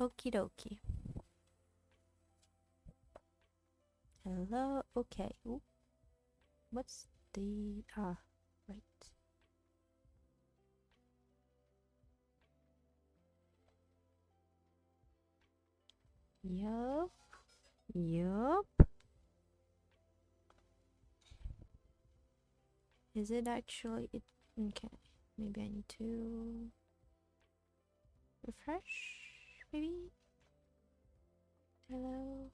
Okie dokie. Hello. Okay. Ooh. What's the right. Yup. Yup. Is it actually it? Okay. Maybe I need to refresh. Maybe. Hello.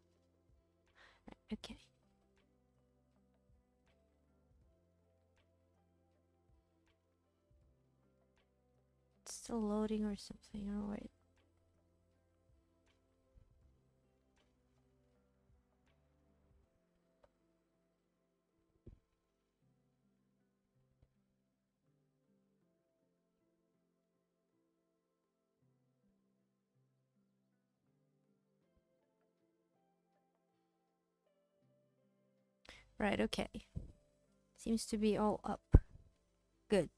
Right, okay. It's still loading or something. Oh wait. Right. Okay. Seems to be all up. Good.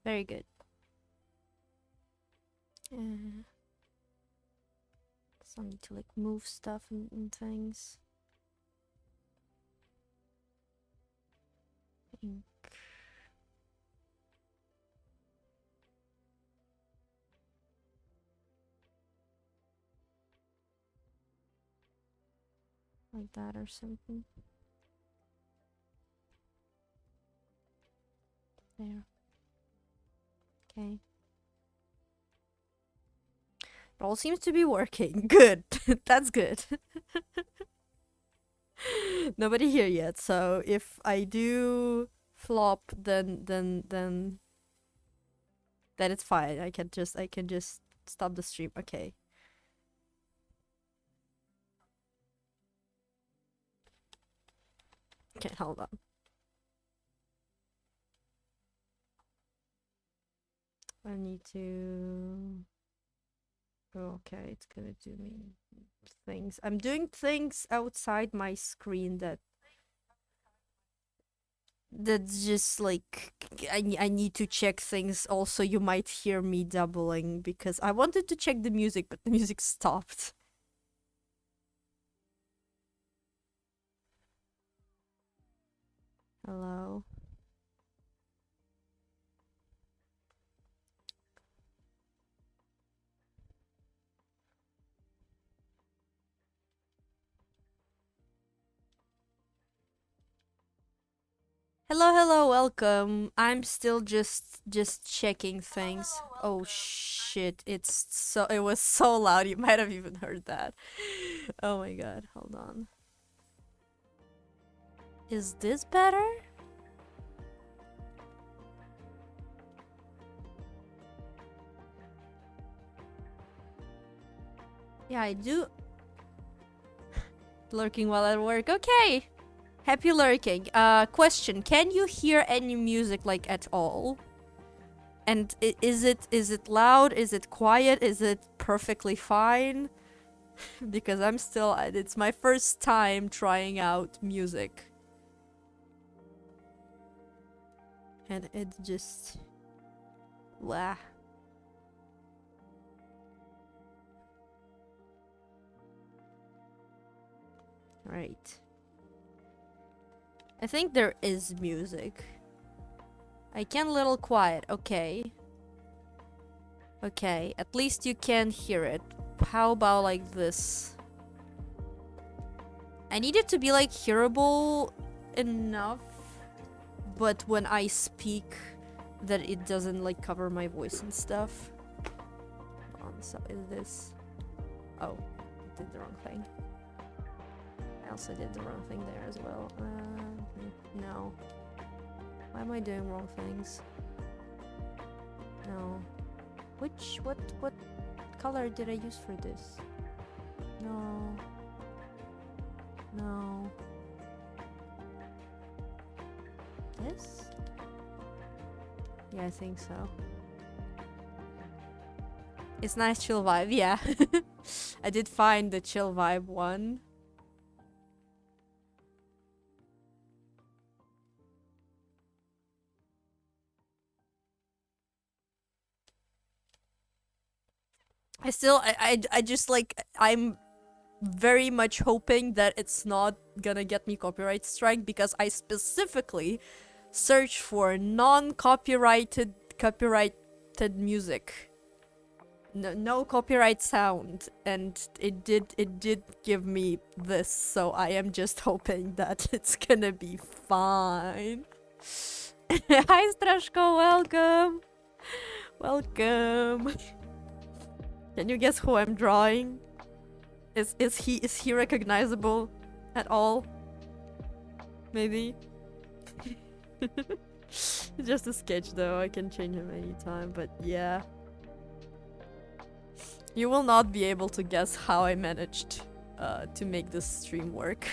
Very good. So I need to like move stuff and things. Ink. Like that or something. There. Okay. It all seems to be working. Good. That's good. Nobody here yet, so if I do flop, then it's fine. I can just stop the stream. Okay. Okay, hold on. I need to. Oh, okay, it's gonna do me things. I'm doing things outside my screen that's just like I need to check things. Also, you might hear me doubling because I wanted to check the music, but the music stopped. Hello. Hello, welcome. I'm still just checking things. Oh shit, it was so loud. You might have even heard that. Oh my god, hold on. Is this better? Yeah, I do. Lurking while at work. Okay. Happy lurking. Question. Can you hear any music like at all? And is it loud? Is it quiet? Is it perfectly fine? Because I'm still it's my first time trying out music. And it just blah. Right. I think there is music. I can little quiet. Okay. Okay, at least you can hear it. How about like this? I need it to be like hearable enough, but when I speak that it doesn't like cover my voice and stuff. So is this... Oh, I did the wrong thing. I also did the wrong thing there as well. No. Why am I doing wrong things? No. What color did I use for this? No. No. This? Yeah, I think so. It's nice chill vibe, yeah. I did find the chill vibe one. I just like, I'm very much hoping that it's not gonna get me copyright strike, because I specifically searched for non-copyrighted copyrighted music. No copyright sound, and it did give me this, so I am just hoping that it's gonna be fine. Hi Strashko, welcome. Welcome. Can you guess who I'm drawing? Is he recognizable at all? Maybe. It's just a sketch though, I can change him anytime, but yeah. You will not be able to guess how I managed to make this stream work.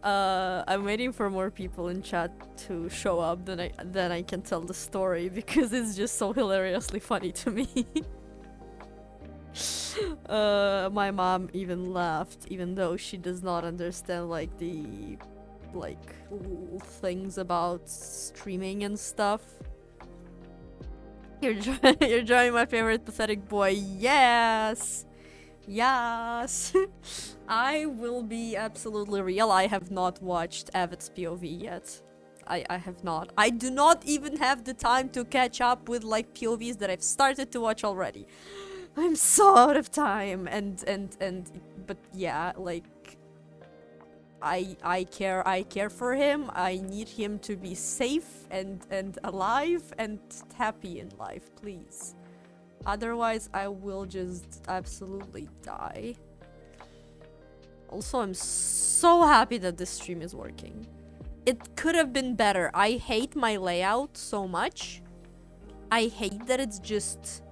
I'm waiting for more people in chat to show up, then I can tell the story, because it's just so hilariously funny to me. My mom even laughed, even though she does not understand like the things about streaming and stuff. You're drawing my favorite pathetic boy. Yes! Yes! I will be absolutely real. I have not watched Avid's POV yet. I have not. I do not even have the time to catch up with like POVs that I've started to watch already. I'm so out of time, but yeah, like I care for him. I need him to be safe and alive and happy in life, please. Otherwise, I will just absolutely die. Also, I'm so happy that this stream is working. It could have been better. I hate my layout so much. I hate that it's just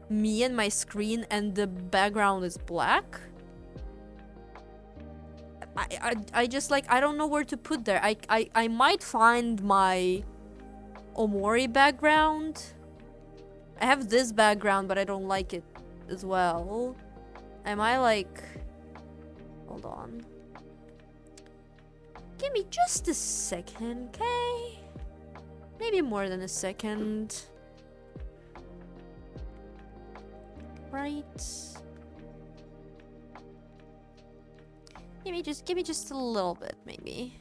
me and my screen and the background is black. I just like, I don't know where to put there. I might find my Omori background. I have this background, but I don't like it as well. Am I like... Hold on. Give me just a second, okay? Maybe more than a second. Right. Give me just a little bit, maybe.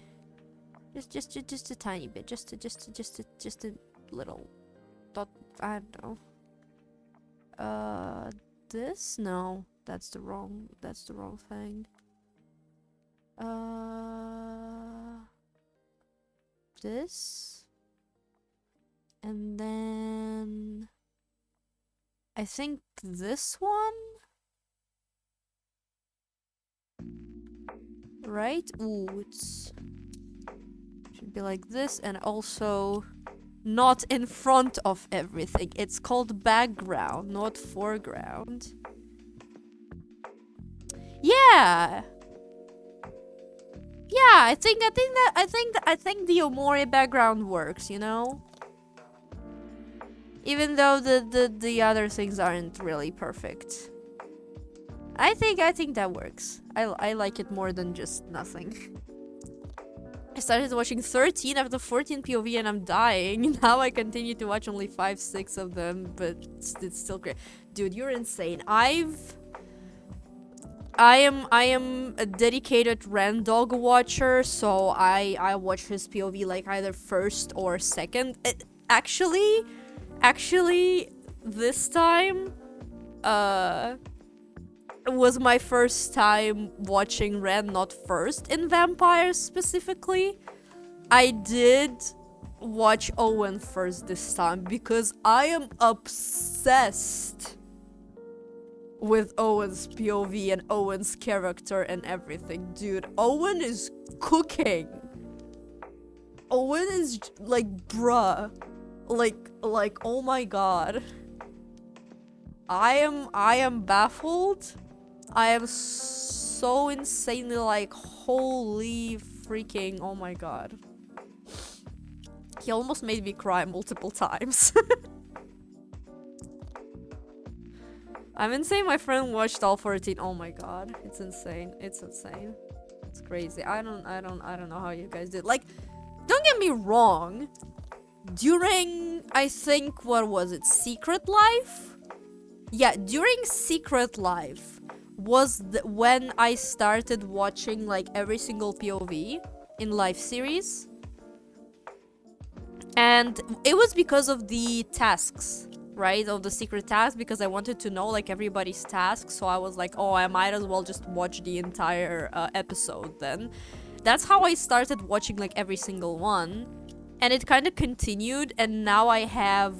Just a tiny bit. Just a little dot. I don't know. This? No, that's the wrong thing. This, and then I think this one. Right? Ooh, it's should be like this, and also not in front of everything. It's called background, not foreground. Yeah. Yeah, I think the Omori background works, you know? Even though the other things aren't really perfect. I think that works. I like it more than just nothing. I started watching 13 of the 14 POV and I'm dying. Now I continue to watch only 5-6 of them, but it's still great. Dude, you're insane. I am a dedicated Ren Dog watcher, so I watch his POV like either first or second. Actually, this time, was my first time watching Ren, not first in Vampires specifically. I did watch Owen first this time because I am obsessed with Owen's POV and Owen's character and everything. Dude, Owen is cooking. Owen is like, bruh. Like, oh my god. I am baffled. I am so insanely like, holy freaking, oh my god. He almost made me cry multiple times. I'm insane. My friend watched all 14. Oh my god, it's insane. It's insane. It's crazy. I don't know how you guys did. Like, don't get me wrong. During, I think, what was it, Secret Life? Yeah, during Secret Life was when I started watching like every single POV in live series. And it was because of the tasks, right? Of the secret tasks, because I wanted to know like everybody's tasks. So I was like, oh, I might as well just watch the entire episode then. That's how I started watching like every single one. And it kind of continued, and now I have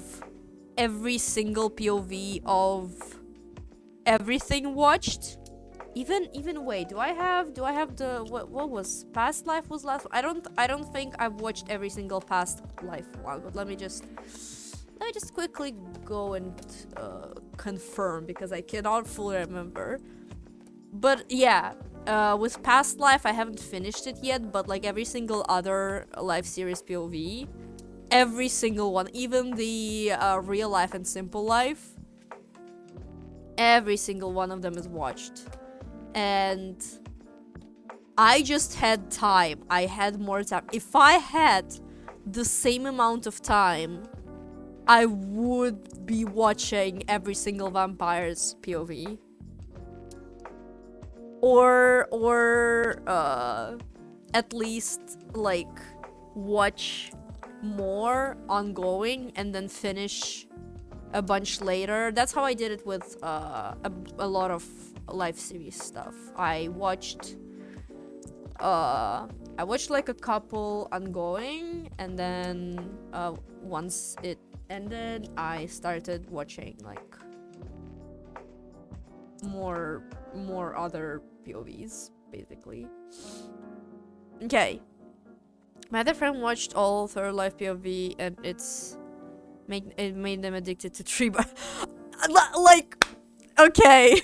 every single POV of everything watched. Even wait, do I have the what was Past Life was last? I don't think I've watched every single Past Life one, but let me just quickly go and confirm, because I cannot fully remember. But yeah, with Past Life I haven't finished it yet, but like every single other live series POV, every single one, even the Real Life and Simple Life, every single one of them is watched. And I just had time. I had more time. If I had the same amount of time, I would be watching every single Vampires POV. Or at least like watch more ongoing and then finish a bunch later. That's how I did it with a lot of live series stuff. I watched like a couple ongoing, and then once it ended, I started watching like more other POVs, basically. Okay. My other friend watched all Third Life POV, and it made them addicted to tree bar. Like, okay.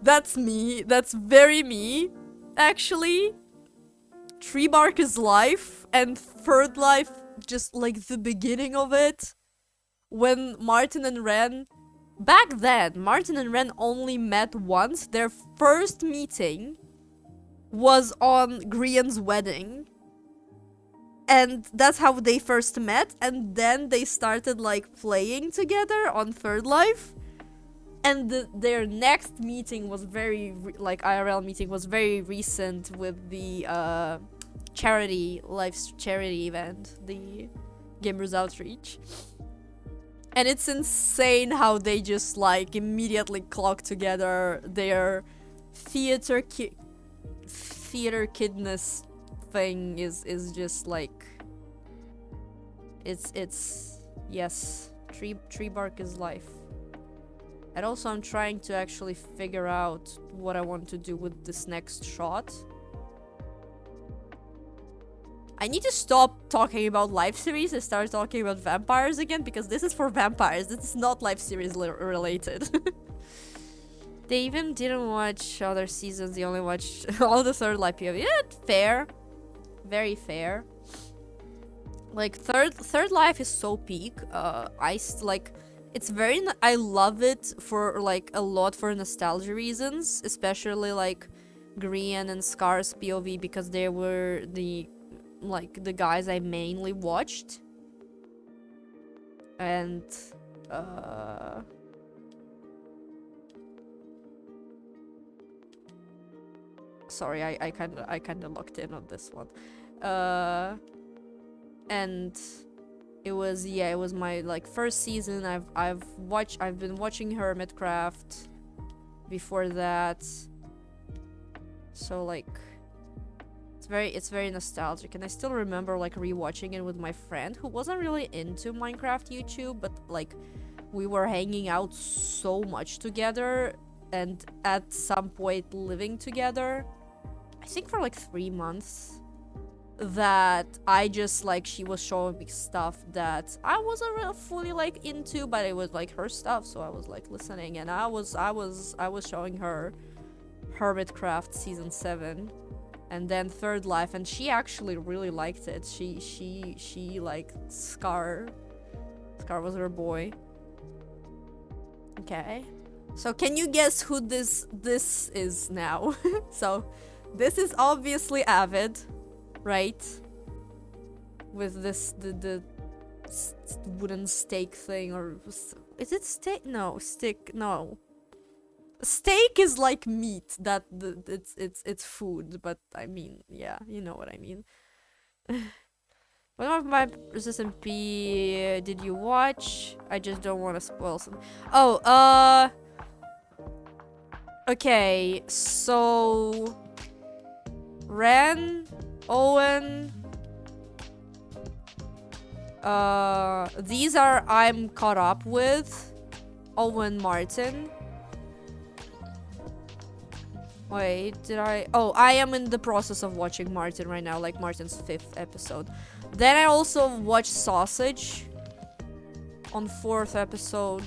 That's me. That's very me, actually. Tree Bark is life, and Third Life, just like the beginning of it. When Martin and Ren... Back then, Martin and Ren only met once. Their first meeting was on Grian's wedding. And that's how they first met. And then they started like playing together on Third Life. And their next meeting was very, like IRL meeting was very recent with the Life's charity event, the Gamers Outreach. And it's insane how they just like immediately clock together. Their theater kidness thing is just like, it's yes, tree bark is life. And also I'm trying to actually figure out what I want to do with this next shot. I need to stop talking about live series and start talking about vampires again, because this is for vampires. This is not live series related. They even didn't watch other seasons. They only watched all the Third Life POV. Yeah, fair. Very fair. Like, Third Life is so peak. It's very... I love it for, like, a lot for nostalgia reasons. Especially, like, Grian and Scar's POV, because they were the guys I mainly watched. And sorry, I kind of locked in on this one. And it was my like first season. I've been watching Hermitcraft before that. So like it's very nostalgic, and I still remember like rewatching it with my friend who wasn't really into Minecraft YouTube, but like we were hanging out so much together, and at some point living together, I think for like 3 months, that I just like, she was showing me stuff that I wasn't really fully like into, but it was like her stuff, so I was like listening, and I was showing her Hermitcraft season 7. And then Third Life, and she actually really liked it. She liked Scar. Scar was her boy. Okay. So can you guess who this is now? So this is obviously Avid, right? With this the wooden stake thing, or is it steak? No, stick. No, steak is like meat. It's food, but I mean, yeah, you know what I mean. What of my SMP did you watch? I just don't want to spoil some. Oh, okay, so Ren, Owen, these are I'm caught up with. Owen, Martin. Wait, did I? Oh, I am in the process of watching Martin right now, like Martin's 5th episode. Then I also watched Sausage on 4th episode.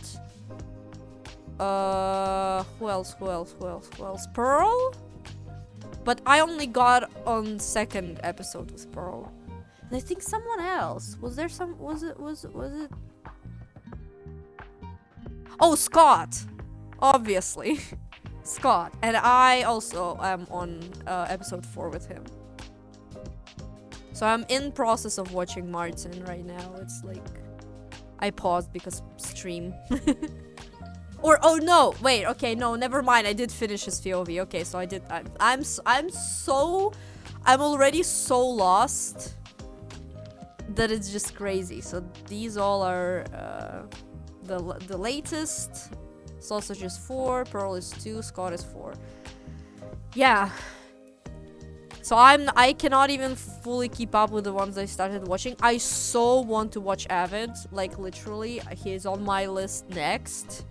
Who else? Pearl? But I only got on 2nd episode with Pearl. And I think someone else. Was there some? Was it? Oh, Scott! Obviously. Scott. And I also am on episode 4 with him. So I'm in process of watching Martin right now. It's like I paused because stream. Or oh no, wait, okay, no, never mind. I did finish his POV. Okay, so I did. I'm already so lost that it's just crazy. So these all are the latest. Sausage is 4, Pearl is 2, Scott is 4. Yeah. So I cannot even fully keep up with the ones I started watching. I so want to watch Avid, like literally, he's on my list next.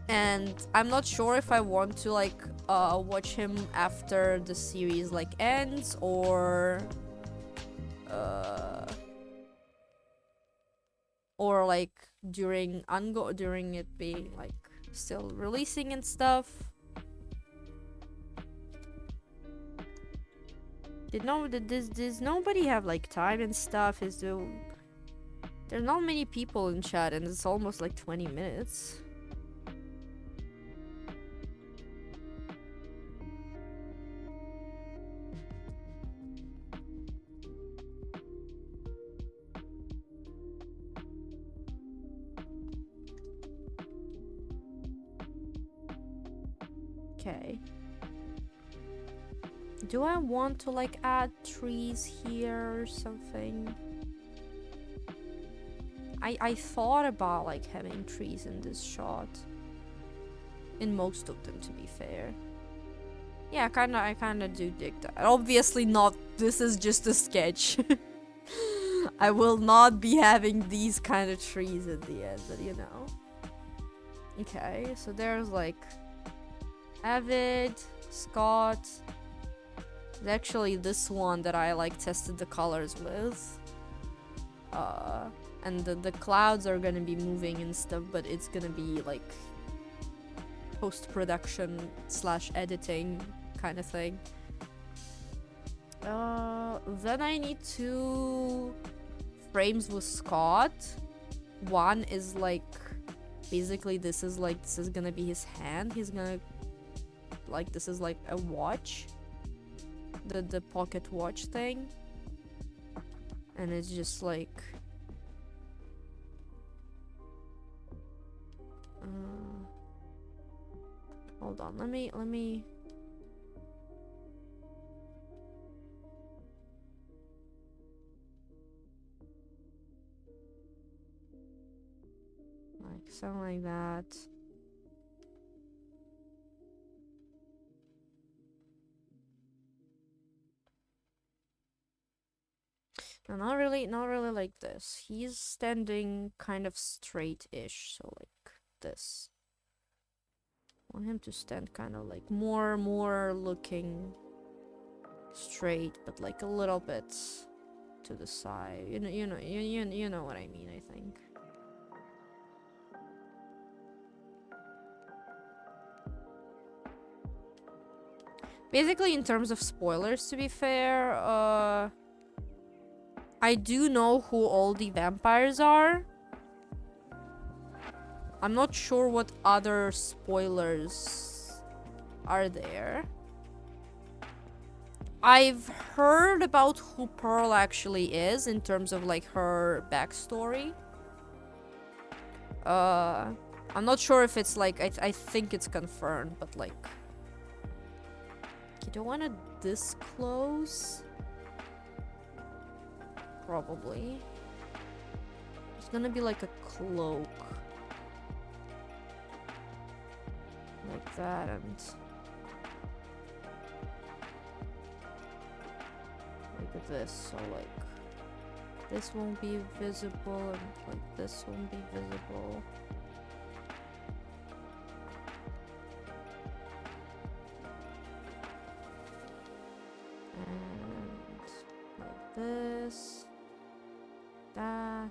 And I'm not sure if I want to like watch him after the series like ends or like during it being like still releasing and stuff. Does nobody have like time and stuff? There's not many people in chat and it's almost like 20 minutes. Okay. Do I want to like add trees here or something? I thought about like having trees in this shot. In most of them, to be fair. Yeah, I kinda do dig that. Obviously not, this is just a sketch. I will not be having these kind of trees at the end, but you know. Okay, so there's like Avid, Scott. There's actually this one that I like tested the colors with. And the clouds are gonna be moving and stuff, but it's gonna be like post-production / editing kind of thing. Then I need 2 frames with Scott. One is like basically this is gonna be his hand. He's gonna like this is like a watch. The pocket watch thing. And it's just like hold on, let me like something like that. No, not really like this. He's standing kind of straight-ish, so like this. I want him to stand kind of like more looking straight, but like a little bit to the side. You know what I mean, I think. Basically, in terms of spoilers, to be fair, I do know who all the vampires are. I'm not sure what other spoilers are there. I've heard about who Pearl actually is in terms of like her backstory. I'm not sure if it's like I think it's confirmed, but like, you don't want to this close. Probably. It's gonna be like a cloak. Like that, and like this, so like this won't be visible and like this won't be visible. And like this, that.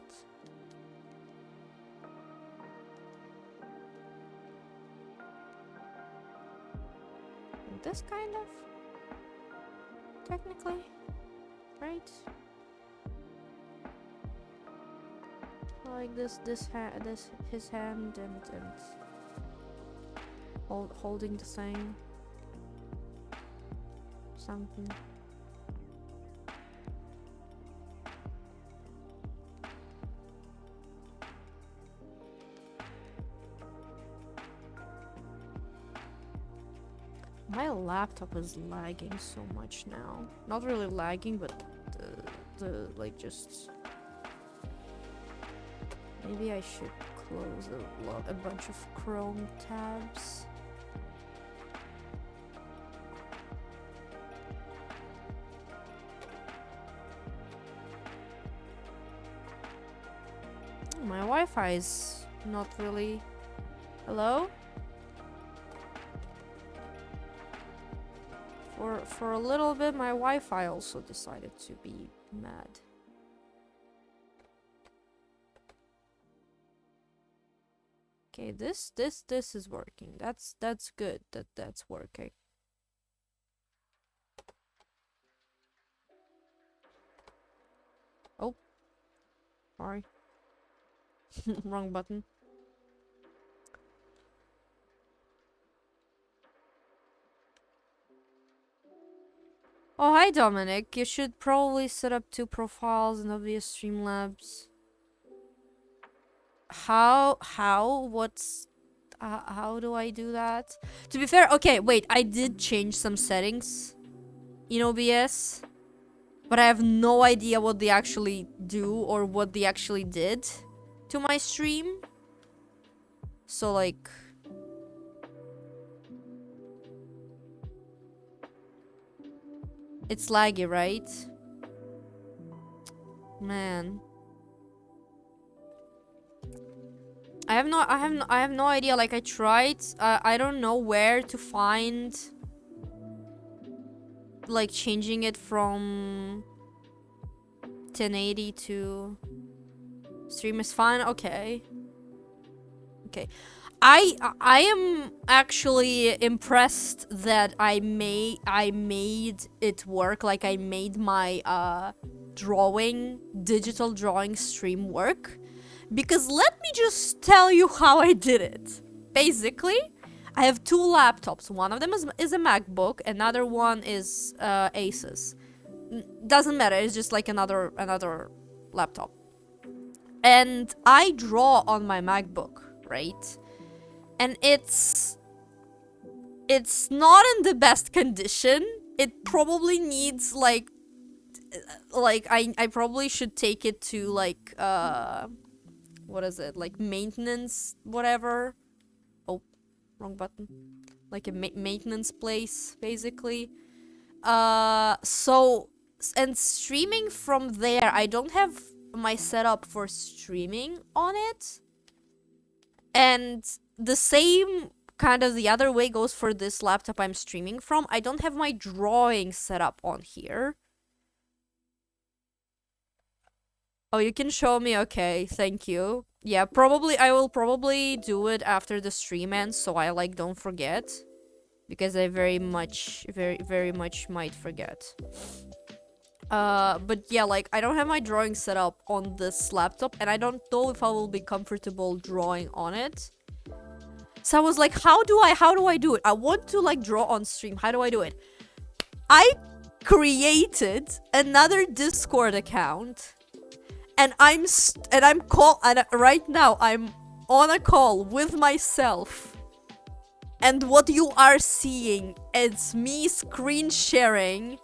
And this kind of, technically, right? Like this his hand and holding the thing. Something. My laptop is lagging so much now. Not really lagging, but the like just. Maybe I should close a bunch of Chrome tabs. My Wi-Fi is not really. Hello? For a little bit, my Wi-Fi also decided to be mad. Okay, this is working. That's good. That's working. Oh, sorry. Wrong button. Oh, hi Dominic. You should probably set up 2 profiles in OBS Streamlabs. How do I do that? To be fair, okay, wait, I did change some settings in OBS, but I have no idea what they actually do or what they actually did to my stream. So like, it's laggy, right? Man. I have no idea. Like, I tried. I don't know where to find like changing it from 1080 to stream is fine. Okay. I am actually impressed that I made it work. Like, I made my digital drawing stream work. Because let me just tell you how I did it. Basically, I have 2 laptops. One of them is a MacBook, another one is Asus. Doesn't matter, it's just like another laptop. And I draw on my MacBook, right? And it's not in the best condition. It probably needs like I probably should take it to like what is it, like maintenance whatever. Oh, wrong button. Like a maintenance place basically. So, and streaming from there, I don't have my setup for streaming on it. And the same kind of the other way goes for this laptop I'm streaming from. I don't have my drawing set up on here. Oh, you can show me? Okay, thank you. Yeah, I will probably do it after the stream ends, so I like don't forget. Because I very much might forget. But yeah, like, I don't have my drawing set up on this laptop, and I don't know if I will be comfortable drawing on it. So I was like, how do I do it? I want to like draw on stream. How do I do it? I created another Discord account, and right now I'm on a call with myself, and what you are seeing is me screen sharing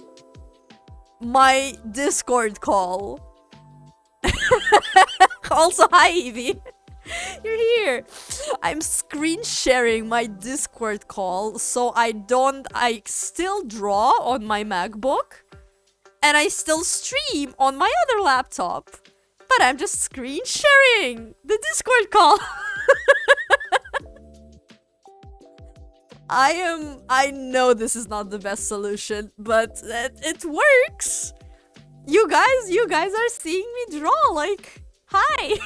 my Discord call. Also, hi Evie. You're here. I'm screen sharing my Discord call, so I still draw on my MacBook, and I still stream on my other laptop, but I'm just screen sharing the Discord call. I know this is not the best solution, but it works. You guys are seeing me draw, like, hi.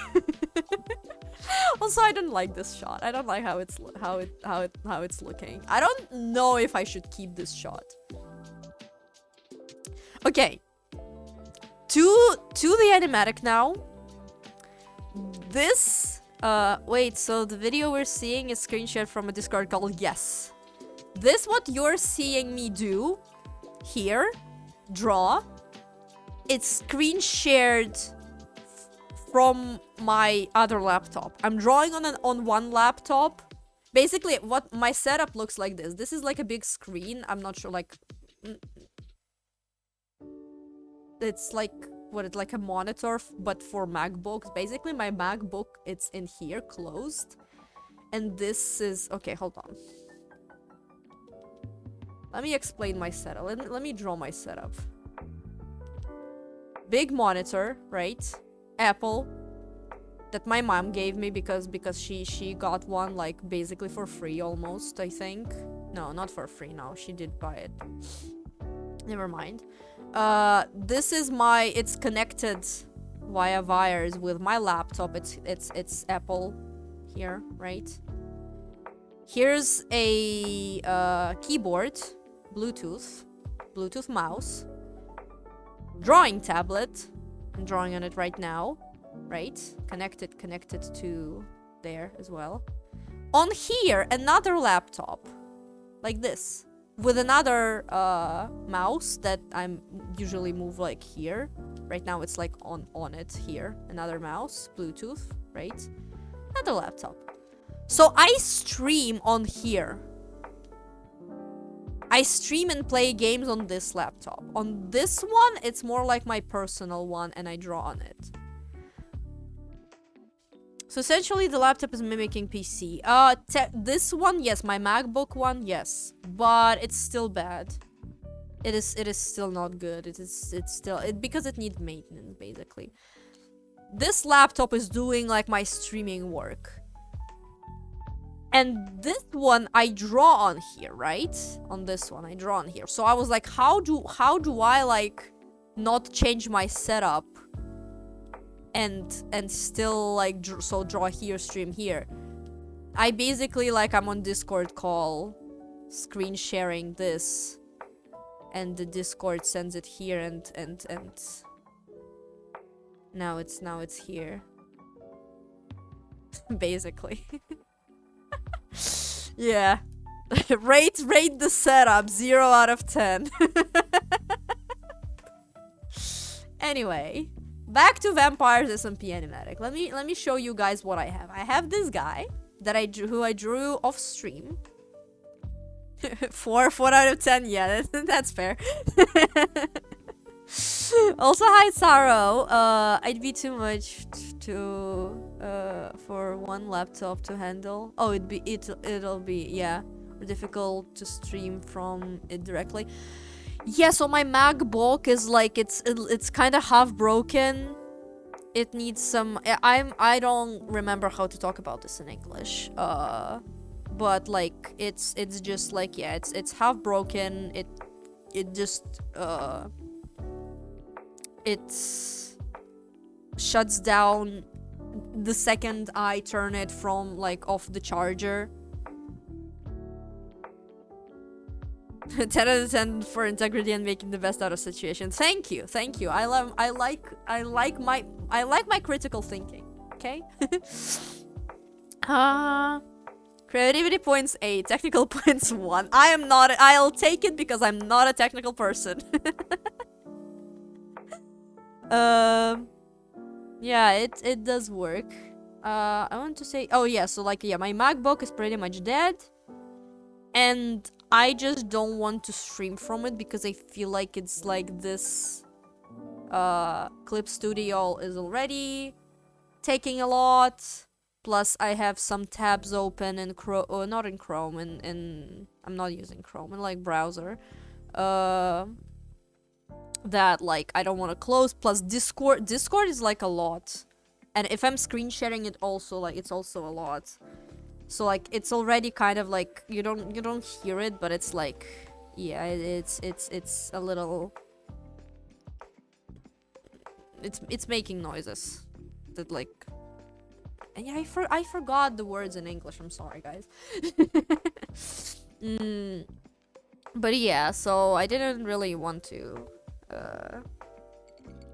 Also, I don't like this shot. I don't like how it's looking. I don't know if I should keep this shot. Okay. To the animatic now. This wait, so the video we're seeing is screen shared from a Discord call. Yes. This what you're seeing me do here, draw. It's screen shared from my other laptop. I'm drawing on one laptop. Basically, what my setup looks like this. This is like a big screen. I'm not sure, like, it's like like a monitor, but for MacBooks. Basically, my MacBook, it's in here, closed, and this is okay. Hold on. Let me explain my setup. Let me draw my setup. Big monitor, right? Apple that my mom gave me because she got one, like, basically for free almost, I think. No, not for free. No, she did buy it. Never mind. This is it's connected via wires with my laptop. It's Apple here, right? Here's a keyboard, Bluetooth mouse, drawing tablet. I'm drawing on it right now, right? Connected to there as well. On here, another laptop, like this, with another mouse that I'm usually move like here. Right now it's like on it here. Another mouse, Bluetooth, right? Another laptop. So I stream on here. I stream and play games on this laptop. On this one, it's more like my personal one, and I draw on it. So essentially, the laptop is mimicking PC. This one, yes. My MacBook one, yes. But it's still bad. It is still not good. It's still because it needs maintenance, basically. This laptop is doing like my streaming work. And this one I draw on here, right? On this one I draw on here. So I was like, how do I like not change my setup and still like draw here, stream here? I basically, like, I'm on Discord call, screen sharing this, and the Discord sends it here, and now it's here. Basically. Yeah. rate the setup 0 out of 10. Anyway, back to Vampires SMP animatic. Let me show you guys what I have. I have this guy that who I drew off stream. 4 out of 10. Yeah, that's fair. Also, hi Saro. I'd be too much for one laptop to handle. Oh, it'll be, yeah, difficult to stream from it directly. Yeah, so my MacBook is like, it's kind of half broken. It needs some. I don't remember how to talk about this in English. But like it's just like, yeah, it's half broken. It just it shuts down the second I turn it from like off the charger. 10 out of 10 for integrity and making the best out of situation. Thank you. I like my critical thinking. Okay. Creativity points 8, technical points 1. I am not. I'll take it because I'm not a technical person. Yeah, it does work. I want to say, oh yeah, so like yeah, my MacBook is pretty much dead, and I just don't want to stream from it because I feel like it's like this Clip Studio is already taking a lot. Plus, I have some tabs open in Chrome, not in Chrome, in I'm not using Chrome, in like browser. That like I don't want to close. Plus, Discord is like a lot, and if I'm screen sharing it, also like it's also a lot. So like it's already kind of like you don't hear it, but it's like yeah, it's a little. It's making noises that like. And yeah, I forgot the words in English. I'm sorry, guys. But yeah, so I didn't really want to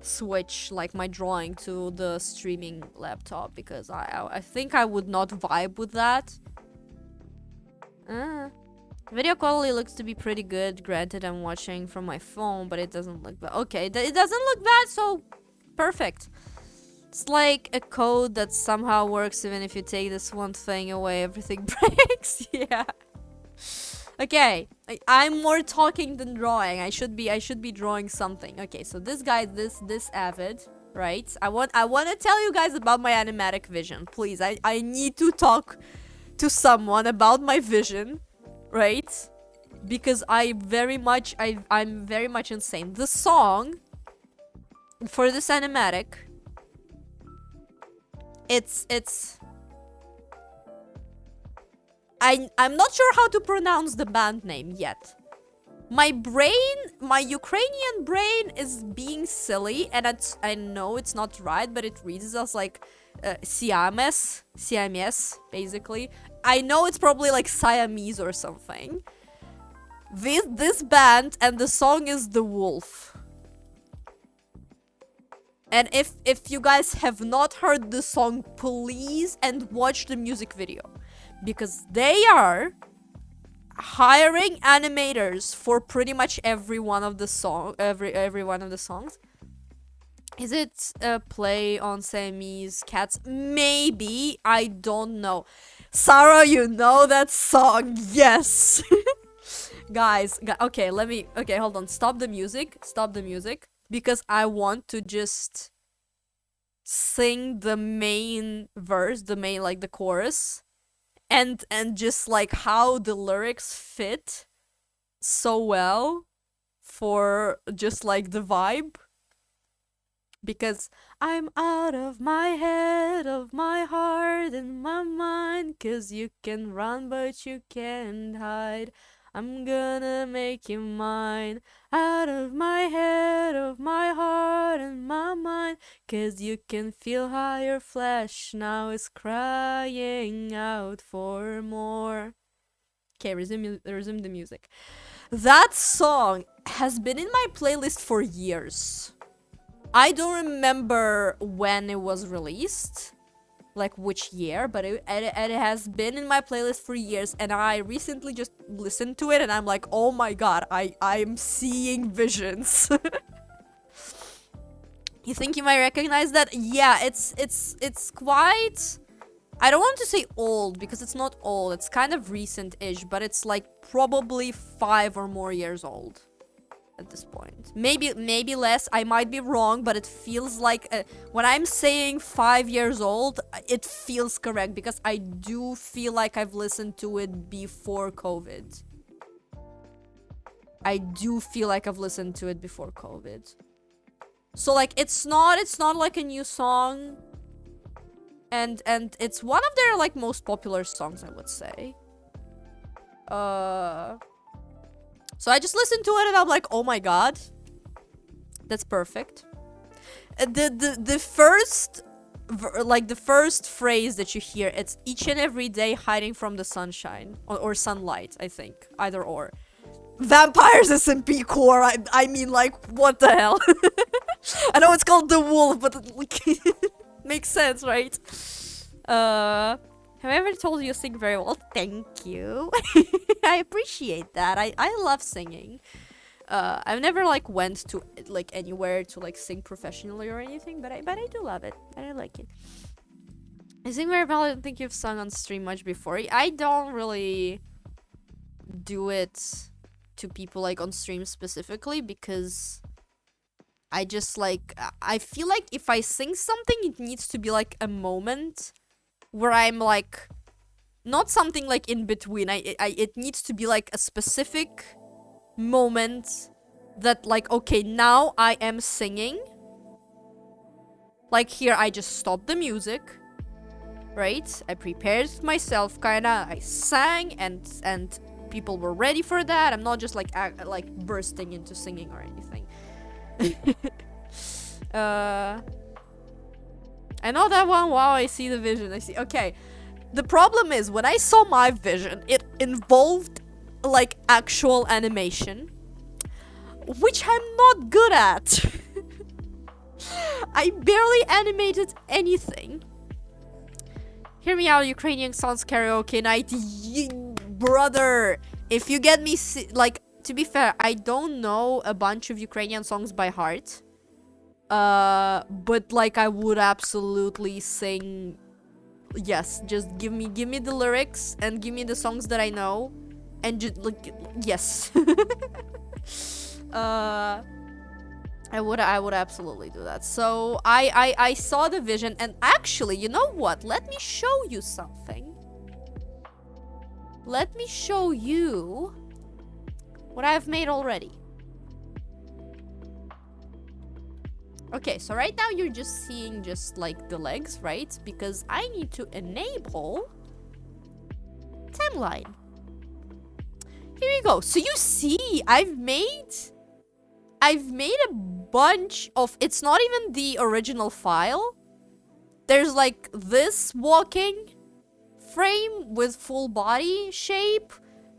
switch like my drawing to the streaming laptop because I think I would not vibe with that. Video quality looks to be pretty good. Granted, I'm watching from my phone, but it doesn't look bad. Okay, it doesn't look bad, so perfect. It's like a code that somehow works even if you take this one thing away, everything breaks. Yeah. Okay, I'm more talking than drawing. I should be drawing something. Okay, so this guy, this Avid, right? I want to tell you guys about my animatic vision. Please, I need to talk to someone about my vision, right? Because I'm very much insane. The song for this animatic, I'm not sure how to pronounce the band name yet. My Ukrainian brain is being silly, and I know it's not right, but it reads as like Siamese, basically. I know it's probably like Siamese or something. This band, and the song is The Wolf. And if you guys have not heard the song, please and watch the music video. Because they are hiring animators for pretty much every one of the every one of the songs. Is it a play on Siamese cats? Maybe. I don't know. Sarah, you know that song? Yes. Guys, okay, okay, hold on. Stop the music. Because I want to just sing the main verse, like the chorus, and just like how the lyrics fit so well for just like the vibe. Because I'm out of my head, of my heart and my mind, 'cause you can run but you can't hide. I'm gonna make you mine. Out of my head, of my heart and my mind, 'cause you can feel how your flesh now is crying out for more. Okay, resume the music. That song has been in my playlist for years. I don't remember when it was released, like which year, but it has been in my playlist for years, and I recently just listened to it, and I'm like, oh my god, I'm seeing visions. You think you might recognize that? Yeah, it's quite... I don't want to say old, because it's not old, it's kind of recent-ish, but it's like probably 5 or more years old at this point. Maybe less, I might be wrong, but it feels like when I'm saying 5 years old, it feels correct, because I do feel like I've listened to it before COVID. I do feel like I've listened to it before COVID. So like it's not like a new song, and it's one of their like most popular songs, I would say. So I just listened to it and I'm like, oh my god, that's perfect. The first phrase that you hear, it's each and every day hiding from the sunshine or sunlight, I think, either or. Vampires SMP core. I mean, like, what the hell? I know it's called The Wolf, but it makes sense, right? Have I ever told you sing very well? Thank you. I appreciate that. I love singing. I've never like went to like anywhere to like sing professionally or anything, but I do love it. I like it. I sing very well. I don't think you've sung on stream much before. I don't really do it to people like on stream specifically because I just like I feel like if I sing something, it needs to be like a moment where I'm like not something like in between. It needs to be like a specific moment that like, okay, now I am singing. Like here I just stopped the music, right? I prepared myself kinda, I sang and people were ready for that. I'm not just like bursting into singing or anything. I know that one. Wow, I see the vision. I see. Okay. The problem is when I saw my vision, it involved like actual animation, which I'm not good at. I barely animated anything. Hear me out, Ukrainian songs karaoke night. Brother, if you get me like, to be fair, I don't know a bunch of Ukrainian songs by heart. But like I would absolutely sing. Yes, just give me the lyrics and give me the songs that I know, and just like yes. I would absolutely do that. So I saw the vision, and actually, you know what? Let me show you something. Let me show you what I've made already. Okay, so right now you're just seeing just like the legs, right? Because I need to enable timeline. Here you go. So you see, I've made a bunch of, it's not even the original file. There's like this walking frame with full body shape.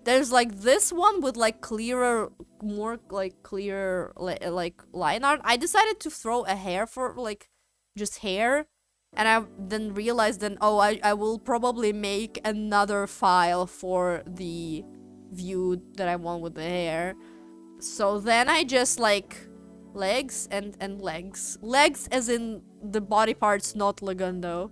There's like this one with like clearer, more like clear like line art. I decided to throw a hair for like just hair, and I then realized then, oh, I will probably make another file for the view that I want with the hair. So then I just like legs and legs. Legs as in the body parts, not Legundo.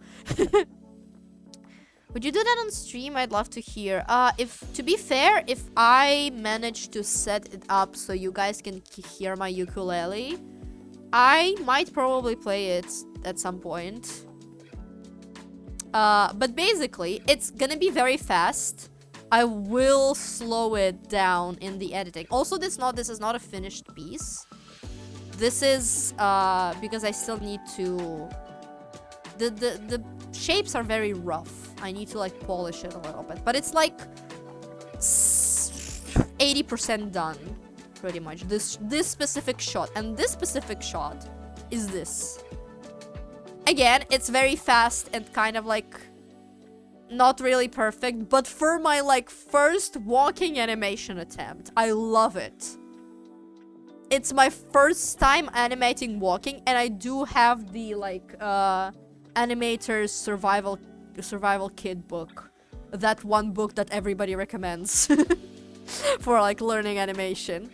Would you do that on stream? I'd love to hear. To be fair, if I manage to set it up so you guys can hear my ukulele, I might probably play it at some point. But basically, it's gonna be very fast. I will slow it down in the editing. Also, this is not a finished piece. This is because I still need to. The shapes are very rough. I need to like polish it a little bit, but it's like 80% done, pretty much. This specific shot, and this specific shot is this. Again, it's very fast and kind of like not really perfect, but for my like first walking animation attempt, I love it. It's my first time animating walking, and I do have the like animator's survival kid book, that one book that everybody recommends for like learning animation.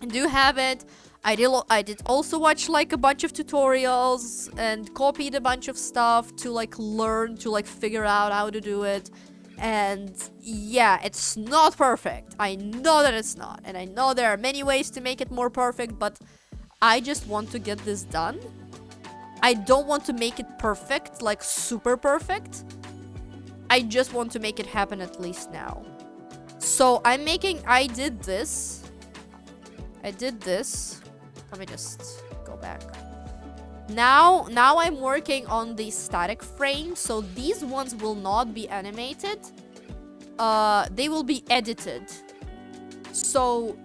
I do have it. I did also watch like a bunch of tutorials and copied a bunch of stuff to like learn to like figure out how to do it. And yeah, it's not perfect. I know that it's not, and I know there are many ways to make it more perfect, but I just want to get this done. I don't want to make it perfect, like super perfect. I just want to make it happen at least now. So I did this. Let me just go back. Now I'm working on the static frame, so these ones will not be animated. They will be edited. So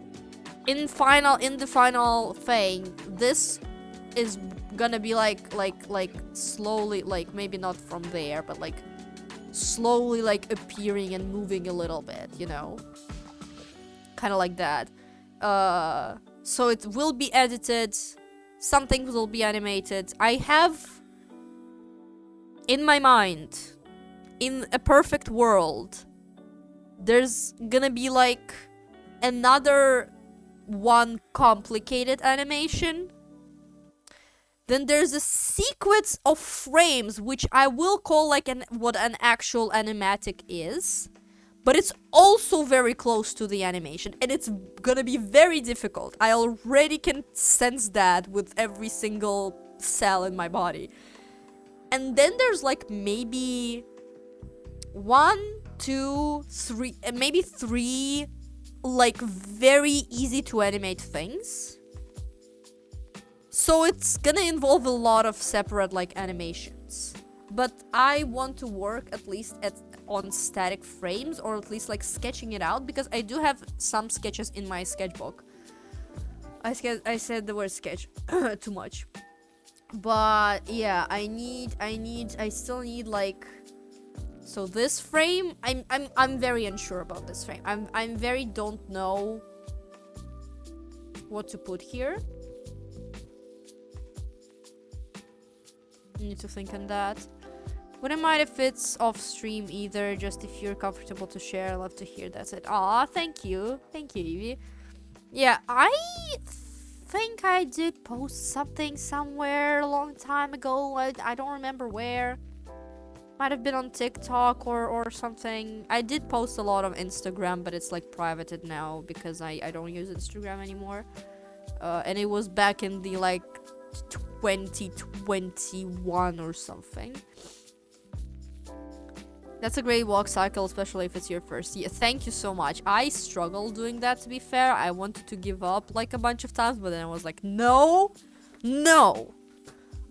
in the final thing, this is gonna be like slowly, like maybe not from there, but like slowly like appearing and moving a little bit, you know, kind of like that. So it will be edited, some things will be animated. I have in my mind in a perfect world, there's gonna be like another one complicated animation. Then there's a sequence of frames, which I will call like what an actual animatic is. But it's also very close to the animation, and it's gonna be very difficult. I already can sense that with every single cell in my body. And then there's like maybe 1, 2, 3, maybe 3 like very easy to animate things. So it's gonna involve a lot of separate like animations. But I want to work at least on static frames, or at least like sketching it out, because I do have some sketches in my sketchbook. I said the word sketch too much. But yeah, I still need like, so this frame, I'm very unsure about this frame. I'm very don't know what to put here. Need to think on that. Wouldn't mind if it's off stream either, just if you're comfortable to share. I love to hear that's it. Aw, thank you. Thank you, Evie. Yeah, I think I did post something somewhere a long time ago. I don't remember where. Might have been on TikTok or something. I did post a lot on Instagram, but it's like privated now because I don't use Instagram anymore. And it was back in the like 2021 or something. That's a great walk cycle, especially if it's your first. Yeah, thank you so much. I struggle doing that, to be fair. I wanted to give up like a bunch of times, but then I was like, no,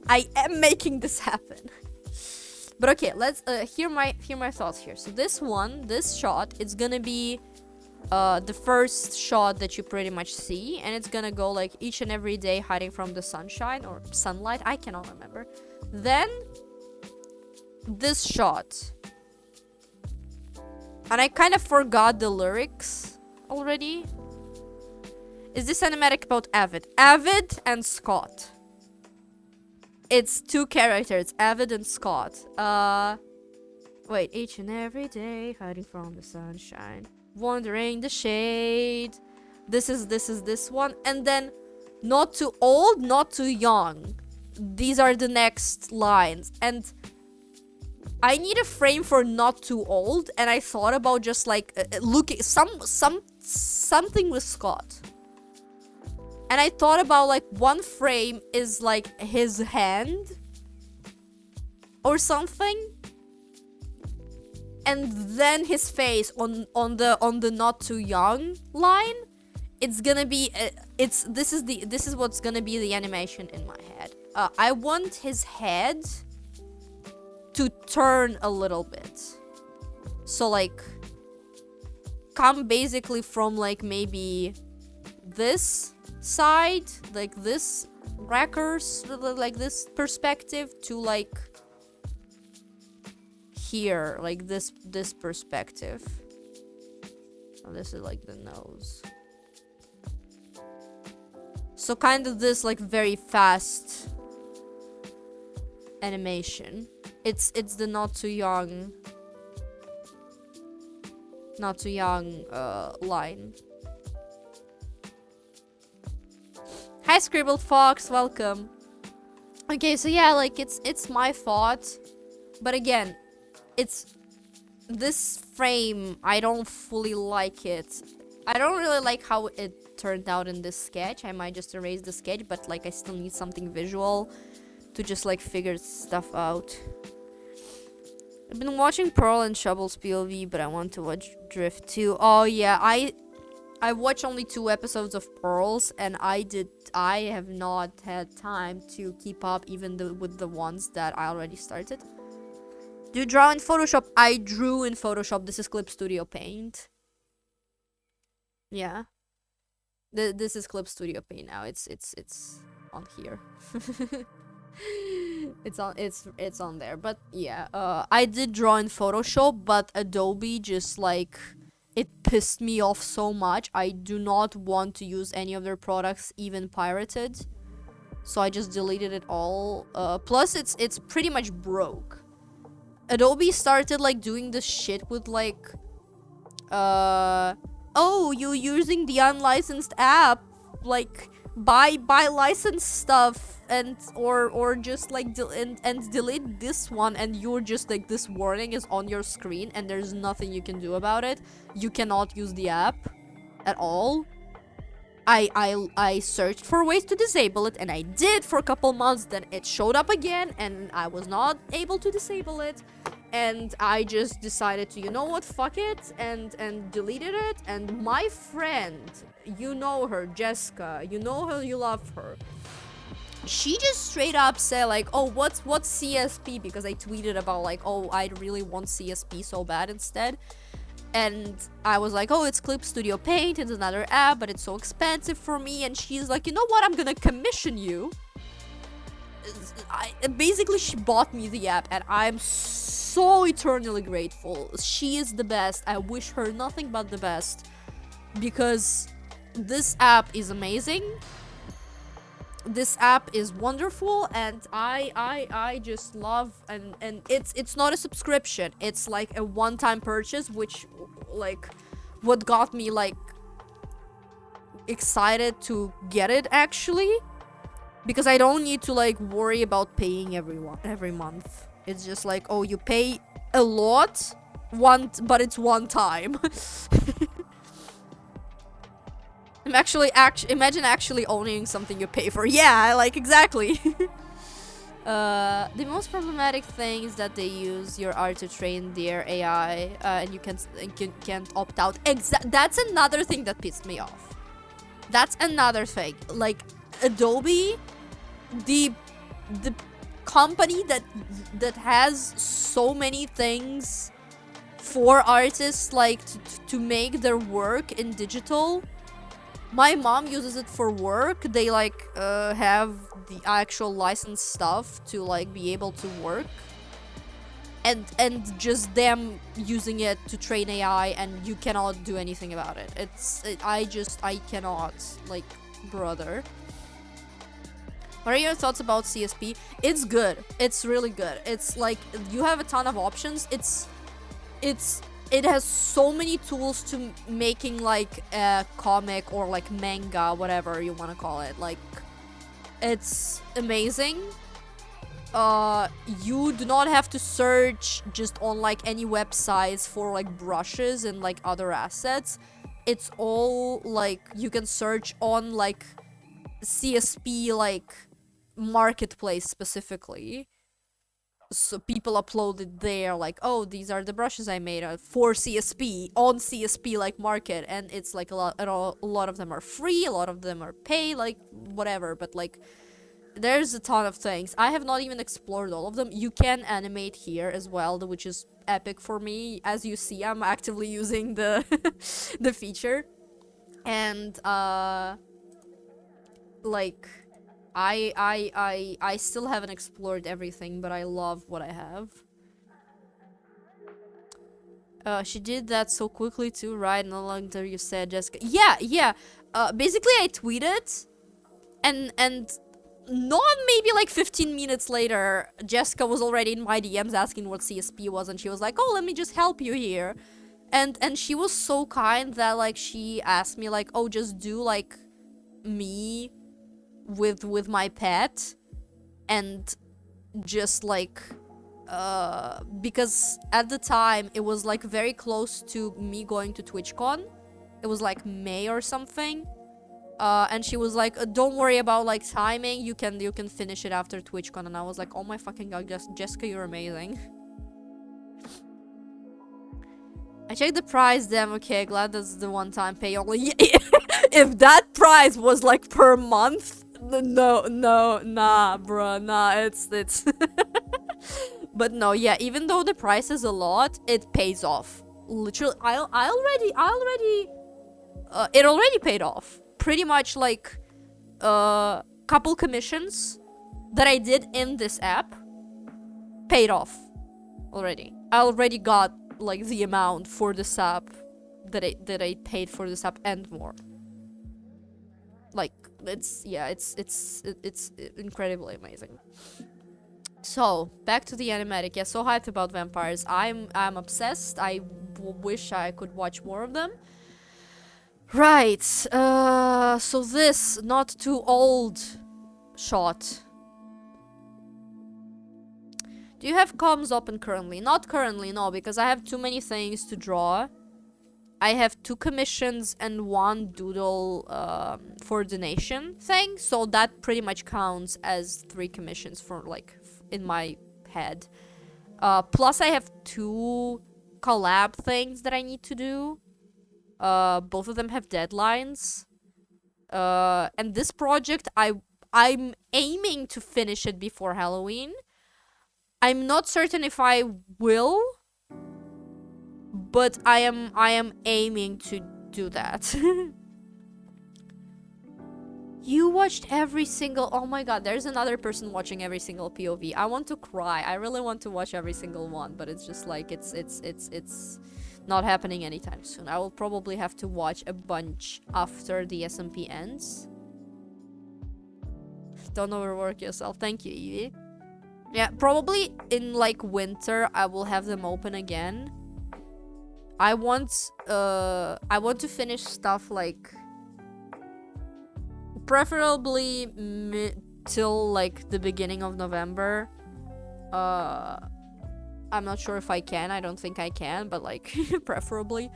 I am making this happen. But okay, let's hear my thoughts here. So this shot, it's gonna be the first shot that you pretty much see, and it's gonna go like each and every day hiding from the sunshine or sunlight. I cannot remember. Then this shot. And I kind of forgot the lyrics already. Is this animatic about Avid? Avid and Scott. It's 2 characters, Avid and Scott. Wait, each and every day, hiding from the sunshine, wandering the shade. This is this one. And then, not too old, not too young. These are the next lines. And I need a frame for not too old, and I thought about just like looking something with Scott. And I thought about like one frame is like his hand or something, and then his face on the not too young line. It's gonna be this is what's gonna be the animation in my head. I want his head to turn a little bit, so like come basically from like maybe this side, like this wreckers, like this perspective, to like here, like this perspective. And this is like the nose, so kind of this like very fast animation. It's the not too young line. Hi Scribbled Fox, welcome. Okay, so yeah, like it's my thought, but again, it's this frame, I don't fully like it. I don't really like how it turned out in this sketch. I might just erase the sketch, but like I still need something visual to just like figure stuff out. I've been watching Pearl and Shovel's POV, but I want to watch Drift too. Oh yeah, I watched only 2 episodes of Pearls, and I have not had time to keep up even with the ones that I already started. Do you draw in Photoshop? I drew in Photoshop. This is Clip Studio Paint. Yeah. This is Clip Studio Paint now. It's on here. it's on there. But yeah, I did draw in Photoshop, but Adobe just like it pissed me off so much. I do not want to use any of their products, even pirated. So I just deleted it all. Plus it's pretty much broke. Adobe started like doing this shit with like oh, you using the unlicensed app, like buy licensed stuff, and or just like and delete this one, and you're just like, this warning is on your screen and there's nothing you can do about it. You cannot use the app at all. I searched for ways to disable it, and I did for a couple months. Then it showed up again, and I was not able to disable it. And I just decided to, you know what, fuck it, and deleted it. And my friend, you know her, Jessica, you know her, you love her. She just straight up said like, oh, what's CSP? Because I tweeted about like, oh, I really want CSP so bad instead. And I was like, oh, it's Clip Studio Paint, it's another app, but it's so expensive for me. And she's like, you know what, I'm gonna commission you. Basically, she bought me the app, and I'm so eternally grateful. She is the best. I wish her nothing but the best, because this app is amazing. This app is wonderful, and I just love, and it's not a subscription. It's like a one-time purchase, which like what got me like excited to get it actually, because I don't need to like worry about paying every month. It's just like, oh, you pay a lot but it's one time. Imagine actually owning something you pay for. Yeah, like, exactly. The most problematic thing is that they use your art to train their AI, and you can't opt out. That's another thing that pissed me off. That's another thing. Like, Adobe, the company that has so many things for artists, like, to make their work in digital. My mom uses it for work. They like have the actual licensed stuff to like be able to work, and just them using it to train AI, and you cannot do anything about it. I cannot, like, brother. What are your thoughts about CSP? It's good. It's really good. It's like, you have a ton of options. It has so many tools to making like a comic or like manga, whatever you want to call it. Like, it's amazing. You do not have to search just on like any websites for like brushes and like other assets. It's all like, you can search on like CSP like marketplace specifically. So people upload it there, like, oh, these are the brushes I made for CSP, on CSP like market, and it's like a lot of them are free, a lot of them are paid, like whatever, but like there's a ton of things. I have not even explored all of them. You can animate here as well, which is epic for me. As you see, I'm actively using the the feature, and like, I still haven't explored everything, but I love what I have. She did that so quickly too, right? No longer, you said, Jessica. Yeah. Basically, I tweeted, and not maybe like 15 minutes later, Jessica was already in my DMs asking what CSP was, and she was like, oh, let me just help you here. And she was so kind that like she asked me like, oh, just do like me with my pet, and just like because at the time it was like very close to me going to TwitchCon. It was like May or something, and she was like, don't worry about like timing, you can finish it after TwitchCon. And I was like, oh my fucking god, Jessica, you're amazing. I checked the price, damn. Okay, glad that's the one-time pay only. If that price was like per month, no, nah, bruh, nah, it's but no, yeah, even though the price is a lot, it pays off. Literally, it already paid off. Pretty much like couple commissions that I did in this app paid off already. I already got like the amount for this app that I paid for this app and more. Like, it's incredibly amazing. So, back to the animatic. Yeah, so hyped about vampires. I'm obsessed. I wish I could watch more of them. Right. So this not too old shot. Do you have comms open currently? Not currently, no, because I have too many things to draw. I have 2 commissions and 1 doodle for donation thing, so that pretty much counts as 3 commissions for like in my head. Plus I have 2 collab things that I need to do. Both of them have deadlines. And this project I'm aiming to finish it before Halloween. I'm not certain if I will, but I am aiming to do that. You watched every single... Oh my god, there's another person watching every single POV. I want to cry. I really want to watch every single one, but it's just like it's not happening anytime soon. I will probably have to watch a bunch after the SMP ends. Don't overwork yourself. Thank you, Evie. Yeah, probably in like winter I will have them open again. I want to finish stuff like preferably till like the beginning of November. I'm not sure if I can. I don't think I can, but like preferably.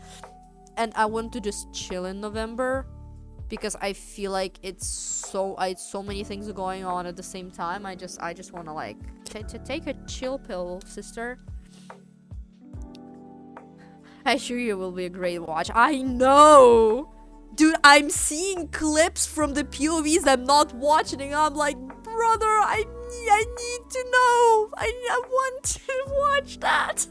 And I want to just chill in November because I feel like it's so many things going on at the same time. I just want to like take a chill pill, sister. I assure you it will be a great watch. I know! Dude, I'm seeing clips from the POVs I'm not watching and I'm like, brother, I need to know! I want to watch that!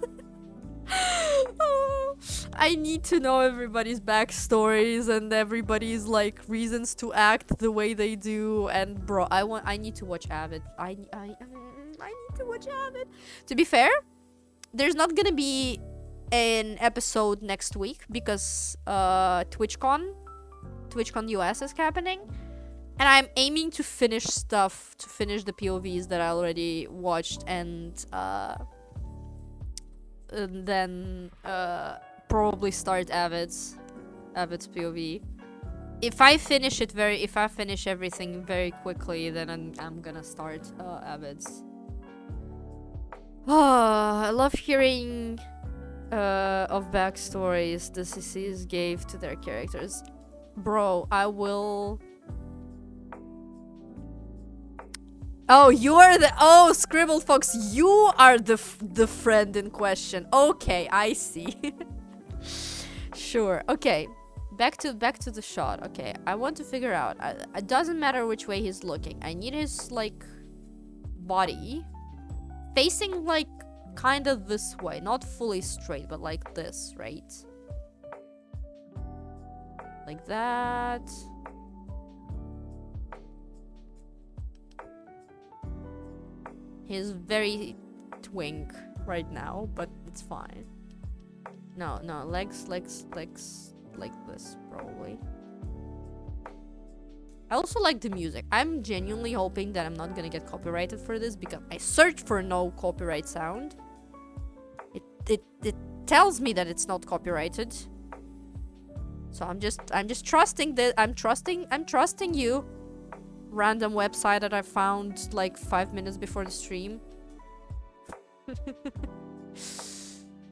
I need to know everybody's backstories and everybody's like reasons to act the way they do. And bro, I need to watch Avid. I need to watch Avid. To be fair, there's not gonna be an episode next week because TwitchCon US is happening, and I'm aiming to finish stuff, to finish the POVs that I already watched, and then probably start Avid's POV. If I finish everything very quickly, then I'm gonna start Avid's. I love hearing of backstories the CCs gave to their characters. Bro, I will... Oh, you are the... Oh, Scribble Fox, you are the friend in question. Okay, I see. Sure, okay. Back to the shot. Okay, I want to figure out... it doesn't matter which way he's looking. I need his, like, body facing, like, kind of this way. Not fully straight, but like this, right? Like that. He's very twink right now, but it's fine. No, legs like this, probably. I also like the music. I'm genuinely hoping that I'm not gonna get copyrighted for this because I searched for no copyright sound. It tells me that it's not copyrighted. So I'm just trusting that I'm trusting you. Random website that I found like 5 minutes before the stream.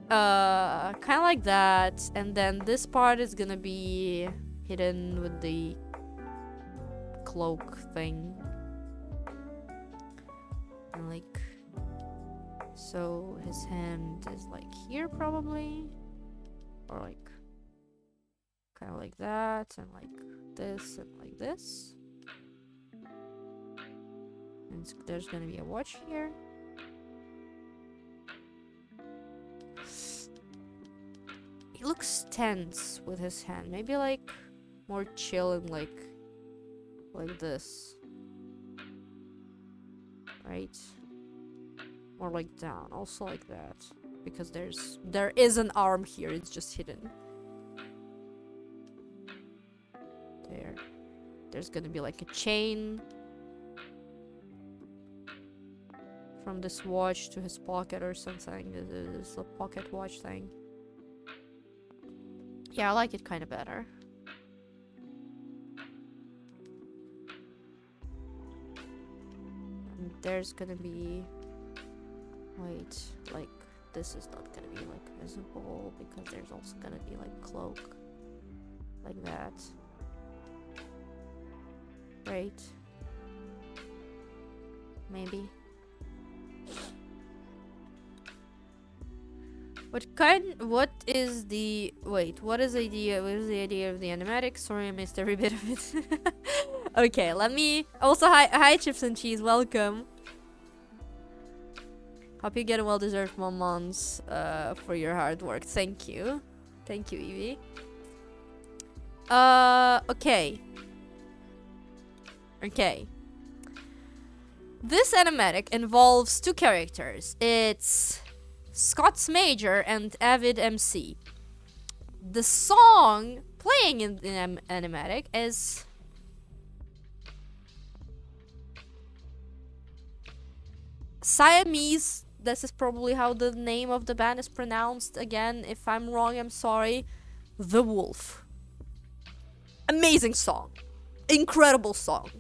Kind of like that, and then this part is gonna be hidden with the cloak thing, and like, so his hand is like here probably, or like kind of like that, and like this and like this. And there's gonna be a watch here. He looks tense with his hand. Maybe like more chill and like this. Right? Or like down. Also like that. Because there is an arm here. It's just hidden. There. There's gonna be like a chain from this watch to his pocket or something. This a pocket watch thing. Yeah, I like it kind of better. And there's gonna be... Wait, like, this is not gonna be, like, visible, because there's also gonna be, like, cloak. Like that. Right. Maybe. What is the what is the idea of the animatic? Sorry, I missed every bit of it. Okay, let me also hi Chips and Cheese, welcome. Hope you get a well-deserved moments for your hard work. Thank you. Thank you, Evie. Okay. Okay. This animatic involves two characters. It's Scott's Major and Avid MC. The song playing in the animatic is Siamese. This is probably how the name of the band is pronounced. Again, if I'm wrong, I'm sorry. The Wolf. Amazing song. Incredible song.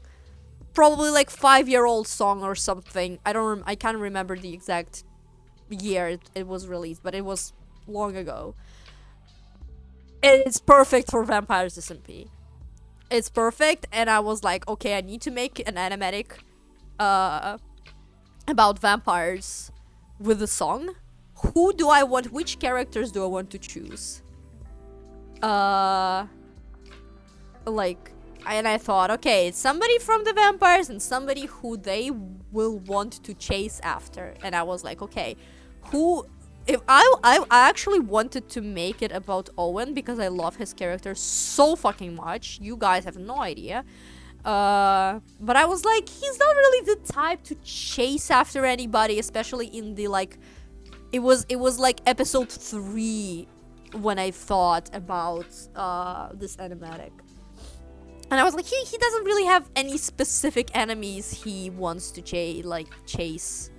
Probably like 5-year-old song or something. I can't remember the exact year it was released, but it was long ago. It's perfect for Vampires SMP. It's perfect, and I was like, okay, I need to make an animatic about vampires with a song. Who do I want? Which characters do I want to choose? And I thought, okay, it's somebody from the vampires and somebody who they will want to chase after. And I was like, okay, if I actually wanted to make it about Owen because I love his character so fucking much. You guys have no idea. But I was like, he's not really the type to chase after anybody, especially in the like, it was like episode 3 when I thought about this animatic. And I was like, he doesn't really have any specific enemies he wants to chase.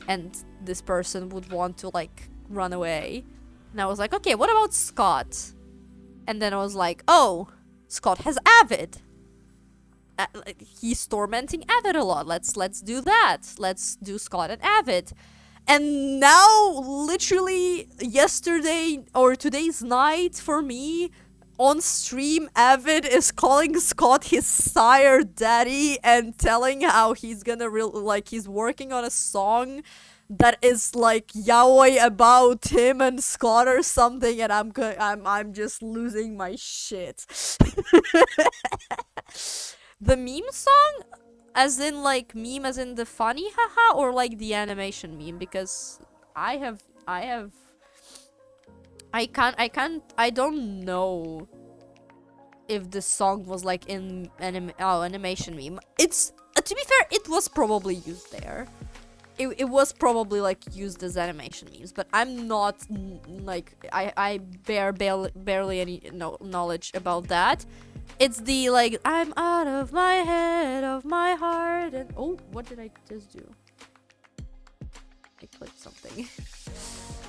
And this person would want to, like, run away. And I was like, okay, what about Scott? And then I was like, oh, Scott has Avid. He's tormenting Avid a lot. Let's do that. Let's do Scott and Avid. And now, literally, yesterday or today's night for me... On stream, Avid is calling Scott his sire daddy and telling how he's gonna he's working on a song that is like yaoi about him and Scott or something, and I'm just losing my shit. The meme song, as in like meme as in the funny haha, or like the animation meme, because I don't know if the song was like in animation meme. It's to be fair, it was probably used there. It was probably like used as animation memes, but I'm not like I barely any knowledge about that. It's the like I'm out of my head, of my heart, and oh, what did I just do? I clicked something.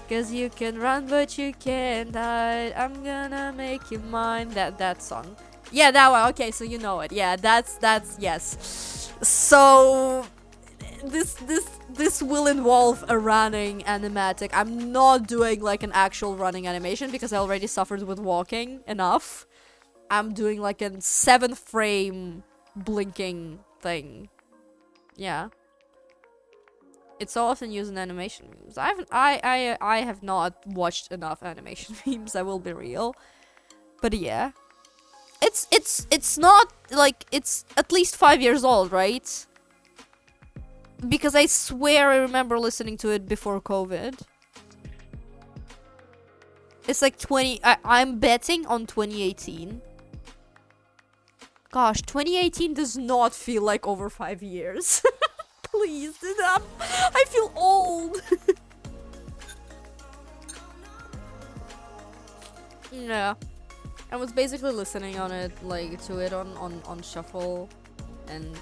Cause you can run but you can't hide. I'm gonna make you mine. That song. Yeah, that one. Okay, so you know it. Yeah, that's yes. So this will involve a running animatic. I'm not doing like an actual running animation because I already suffered with walking enough. I'm doing like a 7-frame blinking thing. Yeah. It's so often used in animation memes. I have not watched enough animation memes, I will be real. But yeah. It's not like it's at least 5 years old, right? Because I swear I remember listening to it before COVID. It's like I'm betting on 2018. Gosh, 2018 does not feel like over 5 years. Please, I feel old. Yeah, I was basically listening on it, like to it on shuffle, and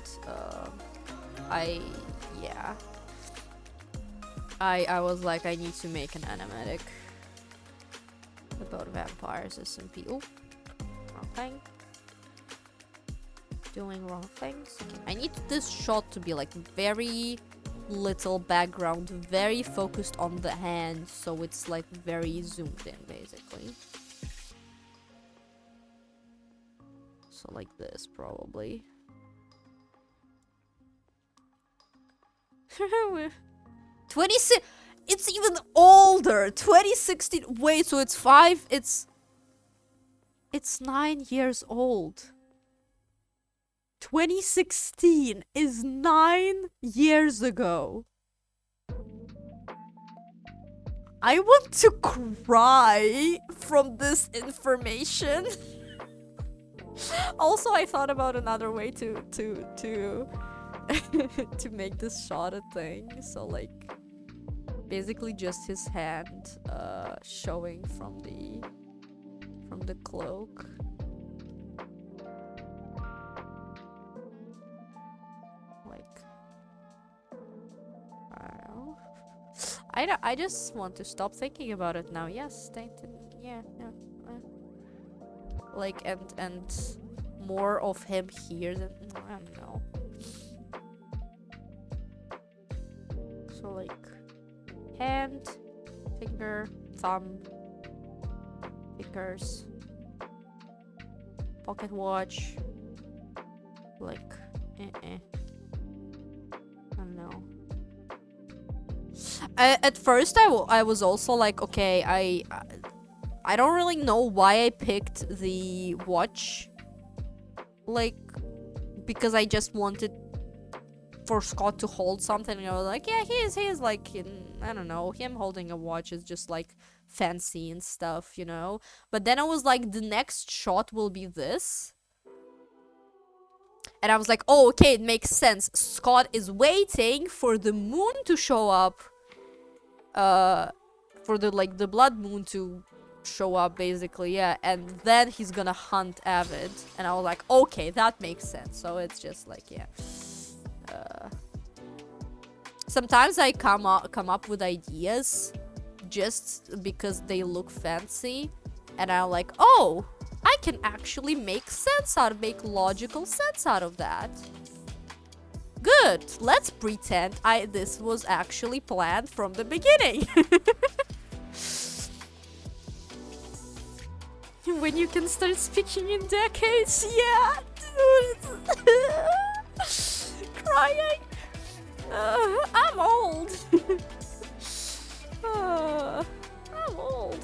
yeah. I was like, I need to make an animatic about Vampires SMP. Oh, wrong thing. Doing wrong things. Okay. I need this shot to be like very little background, very focused on the hand, so it's like very zoomed in, basically. So like this, probably. 26. It's even older. 2016. Wait, so it's 5. It's 9 years old. 2016 is 9 years ago. I want to cry from this information. Also, I thought about another way to to make this shot a thing. So like basically just his hand showing from the cloak. Like I don't know. I just want to stop thinking about it now. Yes, yeah. Like and more of him here than I don't know. So like hand, finger, thumb, fingers, pocket watch, like I don't know. At first I was also like, okay, I don't really know why I picked the watch, like, because I just wanted for Scott to hold something, and I was like, yeah, he is like, I don't know, him holding a watch is just like fancy and stuff, you know. But then I was like, the next shot will be this, and I was like, oh, okay, it makes sense. Scott is waiting for the moon to show up, for the blood moon to show up, basically, yeah, and then he's gonna hunt Avid. And I was like, okay, that makes sense. So it's just like, yeah. Sometimes I come up with ideas just because they look fancy, and I'm like, oh, I can actually make logical sense out of that. Good. Let's pretend this was actually planned from the beginning. When you can start speaking in decades, yeah, dude. Crying. I'm old. I'm old.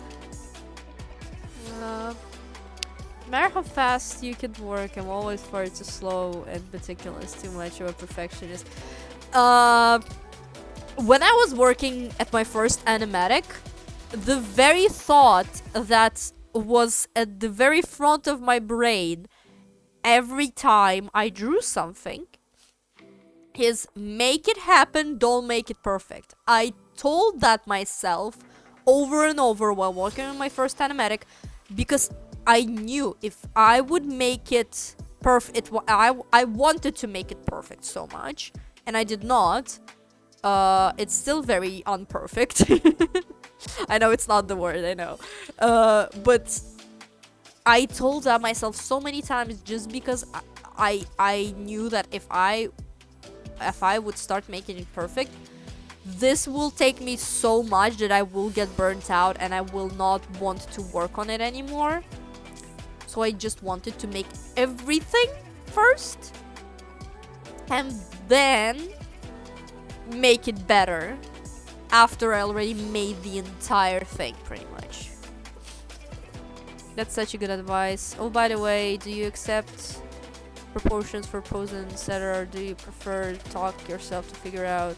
Matter how fast you can work, I'm always far too slow and meticulous, too much of a perfectionist. When I was working at my first animatic, the very thought that was at the very front of my brain every time I drew something is make it happen, don't make it perfect. I told that myself over and over while working on my first animatic, because I knew if I would make it perfect, I wanted to make it perfect so much, and I did not. It's still very unperfect. I know it's not the word, I know. But I told that myself so many times just because I knew that if I would start making it perfect, this will take me so much that I will get burnt out and I will not want to work on it anymore. So I just wanted to make everything first and then make it better after I already made the entire thing, pretty much. That's such a good advice. Oh, by the way, do you accept proportions for pose and etc., or do you prefer talk yourself to figure out?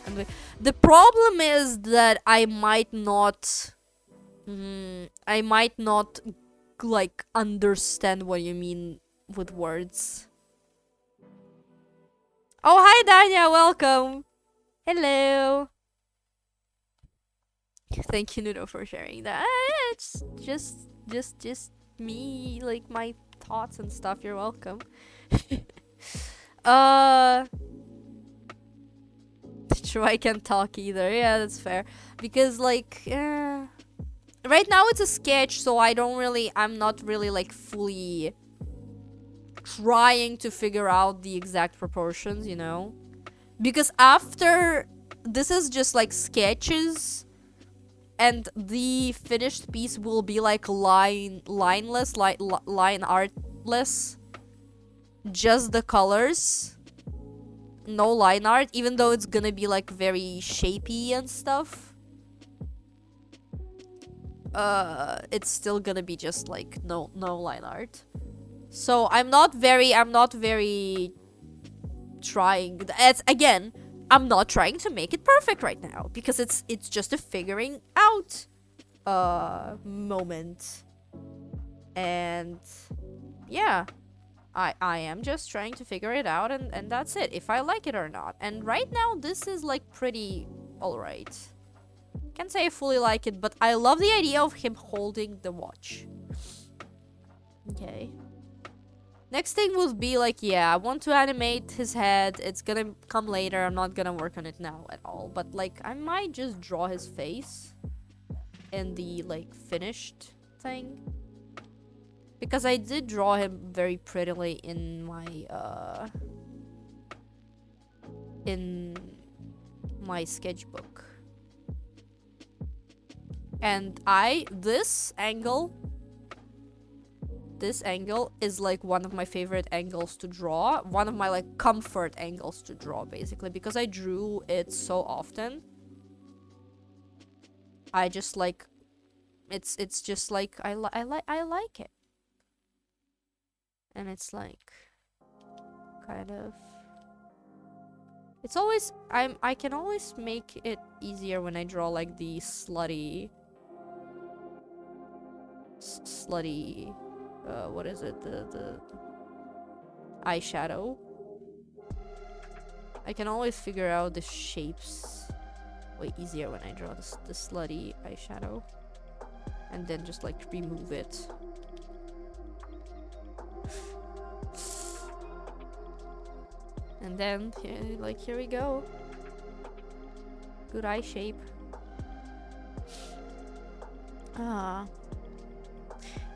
And the problem is that I might not like understand what you mean with words. Oh, hi Danya, welcome. Hello. Thank you, Nuno, for sharing that. It's just me, like my thoughts and stuff. You're welcome. true. I can't talk either. Yeah, that's fair. Because, like, right now it's a sketch, so I'm not really, like, fully trying to figure out the exact proportions, you know? Because after, this is just, like, sketches, and the finished piece will be, like, lineless, line artless. Just the colors. No line art, even though it's gonna be, like, very shapy and stuff. It's still gonna be just, like, no line art. So I'm not very trying. Again, I'm not trying to make it perfect right now because it's just a figuring out moment. And yeah, I am just trying to figure it out, and that's it, if I like it or not. And right now this is, like, pretty alright. Can't say I fully like it, but I love the idea of him holding the watch. Okay. Next thing would be, like, yeah, I want to animate his head. It's gonna come later. I'm not gonna work on it now at all. But, like, I might just draw his face in the, like, finished thing. Because I did draw him very prettily in my sketchbook. And this angle is, like, one of my favorite angles to draw. One of my, like, comfort angles to draw, basically. Because I drew it so often. I just, like... It's just, like, I like it. And it's, like... kind of... It's always... I can always make it easier when I draw, like, the slutty... what is it? The eyeshadow. I can always figure out the shapes way easier when I draw the slutty eyeshadow. And then just, like, remove it. And then, here we go. Good eye shape.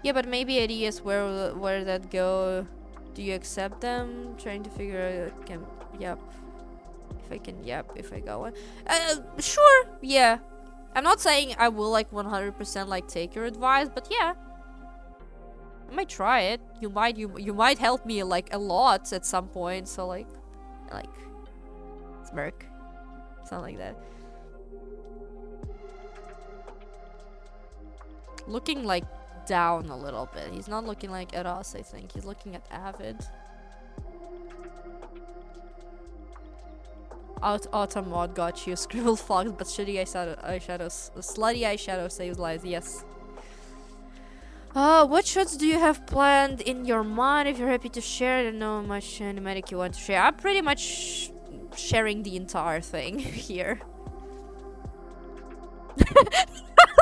Yeah, but maybe ideas where that go. Do you accept them? Trying to figure out if I go on. Sure, yeah. I'm not saying I will, like, 100% like take your advice, but yeah. I might try it. You might help me, like, a lot at some point, so like smirk. Something like that. Looking, like, down a little bit. He's not looking, like, at us, I think. He's looking at Avid. Automod got you. Scribble fox, but shitty eyeshadows. Slutty eyeshadow saves lives, yes. What shots do you have planned in your mind? If you're happy to share, I don't know how much animatic you want to share. I'm pretty much sharing the entire thing here.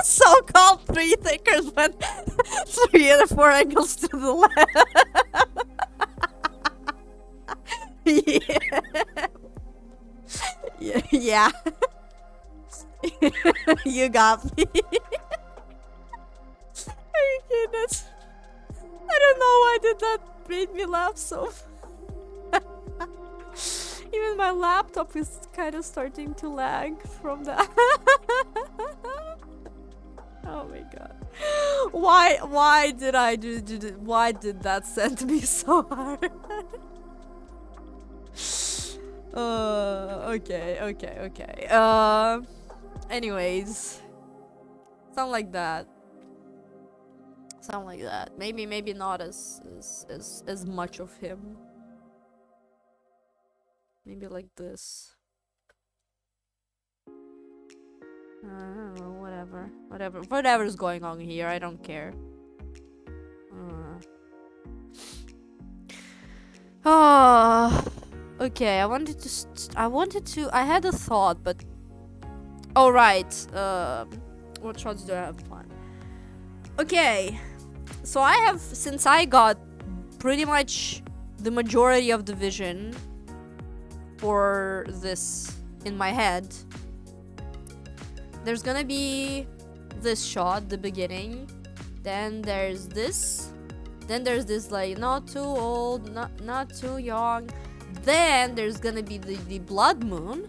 So called 3 thinkers, but 3 and 4 angles to the left. Yeah. You got me. Are you kidding? I don't know why did that made me laugh so. Even my laptop is kind of starting to lag from that. Oh my god. Why did I do why did that send me so hard? Okay. Anyways. Something like that. Maybe not as much of him. Maybe like this. I don't know, whatever's going on here, I don't care. Okay, I had a thought, but oh right, what shots do I have planned? Okay, so since I got pretty much the majority of the vision for this in my head, there's gonna be this shot, the beginning, then there's this, then there's this like not too old, not too young, then there's gonna be the blood moon,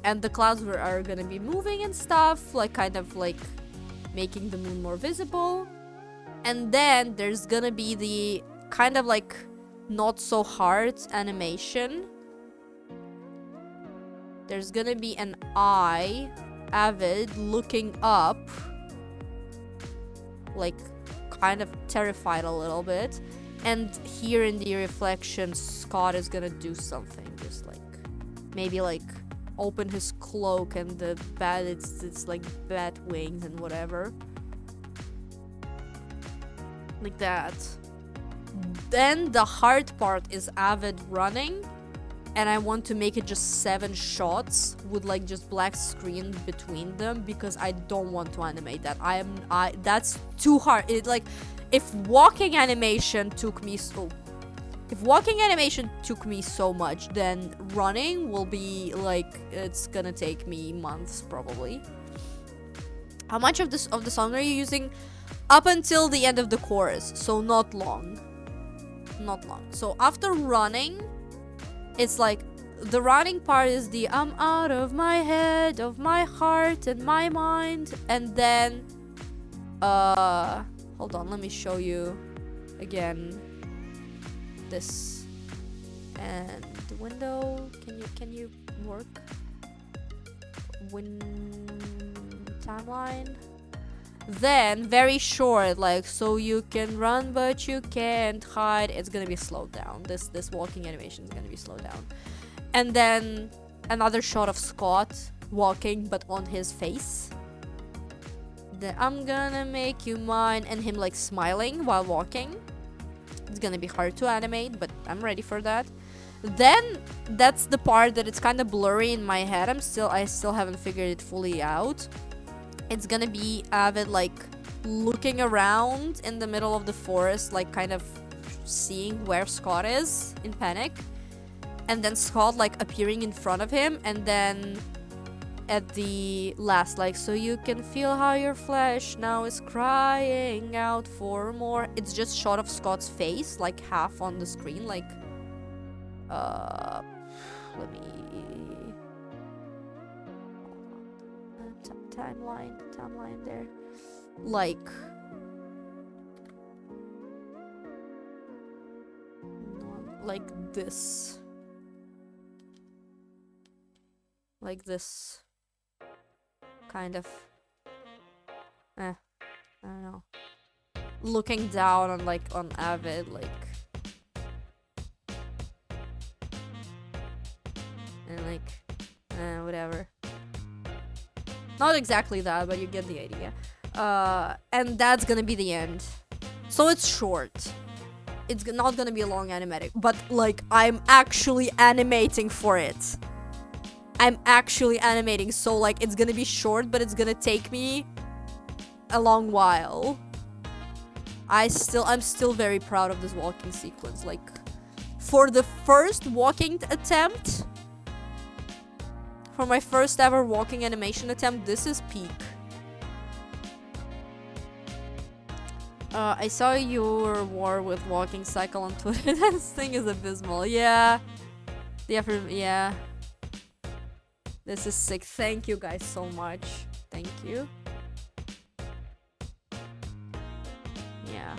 and the clouds are gonna be moving and stuff, like kind of like making the moon more visible, and then there's gonna be the kind of like not so hard animation. There's gonna be an eye, Avid, looking up, like kind of terrified a little bit. And here in the reflection, Scott is gonna do something, just like maybe like open his cloak and the bat, it's like bat wings and whatever. Like that. Then the hard part is Avid running. And I want to make it just 7 shots with like just black screen between them because I don't want to animate that. That's too hard. It like if walking animation took me so much, then running will be like it's gonna take me months probably. How much of the song are you using? Up until the end of the chorus, so not long. Not long. So after running, it's like the running part is the I'm out of my head, of my heart and my mind, and then hold on, let me show you again this. And the window, can you work timeline? Then very short, like so you can run but you can't hide. It's gonna be slowed down. This walking animation is gonna be slowed down. And then another shot of Scott walking but on his face. Then I'm gonna make you mine, and him like smiling while walking. It's gonna be hard to animate, but I'm ready for that. Then that's the part that it's kind of blurry in my head. I still haven't figured it fully out. It's gonna be Avid like looking around in the middle of the forest, like kind of seeing where Scott is in panic, and then Scott like appearing in front of him, and then at the last, like so you can feel how your flesh now is crying out for more. It's just shot of Scott's face, like half on the screen, like let me timeline there, like this, kind of I don't know, looking down on like on Avid, like, and like whatever. Not exactly that, but you get the idea. And that's gonna be the end. So it's short. It's not gonna be a long animatic, but like I'm actually animating for it. I'm actually animating, so like it's gonna be short, but it's gonna take me a long while. I'm still very proud of this walking sequence. Like for the first walking attempt, for my first ever walking animation attempt, this is peak. I saw your war with walking cycle on Twitter. This thing is abysmal. Yeah. Yeah. This is sick. Thank you guys so much. Thank you. Yeah.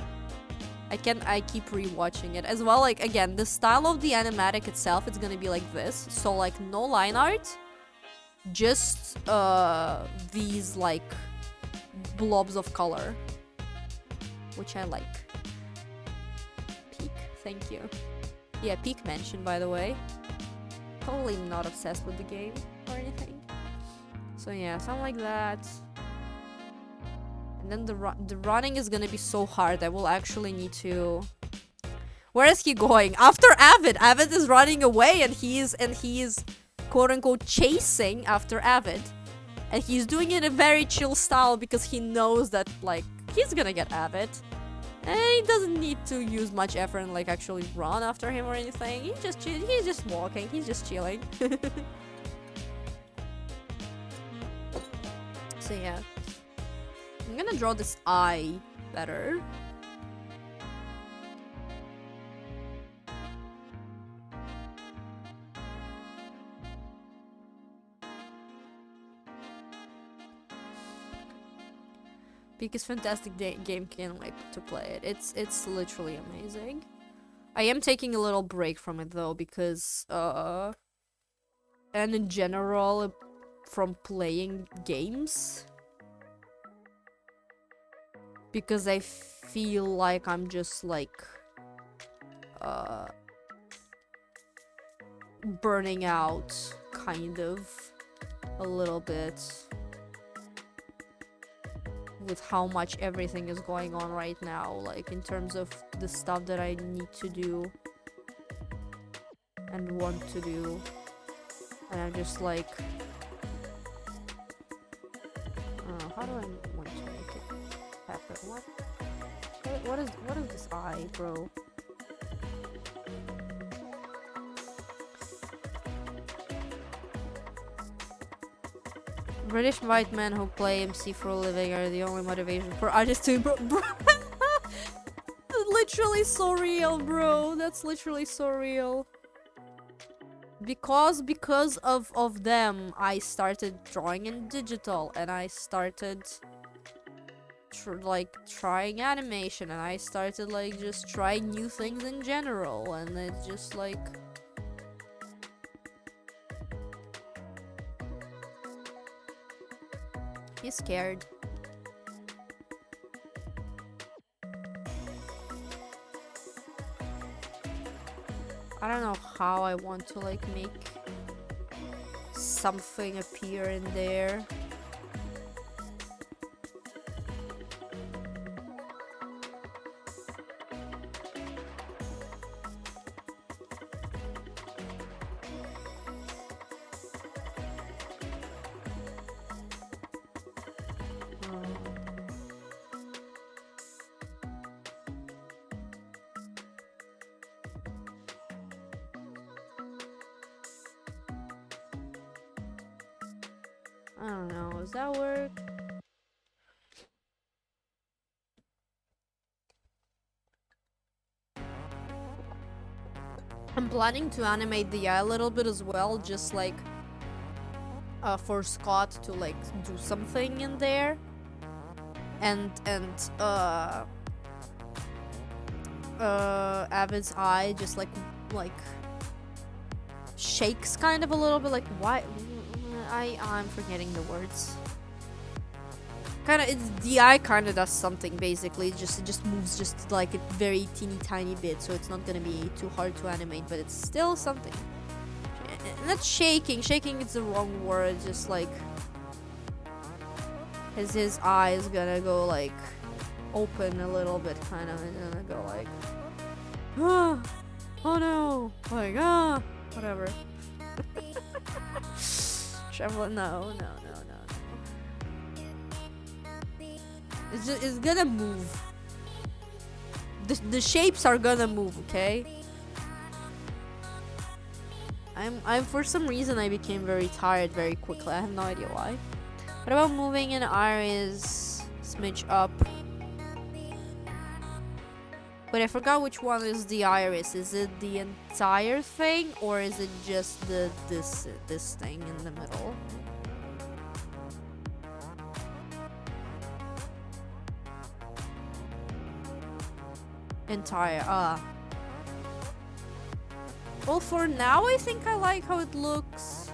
I keep rewatching it as well. Like again, the style of the animatic itself, it's gonna be like this. So like no line art. Just these like blobs of color, which I like. Peak, thank you. Yeah, Peak mentioned, by the way. Totally not obsessed with the game or anything. So yeah, something like that. And then the running is gonna be so hard. I will actually need to. Where is he going? After Avid. Avid is running away, and he's quote-unquote chasing after Avid, and he's doing it in a very chill style because he knows that like he's gonna get Avid, And he doesn't need to use much effort and like actually run after him or anything. He's just walking. He's just chilling. So yeah, I'm gonna draw this eye better. Because fantastic game can't wait to play it. It's literally amazing. I am taking a little break from it though because and in general from playing games because I feel like I'm just like burning out kind of a little bit with how much everything is going on right now, like in terms of the stuff that I need to do and want to do, and I'm just like, how do I want to make it happen? What is this eye, bro? British white men who play MC for a living are the only motivation for artists to improve. Literally so real, bro. That's literally so real. Because of them, I started drawing in digital, and I started trying animation, and I started like just trying new things in general, and it's just like. He's scared. I don't know how I want to like make something appear in there. I don't know, does that work? I'm planning to animate the eye a little bit as well, just like for Scott to like do something in there. And Avid's eye just like shakes kind of a little bit, like why I'm forgetting the words. It's the eye kind of does something basically. It just moves just like a very teeny tiny bit, so it's not gonna be too hard to animate, but it's still something. Not shaking. Shaking is the wrong word. Just like his eye is gonna go like open a little bit, kind of, and gonna go like, oh no, like whatever. Travel? No. It's gonna move. The shapes are gonna move, okay? I'm for some reason I became very tired very quickly. I have no idea why. What about moving an iris smidge up? But I forgot which one is the iris. Is it the entire thing, or is it just this thing in the middle? Entire. Well, for now, I think I like how it looks.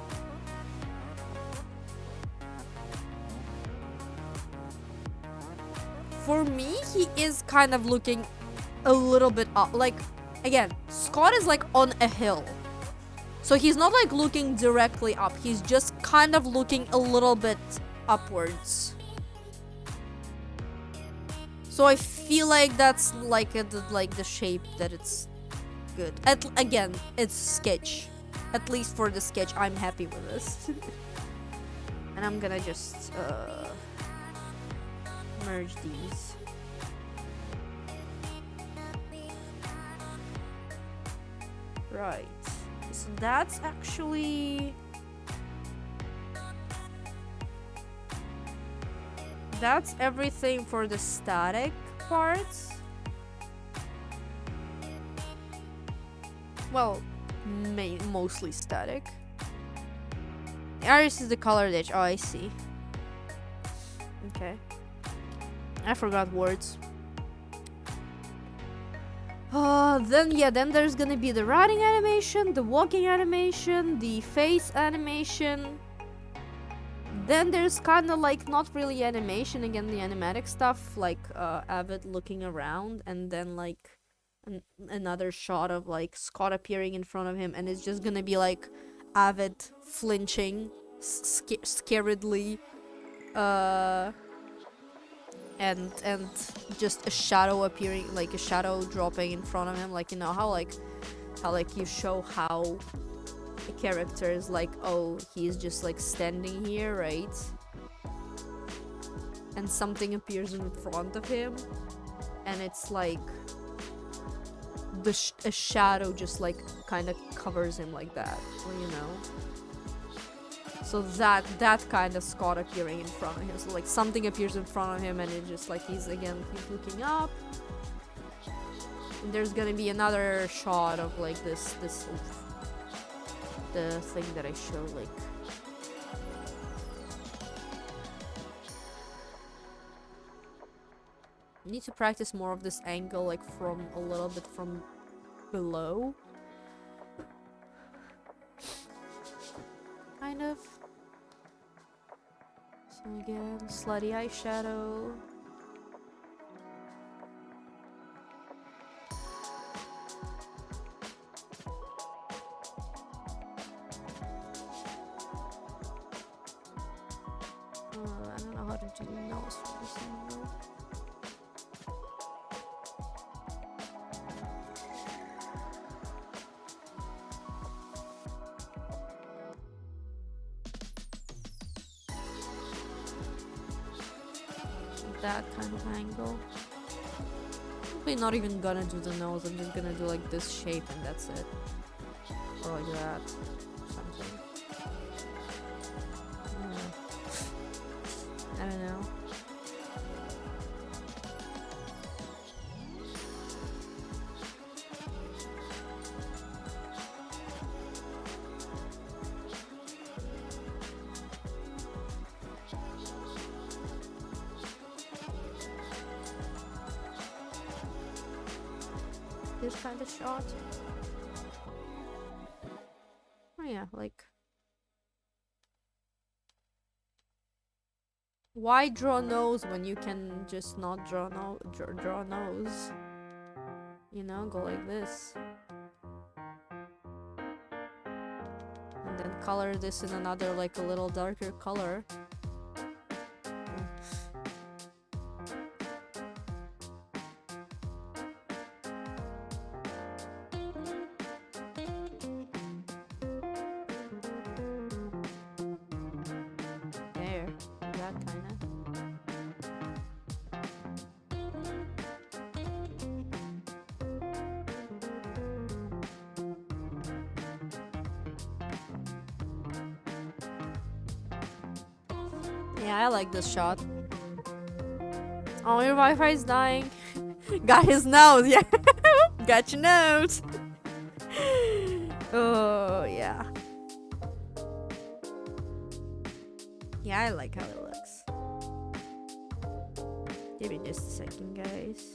For me, he is kind of looking a little bit up. Like, again, Scott is like on a hill. So he's not like looking directly up. He's just kind of looking a little bit upwards. So I feel like that's like the shape that it's good. Again, it's sketch. At least for the sketch, I'm happy with this. And I'm gonna just merge these. Right. So that's actually... That's everything for the static parts. Well, mostly static. Iris is the colored edge. Oh, I see. Okay. I forgot words. Then there's gonna be the riding animation, the walking animation, the face animation. Then there's kind of like not really animation, again the animatic stuff, like Avid looking around, and then like another shot of like Scott appearing in front of him, and it's just gonna be like Avid flinching scaredly, and just a shadow appearing, like a shadow dropping in front of him, like, you know how you show how a character is like, oh, he's just like standing here, right? And something appears in front of him, and it's like a shadow just like kind of covers him like that, you know? So that kind of Scott appearing in front of him. So like something appears in front of him, and it's just like he's looking up. And there's gonna be another shot of like this the thing that I showed, like I need to practice more of this angle, like from a little bit from below, kind of. So again, slutty eyeshadow. I don't know how to do the nose for this angle. That kind of angle. Probably not even gonna do the nose, I'm just gonna do like this shape and that's it. Or like that. Something. I don't know. This kind of shot. Oh yeah, like, why draw nose when you can just not draw nose? You know, go like this. And then color this in another, like, a little darker color. Yeah, I like this shot. Oh, your Wi-Fi is dying. Got his nose, yeah. Got your nose. Oh, yeah. Yeah, I like how it looks. Give me just a second, guys.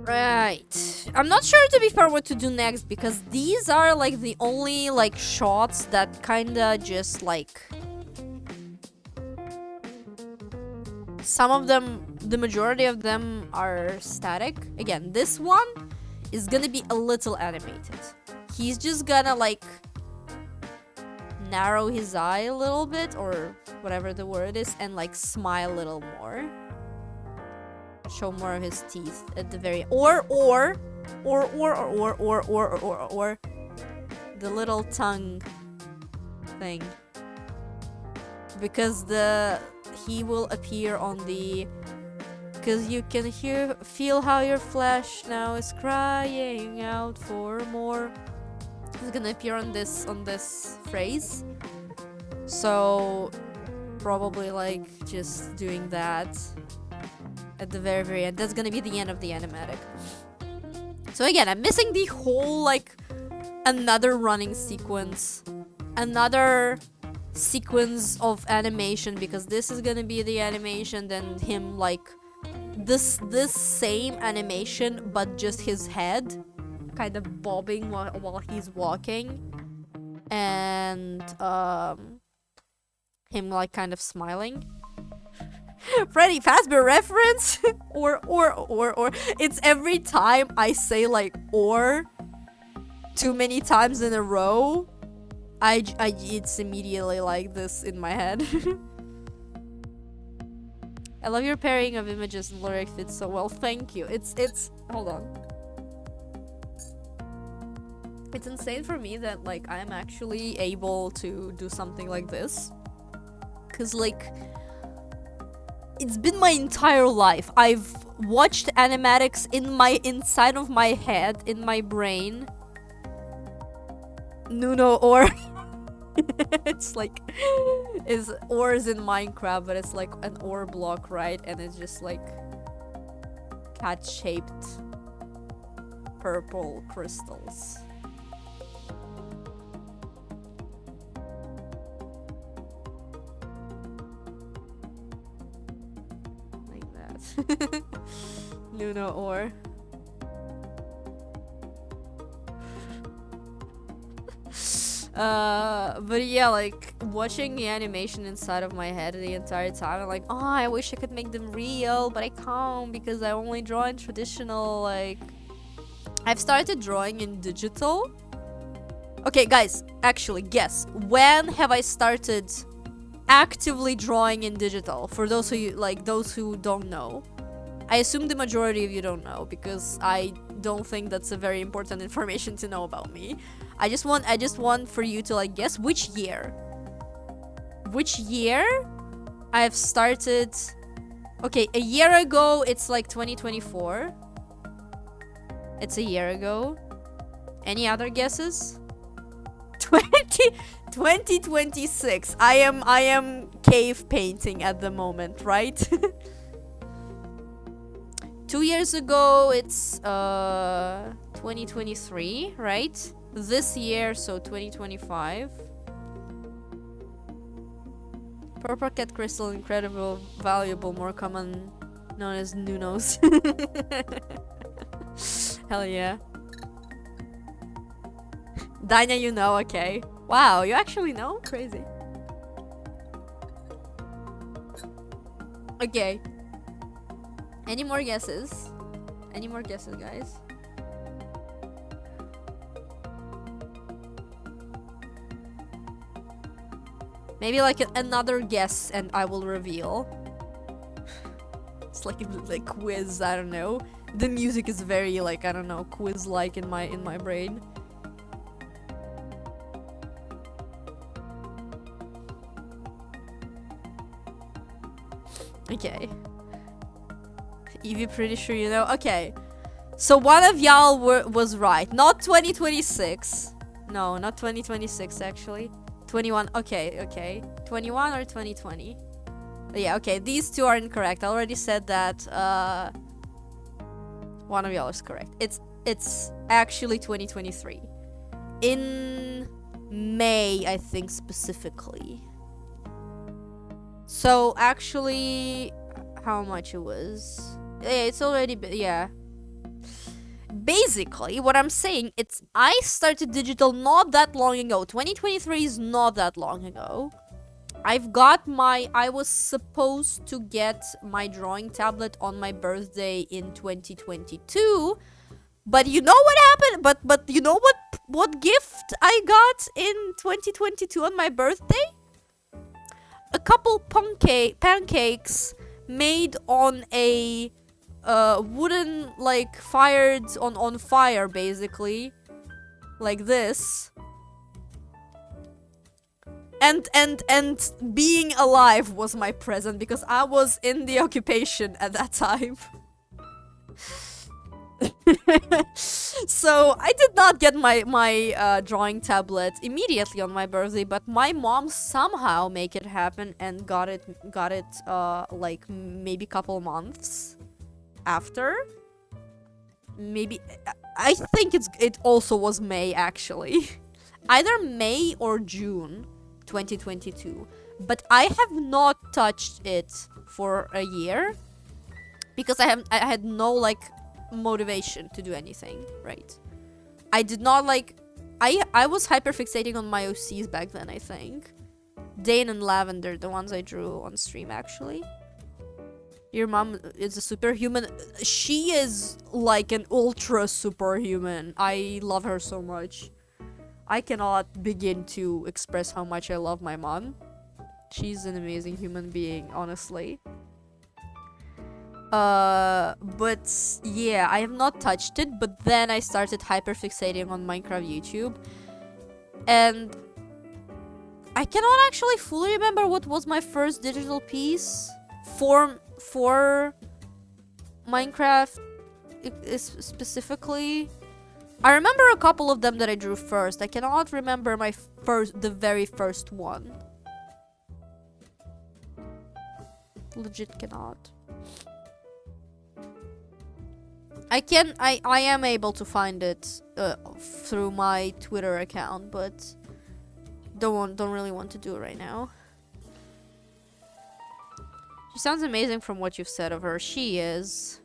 Right. I'm not sure, to be fair, what to do next, because these are like the only like shots that kinda just like, some of them, the majority of them are static. Again, this one is gonna be a little animated. He's just gonna like narrow his eye a little bit, or whatever the word is, and like smile a little more. Show more of his teeth at the very, or or the little tongue thing, because he will appear on the, because you can feel how your flesh now is crying out for more. It's gonna appear on this phrase, so probably like just doing that at the very end. That's gonna be the end of the animatic. So again, I'm missing the whole like another running sequence, another sequence of animation, because this is gonna be the animation, then him like this same animation but just his head kind of bobbing while he's walking, and him like kind of smiling. Freddy Fazbear reference. or it's every time I say like or too many times in a row, it's immediately like this in my head. I love your pairing of images and lyric fits so well. Thank you. It's hold on. It's insane for me that like I'm actually able to do something like this, cause like it's been my entire life. I've watched animatics inside of my head, in my brain. Nuno or it's like is ores in Minecraft, but it's like an ore block, right? And it's just like cat-shaped purple crystals. Like that. Nuno ore. But yeah, like watching the animation inside of my head the entire time, I'm like, oh, I wish I could make them real, but I can't because I only draw in traditional. Like, I've started drawing in digital. Okay, guys, actually, guess when have I started actively drawing in digital? For those who don't know, I assume the majority of you don't know, because I don't think that's a very important information to know about me. I just want for you to like guess which year I've started. Okay, a year ago, it's like 2024. It's a year ago. Any other guesses? 2026. I am cave painting at the moment, right? 2 years ago, it's 2023, right? This year, so 2025. Purple cat crystal, incredible, valuable, more common, known as Nunos. Hell yeah. Danya, you know, okay. Wow, you actually know? Crazy. Okay. Any more guesses? Any more guesses, guys? Maybe like another guess and I will reveal. It's like a quiz, I don't know. The music is very like, I don't know, quiz-like in my brain. Okay. Evie, pretty sure you know. Okay. So one of y'all was right. Not 2026. No, not 2026 actually. 21. Okay. 21 or 2020? Yeah, okay. These two are incorrect. I already said that. One of y'all is correct. It's actually 2023. In May, I think specifically. So actually, how much it was? Yeah, it's already yeah. Basically, what I'm saying, I started digital not that long ago. 2023 is not that long ago. I was supposed to get my drawing tablet on my birthday in 2022. But you know what happened? But you know what gift I got in 2022 on my birthday? A couple pancakes made on a wooden, like, fired on fire, basically. Like this. And being alive was my present because I was in the occupation at that time. So I did not get my drawing tablet immediately on my birthday, but my mom somehow make it happen and got it like maybe couple months after. Maybe I think it also was May, actually. Either May or June 2022, but I have not touched it for a year because I had no like motivation to do anything, right? I did not like I was hyperfixating on my OCs back then, I think. Dane and Lavender, the ones I drew on stream, actually. Your mom is a superhuman. She is like an ultra superhuman. I love her so much. I cannot begin to express how much I love my mom. She's an amazing human being, honestly. But yeah, I have not touched it, but then I started hyperfixating on Minecraft YouTube. And I cannot actually fully remember what was my first digital piece for Minecraft specifically. I remember a couple of them that I drew first. I cannot remember the very first one. Legit cannot. I am able to find it through my Twitter account, but don't really want to do it right now. She sounds amazing from what you've said of her. She is.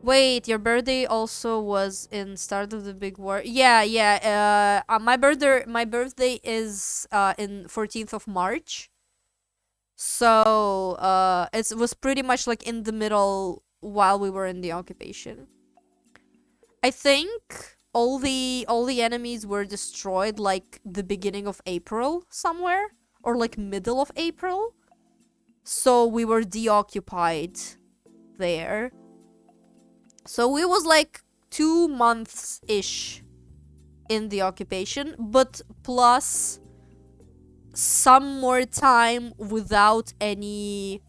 Wait, your birthday also was in start of the big war. Yeah. My birthday is in 14th of March. So it was pretty much like in the middle while we were in the occupation. I think all the enemies were destroyed like the beginning of April somewhere, or like middle of April. So we were deoccupied there. So it was like 2 months-ish in the occupation, but plus some more time without any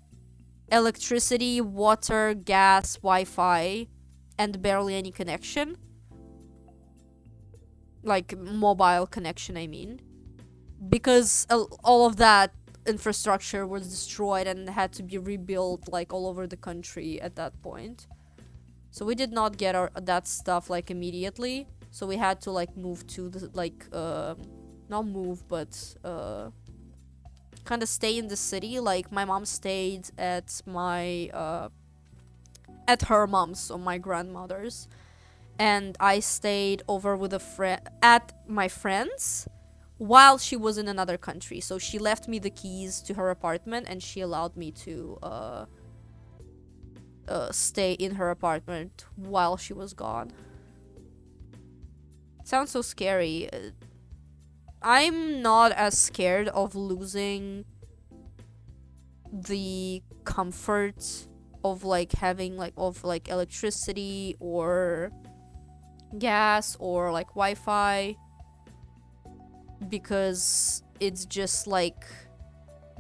electricity, water, gas, Wi-Fi, and barely any connection. Like mobile connection, I mean. Because all of that infrastructure was destroyed and had to be rebuilt like all over the country at that point. So we did not get that stuff like immediately. So we had to like move to the like not move, but kind of stay in the city. Like my mom stayed at my at her mom's, so my grandmother's, and I stayed over with a friend at my friend's while she was in another country. So she left me the keys to her apartment and she allowed me to stay in her apartment while she was gone. Sounds so scary. I'm not as scared of losing the comfort of like having like electricity or gas or like Wi-Fi, because it's just like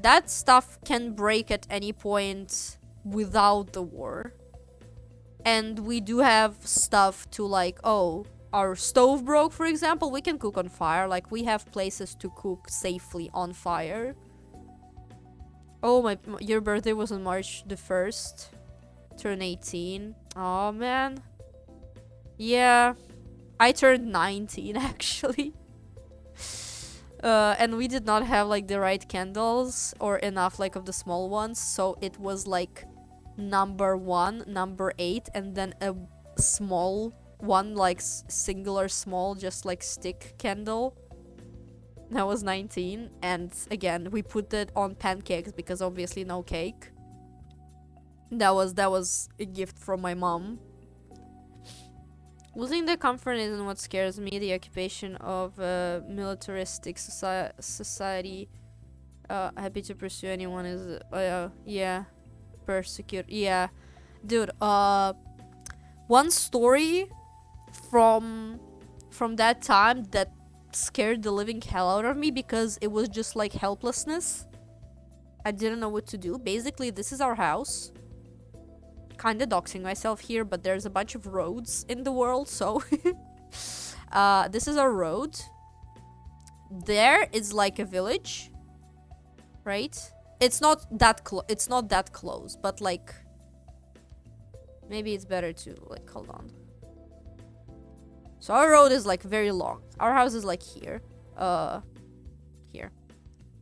that stuff can break at any point without the war. And we do have stuff to like, oh, our stove broke, for example, we can cook on fire. Like we have places to cook safely on fire. Oh, your birthday was on March the 1st. Turn 18. Oh man. Yeah. I turned 19 actually. And we did not have like the right candles or enough like of the small ones, so it was like number 1, number 8, and then a small one, like singular small, just like stick candle. That was 19, and again we put it on pancakes because obviously no cake. That was a gift from my mom. Losing the comfort isn't what scares me. The occupation of a militaristic society. Happy to pursue anyone is yeah, persecute. Yeah, Dude, one story from that time that scared the living hell out of me because it was just like helplessness. I didn't know what to do. Basically, this is our house. Kinda doxing myself here, but there's a bunch of roads in the world, so this is our road. There is like a village, right? It's not that close, but like maybe it's better to like hold on. So our road is like very long. Our house is like here. Here.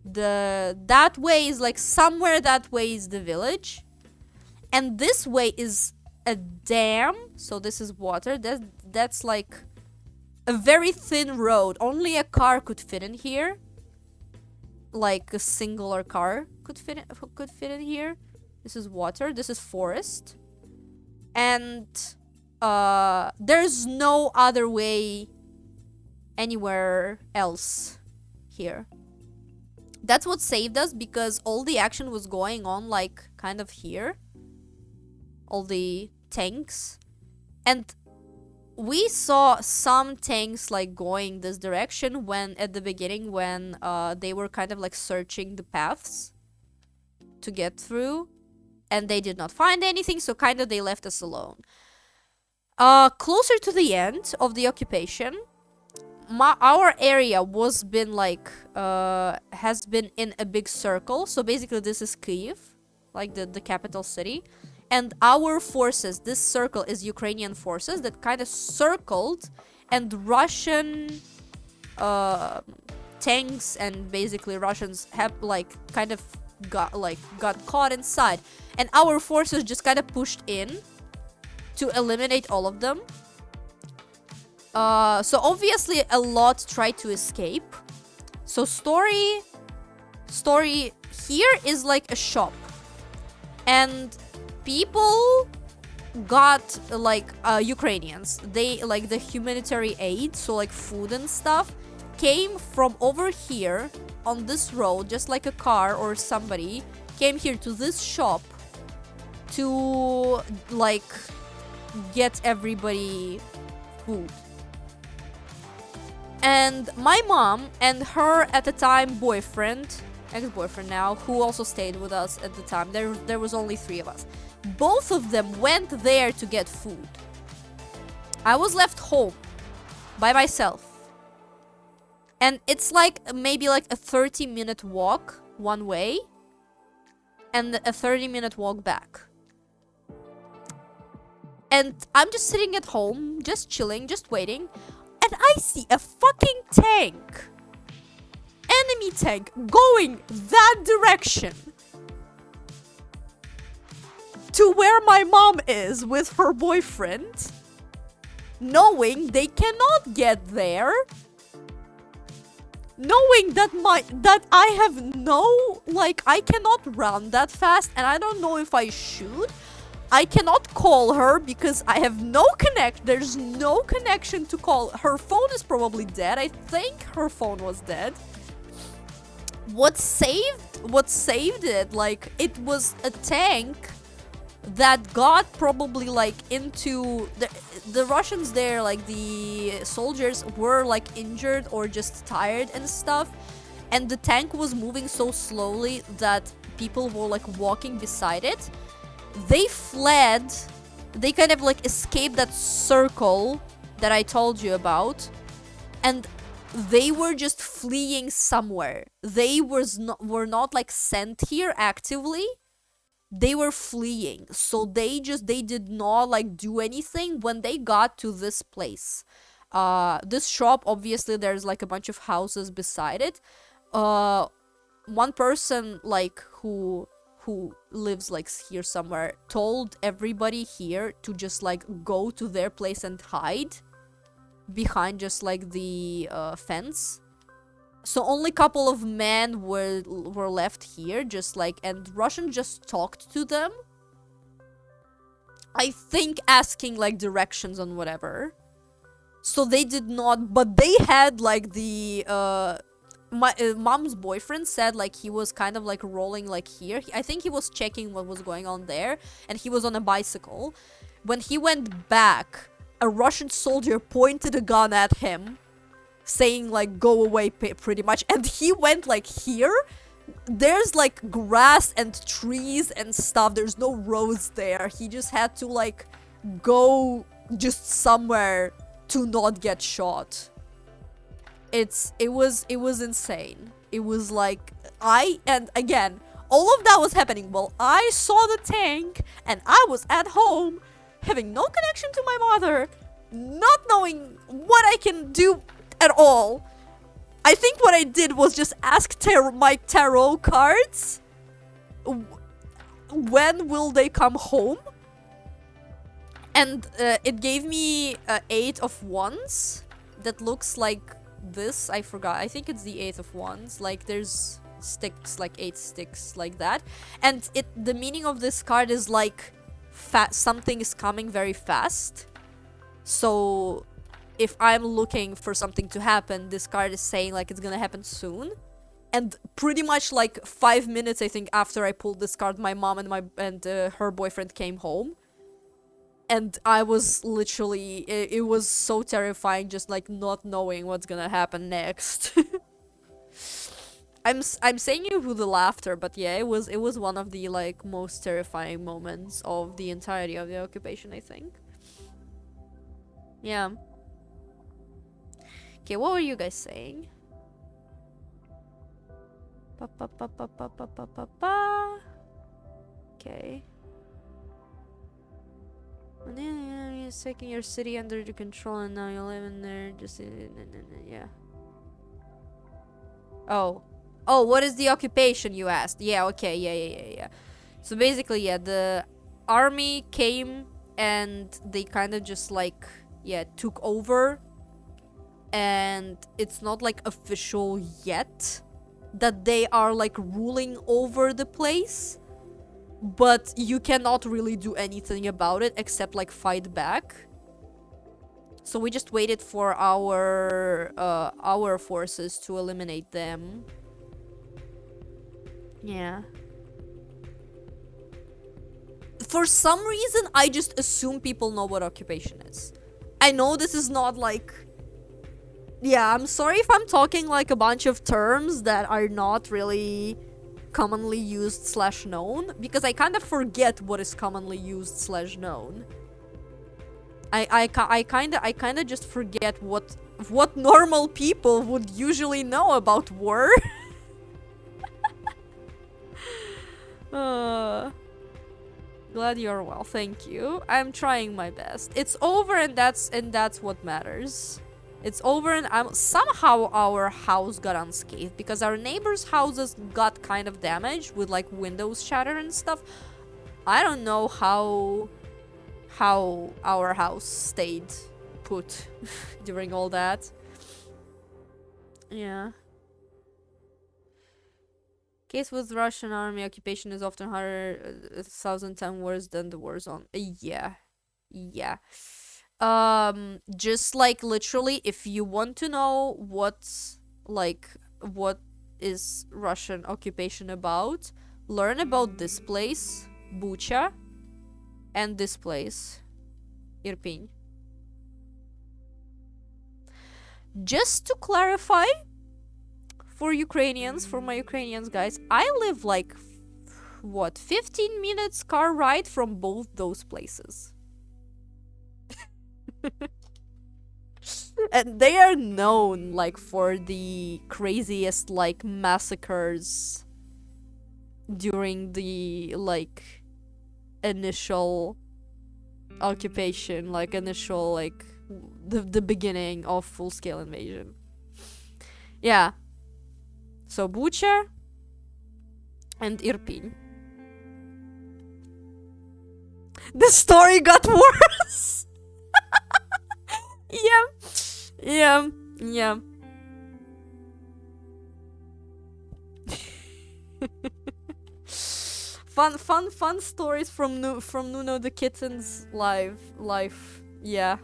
That way is like somewhere that way is the village. And this way is a dam. So this is water. That's like a very thin road. Only a car could fit in here. Like a singular car could fit in here. This is water. This is forest. And there's no other way anywhere else here. That's what saved us, because all the action was going on like kind of here. All the tanks. And we saw some tanks like going this direction when at the beginning when they were kind of like searching the paths to get through, and they did not find anything, so kind of they left us alone. Closer to the end of the occupation, our area has been in a big circle. So basically this is Kyiv, like the capital city. And our forces, this circle is Ukrainian forces that kind of circled, and Russian tanks and basically Russians have like kind of got caught inside. And our forces just kind of pushed in to eliminate all of them. So obviously a lot tried to escape. So story here is like a shop. And people got like Ukrainians, they like the humanitarian aid, so like food and stuff came from over here on this road, just like a car or somebody came here to this shop to like get everybody food. And my mom and her at the time boyfriend, ex-boyfriend now, who also stayed with us at the time, there was only 3 of us. Both of them went there to get food. I was left home by myself. And it's like maybe like a 30-minute walk one way and a 30-minute walk back. And I'm just sitting at home, just chilling, just waiting, and I see a fucking tank, enemy tank, going that direction to where my mom is with her boyfriend, knowing they cannot get there, knowing that I have no, like, I cannot run that fast, and I don't know if I should. I cannot call her because I have no there's no connection to call. Her phone is probably dead. I think her phone was dead. What saved it, like, it was a tank that got probably like into the Russians there, like the soldiers were like injured or just tired and stuff, and the tank was moving so slowly that people were like walking beside it. They fled, they kind of like escaped that circle that I told you about, and they were just fleeing somewhere. They were not like sent here actively. They were fleeing. So they did not like do anything when they got to this place. This shop, obviously there's like a bunch of houses beside it. One person like who lives like here somewhere told everybody here to just like go to their place and hide behind just like the fence. So only couple of men were left here, just like, and Russian just talked to them, I think asking like directions on whatever. So they did not, but they had like the my mom's boyfriend said like he was kind of like rolling like here. I think he was checking what was going on there, and he was on a bicycle. When he went back, a Russian soldier pointed a gun at him, saying like go away pretty much, and he went like here. There's like grass and trees and stuff. There's no roads there. He just had to like go just somewhere to not get shot. It was insane. It was like and again, all of that was happening while I saw the tank and I was at home having no connection to my mother, not knowing what I can do at all. I think what I did was just ask my tarot cards, when will they come home? And it gave me 8 of wands that looks like this. I forgot. I think it's the 8 of wands. Like there's sticks, like 8 sticks like that. And the meaning of this card is like something is coming very fast. So if I'm looking for something to happen, this card is saying like it's gonna happen soon. And pretty much like 5 minutes, I think, after I pulled this card, my mom and her boyfriend came home. And I was literally, it was so terrifying, just like not knowing what's gonna happen next. I'm saying it with the laughter, but yeah, it was one of the like most terrifying moments of the entirety of the occupation, I think. Yeah. Okay, what were you guys saying? Okay. It's taking your city under your control and now you live in there. Just yeah. Oh, what is the occupation, you asked? Yeah, okay, yeah. So basically, yeah, the army came and they kind of just like, yeah, took over. And it's not like official yet that they are like ruling over the place, but you cannot really do anything about it except like fight back. So we just waited for our forces to eliminate them. Yeah. For some reason, I just assume people know what occupation is. I know this is not like... Yeah, I'm sorry if I'm talking like a bunch of terms that are not really commonly used / known, because I kind of forget what is commonly used / known. I kind of just forget what normal people would usually know about war. Glad you're well, thank you. I'm trying my best. It's over, and that's what matters. It's over, and somehow our house got unscathed because our neighbors' houses got kind of damaged with like windows shattered and stuff. I don't know how our house stayed put during all that. Yeah. Case with Russian army occupation is often harder, 1,000 times worse than the war zone. Yeah. Just like literally, if you want to know what is Russian occupation about, learn about this place, Bucha, and this place, Irpin. Just to clarify, for my Ukrainians guys, I live like, 15 minutes car ride from both those places. And they are known like for the craziest like massacres during the like initial occupation, like initial like the beginning of full-scale invasion. Yeah. So Bucha and Irpin. The story got worse. Yeah. Fun stories from Nuno the Kitten's life. Yeah.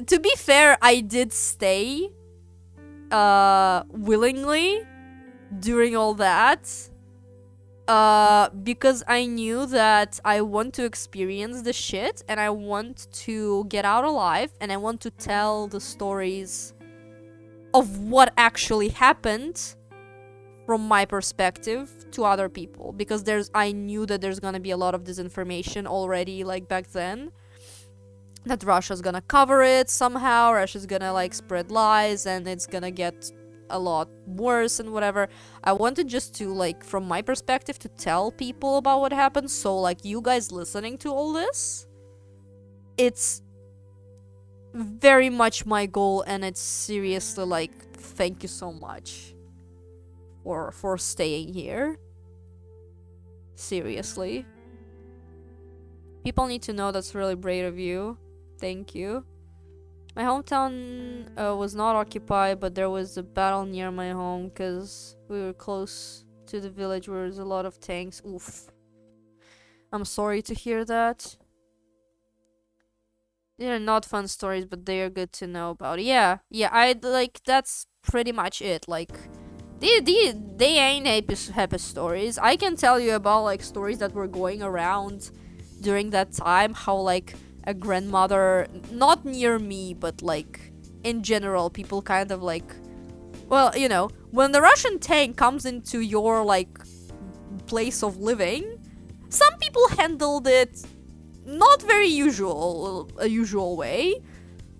To be fair, I did stay willingly during all that. Because I knew that I want to experience the shit and I want to get out alive and I want to tell the stories of what actually happened from my perspective to other people, because I knew that there's gonna be a lot of disinformation already, like back then, that Russia's gonna cover it somehow, Russia's gonna like spread lies and it's gonna get a lot worse and whatever. I wanted just to, like, from my perspective, to tell people about what happened, so like you guys listening to all this, it's very much my goal, and it's seriously like, thank you so much for staying here. Seriously. People need to know that's really brave of you. Thank you. My hometown was not occupied, but there was a battle near my home because we were close to the village where there's a lot of tanks. Oof. I'm sorry to hear that. They're not fun stories, but they are good to know about. Yeah, like, that's pretty much it. Like, they ain't happy stories. I can tell you about, like, stories that were going around during that time, how, like, a grandmother, not near me, but, like, in general, people kind of, like, well, you know, when the Russian tank comes into your, like, place of living, some people handled it not very a usual way.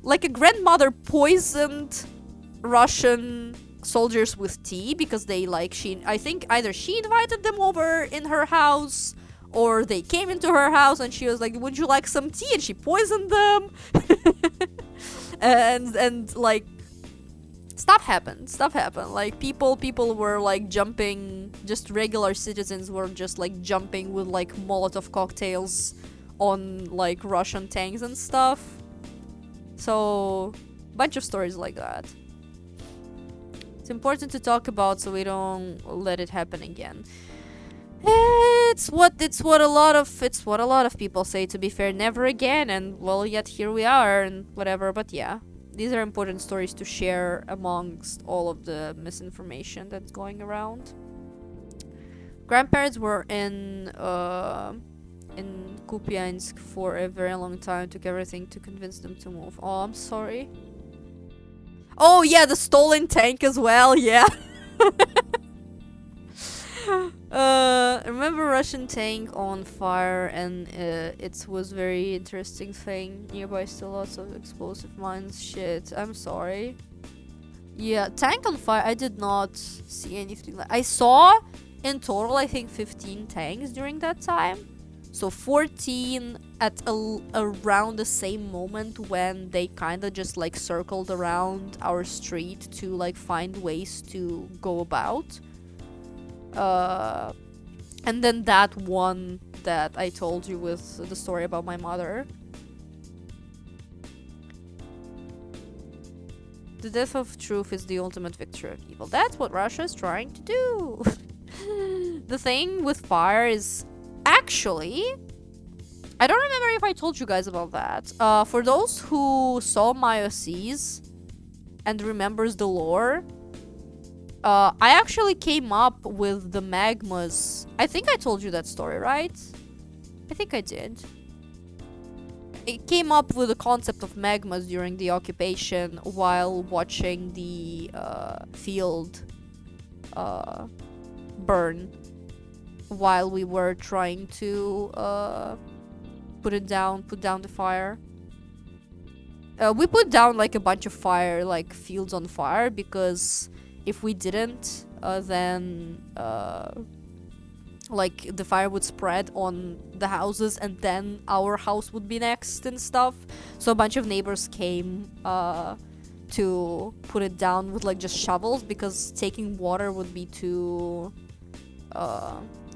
Like, a grandmother poisoned Russian soldiers with tea because they, like, I think either she invited them over in her house or they came into her house and she was like, would you like some tea? And she poisoned them. and like, stuff happened. Like, people were, like, jumping, just regular citizens were just, like, jumping with, like, Molotov cocktails on, like, Russian tanks and stuff. So, bunch of stories like that. It's important to talk about so we don't let it happen again. It's what a lot of people say, to be fair, never again, and well, yet here we are and whatever. But yeah, these are important stories to share amongst all of the misinformation that's going around. Grandparents were in Kupiansk for a very long time, took everything to convince them to move. Oh, I'm sorry. Oh yeah, the stolen tank as well, yeah. Remember Russian tank on fire, and it was very interesting thing. Nearby still lots of explosive mines. Shit, I'm sorry. Yeah, tank on fire, I did not see anything like. I saw in total, I think 15 tanks during that time. So 14 at around the same moment when they kind of just, like, circled around our street to, like, find ways to go about. And then that one that I told you with the story about my mother. The death of truth is the ultimate victory of evil. That's what Russia is trying to do. The thing with fire is, actually, I don't remember if I told you guys about that. For those who saw my OCs and remembers the lore, I actually came up with the magmas. I think I told you that story, right? I think I did. I came up with the concept of magmas during the occupation while watching the field burn, while we were trying to put down the fire. We put down, like, a bunch of fire, like, fields on fire, because if we didn't, then like, the fire would spread on the houses and then our house would be next and stuff. So a bunch of neighbors came to put it down with, like, just shovels, because taking water would be too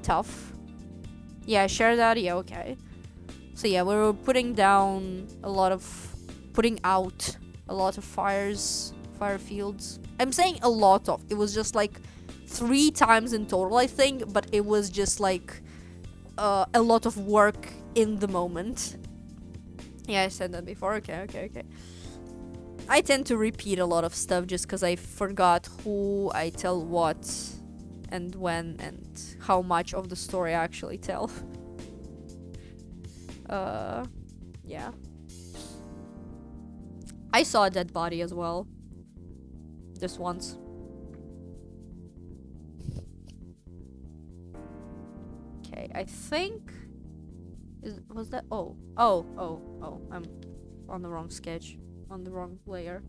tough. Yeah, share that. Yeah, okay. So yeah, we were putting out a lot of fire fields. I'm saying a lot of. It was just, like, 3 times in total, I think, but it was just, like, a lot of work in the moment. Yeah, I said that before. Okay. I tend to repeat a lot of stuff just because I forgot who I tell what and when and how much of the story I actually tell. Yeah. I saw a dead body as well. This once. Okay, I think... was that... Oh, I'm on the wrong sketch. On the wrong layer.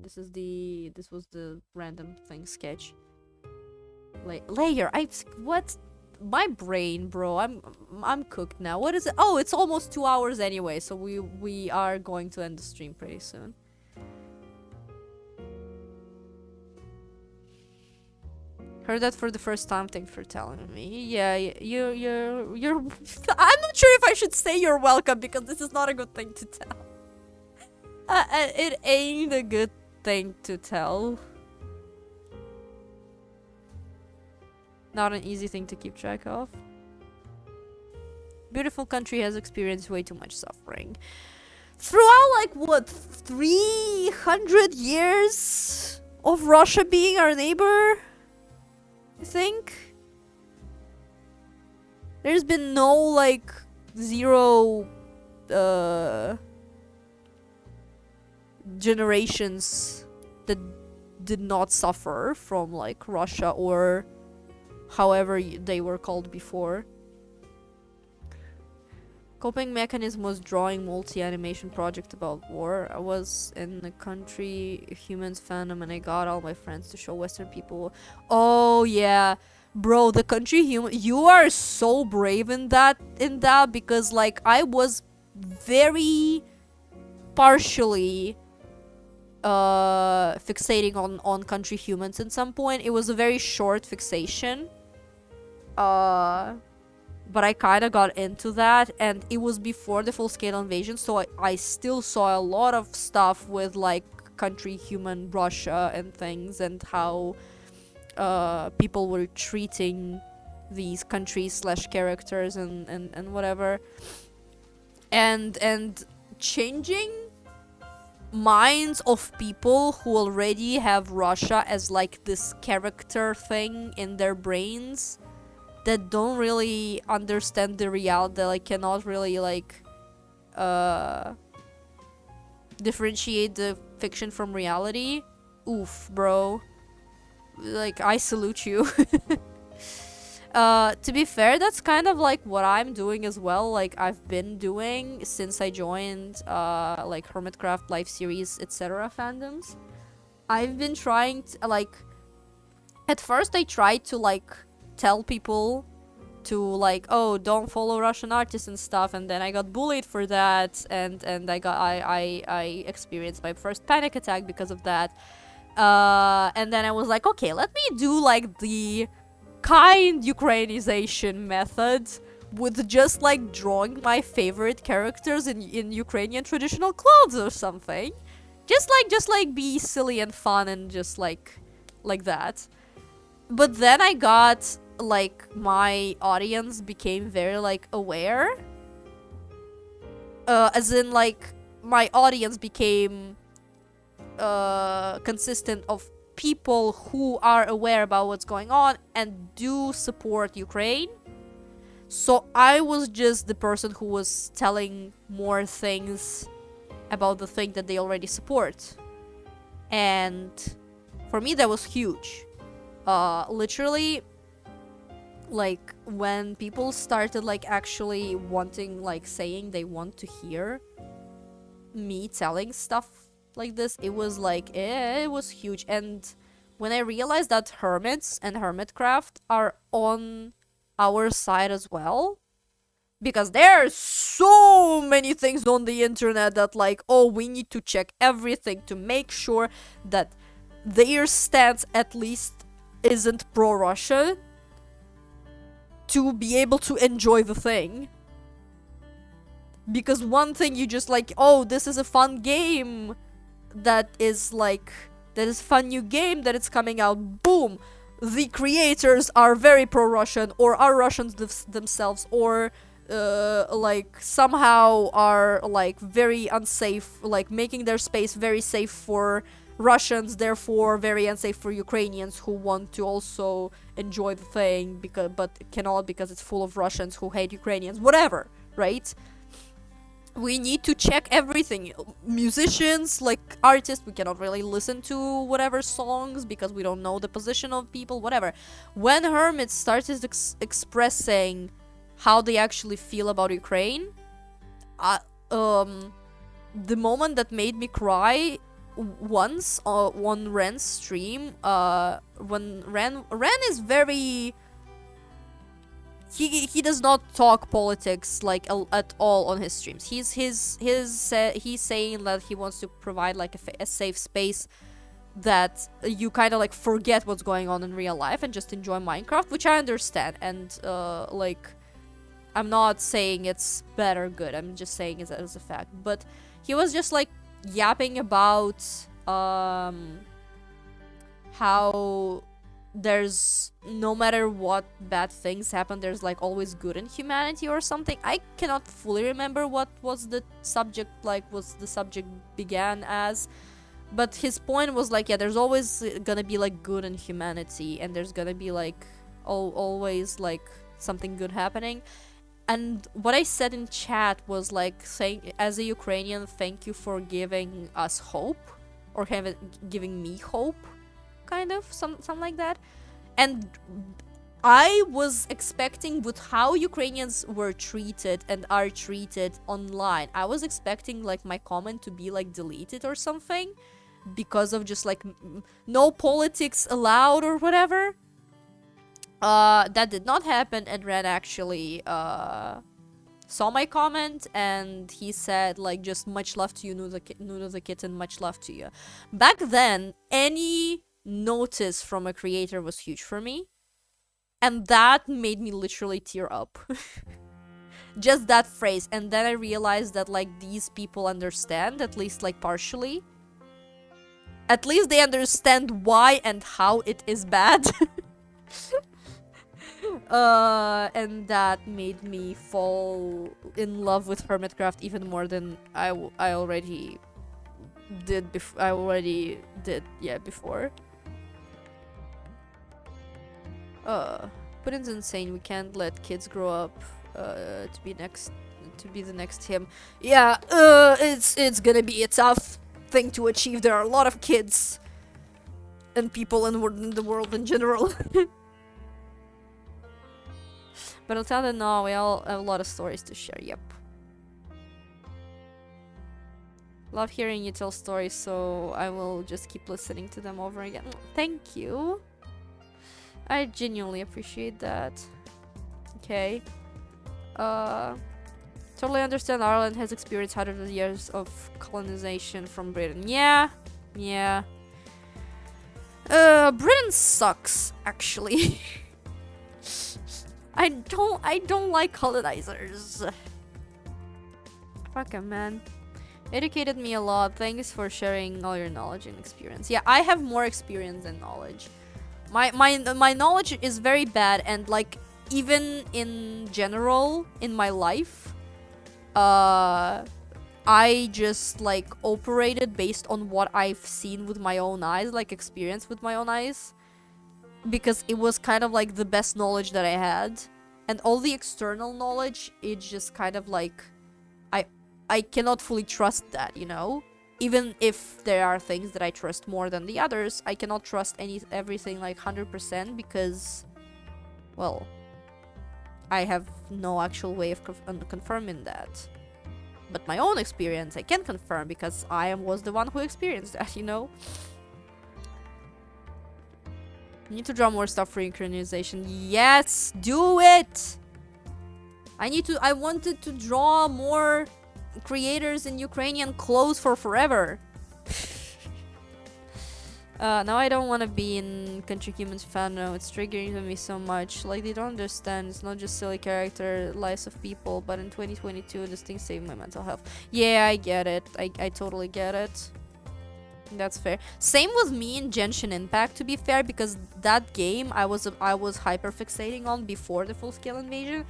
This was the random thing sketch. Layer, what? My brain, bro. I'm cooked now. What is it? Oh, it's almost 2 hours anyway, so we are going to end the stream pretty soon. Heard that for the first time. Thanks for telling me. Yeah, you're I'm not sure if I should say you're welcome because this is not a good thing to tell. It ain't a good thing to tell. Not an easy thing to keep track of. Beautiful country has experienced way too much suffering. Throughout, like, what, 300 years of Russia being our neighbor? I think? There's been no, like, zero, generations that did not suffer from, like, Russia or however they were called before. Coping mechanism was drawing multi-animation project about war. I was in the country humans fandom and I got all my friends to show Western people. Oh yeah, bro, the country human. You are so brave in that because like I was very partially fixating on country humans at some point. It was a very short fixation. But I kind of got into that, and it was before the full-scale invasion, so I still saw a lot of stuff with, like, country human Russia and things, and how people were treating these countries / characters and whatever. And changing minds of people who already have Russia as, like, this character thing in their brains that don't really understand the reality, that like cannot really like differentiate the fiction from reality. Oof, bro. Like, I salute you. To be fair, that's kind of like what I'm doing as well. Like, I've been doing since I joined like Hermitcraft, live series, etc. fandoms. I've been trying to, like, at first I tried to like tell people to like, oh, don't follow Russian artists and stuff, and then I got bullied for that, and I experienced my first panic attack because of that. And then I was like, okay, let me do like the kind Ukrainization method with just like drawing my favorite characters in Ukrainian traditional clothes or something. Just like be silly and fun and just like that. But then I got, like, my audience became very, like, aware. As in, like, my audience became consistent of people who are aware about what's going on and do support Ukraine. So I was just the person who was telling more things about the thing that they already support. And for me, that was huge. Literally, like, when people started, like, actually wanting, like, saying they want to hear me telling stuff like this, it was, like, it was huge. And when I realized that Hermits and Hermitcraft are on our side as well, because there are so many things on the internet that, like, oh, we need to check everything to make sure that their stance at least isn't pro-Russia to be able to enjoy the thing. Because one thing you just like, oh, this is a fun game that is like, that is a fun new game that it's coming out, boom, the creators are very pro-Russian or are Russians themselves, or like somehow are like very unsafe, like making their space very safe for Russians, therefore very unsafe for Ukrainians who want to also enjoy the thing but cannot because it's full of Russians who hate Ukrainians, whatever, right? We need to check everything. Musicians, like artists, we cannot really listen to whatever songs because we don't know the position of people, whatever. When hermits started expressing how they actually feel about Ukraine, the moment that made me cry once on Ren's stream, when Ren is very, he does not talk politics like at all on his streams. He's saying that he wants to provide like a safe space that you kind of like forget what's going on in real life and just enjoy Minecraft, which I understand. And like, I'm not saying it's bad or good, I'm just saying it as a fact. But he was just like yapping about how there's, no matter what bad things happen, there's like always good in humanity or something. I cannot fully remember what was the subject, like was the subject began as, but his point was like, yeah, there's always gonna be like good in humanity, and there's gonna be like always like something good happening. And what I said in chat was like saying, as a Ukrainian, thank you for giving us hope, or giving me hope, kind of, something like that. And I was expecting, with how Ukrainians were treated and are treated online, I was expecting like my comment to be like deleted or something because of just like no politics allowed or whatever. That did not happen, and Red actually saw my comment and he said like, just much love to you, Nudo the kitten, much love to you. Back then, any notice from a creator was huge for me, and that made me literally tear up. Just that phrase. And then I realized that like these people understand, at least like partially, at least they understand why and how it is bad. And that made me fall in love with Hermitcraft even more than I already did before. Puddin's insane. We can't let kids grow up to be the next him. Yeah, it's gonna be a tough thing to achieve. There are a lot of kids and people in the world in general. But I'll tell them, no, we all have a lot of stories to share. Yep. Love hearing you tell stories, so I will just keep listening to them over again. Thank you. I genuinely appreciate that. Okay. Totally understand Ireland has experienced hundreds of years of colonization from Britain. Yeah. Yeah. Britain sucks, actually. I don't like colonizers. Fuck 'em, man. Educated me a lot. Thanks for sharing all your knowledge and experience. Yeah, I have more experience than knowledge. My knowledge is very bad, and like even in general in my life, I just like operated based on what I've seen with my own eyes, like experience with my own eyes. Because it was kind of like the best knowledge that I had, and all the external knowledge, it's just kind of like I cannot fully trust that, you know? Even if there are things that I trust more than the others, I cannot trust everything like 100% because, well, I have no actual way of confirming that. But my own experience I can confirm because I was the one who experienced that, you know? You need to draw more stuff for synchronization. Yes, do it! I wanted to draw more creators in Ukrainian clothes for forever. Now I don't want to be in Country Humans fan. No, it's triggering me so much. Like, they don't understand. It's not just silly character lives of people, but in 2022, this thing saved my mental health. Yeah, I get it. I totally get it. That's fair. Same with me in Genshin Impact, to be fair, because that game I was hyper fixating on before the full-scale invasion.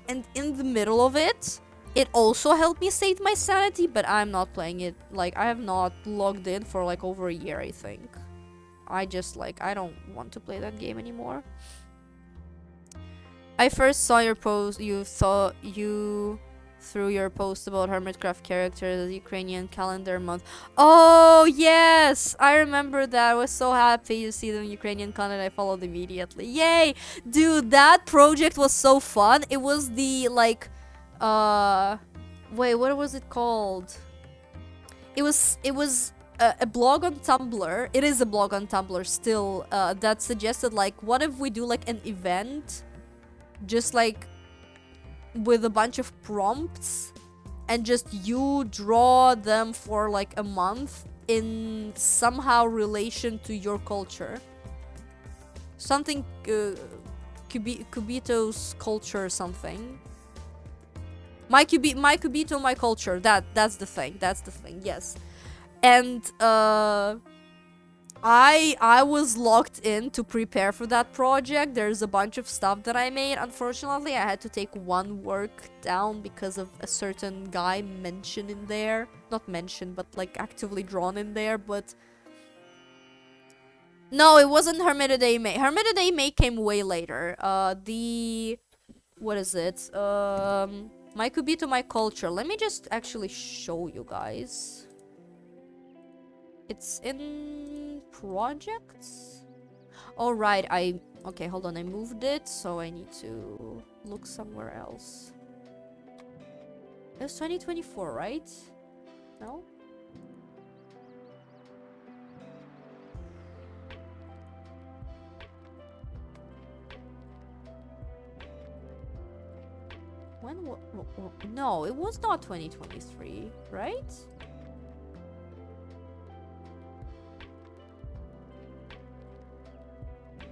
and in the middle of it, it also helped me save my sanity, but I'm not playing it. Like, I have not logged in for like over a year, I think. I just like, I don't want to play that game anymore. I first saw your post, through your post about Hermitcraft characters, the Ukrainian calendar month. Oh, yes! I remember that. I was so happy to see them in Ukrainian calendar. I followed immediately. Yay! Dude, that project was so fun. It was the, like, wait, what was it called? It was a blog on Tumblr. It is a blog on Tumblr still, that suggested, like, what if we do, like, an event? Just, like, with a bunch of prompts and just you draw them for like a month in somehow relation to your culture. Something Kubito's culture or something. My Kubito, my culture. That's the thing. That's the thing. Yes. And I was locked in to prepare for that project. There's a bunch of stuff that I made. Unfortunately, I had to take one work down because of a certain guy mentioned in there. Not mentioned, but like actively drawn in there, but... No, it wasn't Hermitidae May. Hermitidae May came way later. What is it? My Kubito, my culture. Let me just actually show you guys. It's in projects? Oh, right, okay, hold on, I moved it, so I need to look somewhere else. It was 2024, right? No? When no, it was not 2023, right?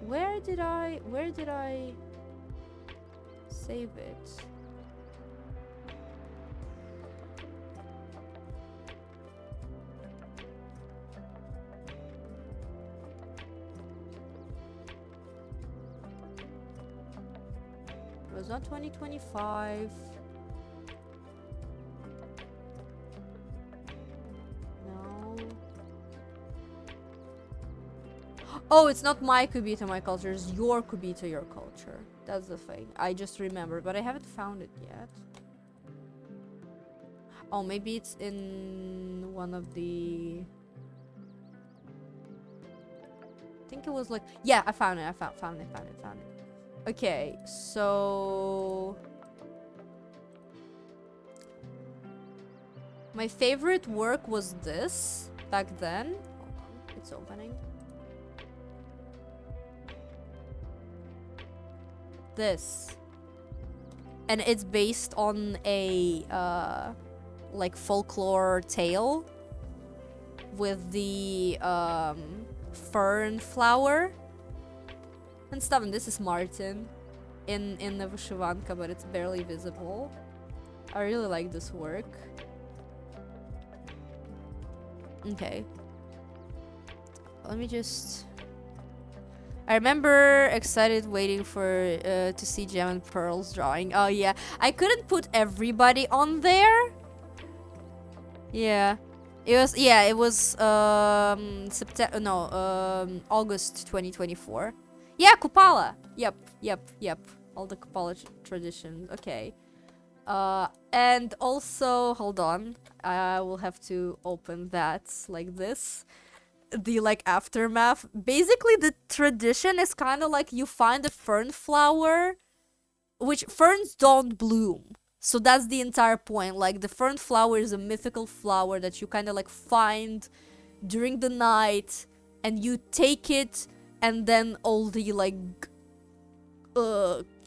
Where did I save it? It was not 2025. No. Oh, it's not my Kubito, my culture. It's your Kubito, your culture. That's the thing. I just remember, but I haven't found it yet. Oh, maybe it's in one of the... I think it was like... Yeah, I found it. I found it. Okay, so... My favorite work was this back then. Hold on, it's opening. This. And it's based on a like folklore tale with the fern flower and stuff. And this is Martin in the Vyshivanka, but it's barely visible. I really like this work. Okay. Let me just... I remember excited waiting for to see Gem and Pearl's drawing. Oh yeah, I couldn't put everybody on there. Yeah, it was September. No, August 2024. Yeah, Kupala. Yep. All the Kupala traditions. Okay. And also, hold on. I will have to open that like this. The like aftermath. Basically, the tradition is kind of like you find a fern flower, which ferns don't bloom. So that's the entire point. Like the fern flower is a mythical flower that you kind of like find during the night, and you take it, and then all the like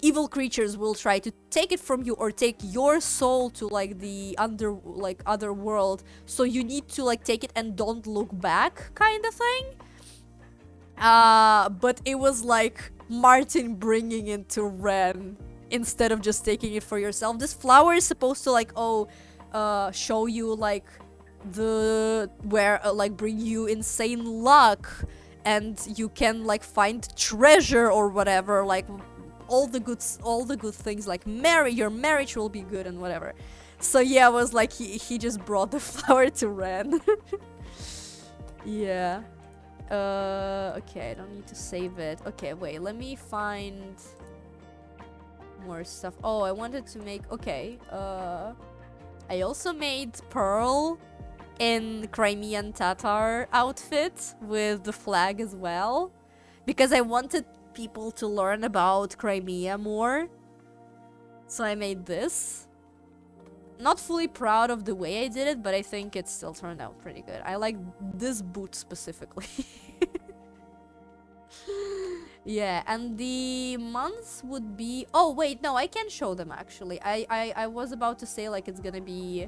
evil creatures will try to take it from you or take your soul to like the other world. So you need to like take it and don't look back, kind of thing. But it was like Martin bringing it to Ren instead of just taking it for yourself. This flower is supposed to like show you like like bring you insane luck, and you can like find treasure or whatever, like all the good things, like your marriage will be good and whatever. So yeah, it was like he just brought the flower to Ren. Yeah. Okay, I don't need to save it. Okay, wait, let me find more stuff. Oh, I wanted to make, okay, I also made Pearl in Crimean Tatar outfit with the flag as well, because I wanted people to learn about Crimea more. So I made this. Not fully proud of the way I did it, but I think it still turned out pretty good. I like this boot specifically. Yeah, and the months would be... Oh, wait, no, I can show them, actually. I was about to say, like, it's gonna be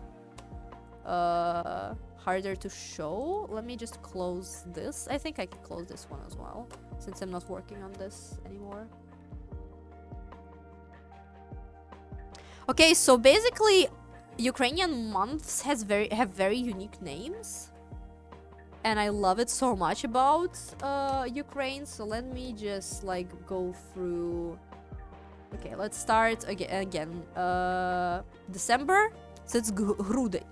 harder to show. Let me just close this. I think I can close this one as well, since I'm not working on this anymore. Okay, so basically, Ukrainian months have very unique names, and I love it so much about Ukraine. So let me just like go through. Okay, let's start again. December, so it's Грудень,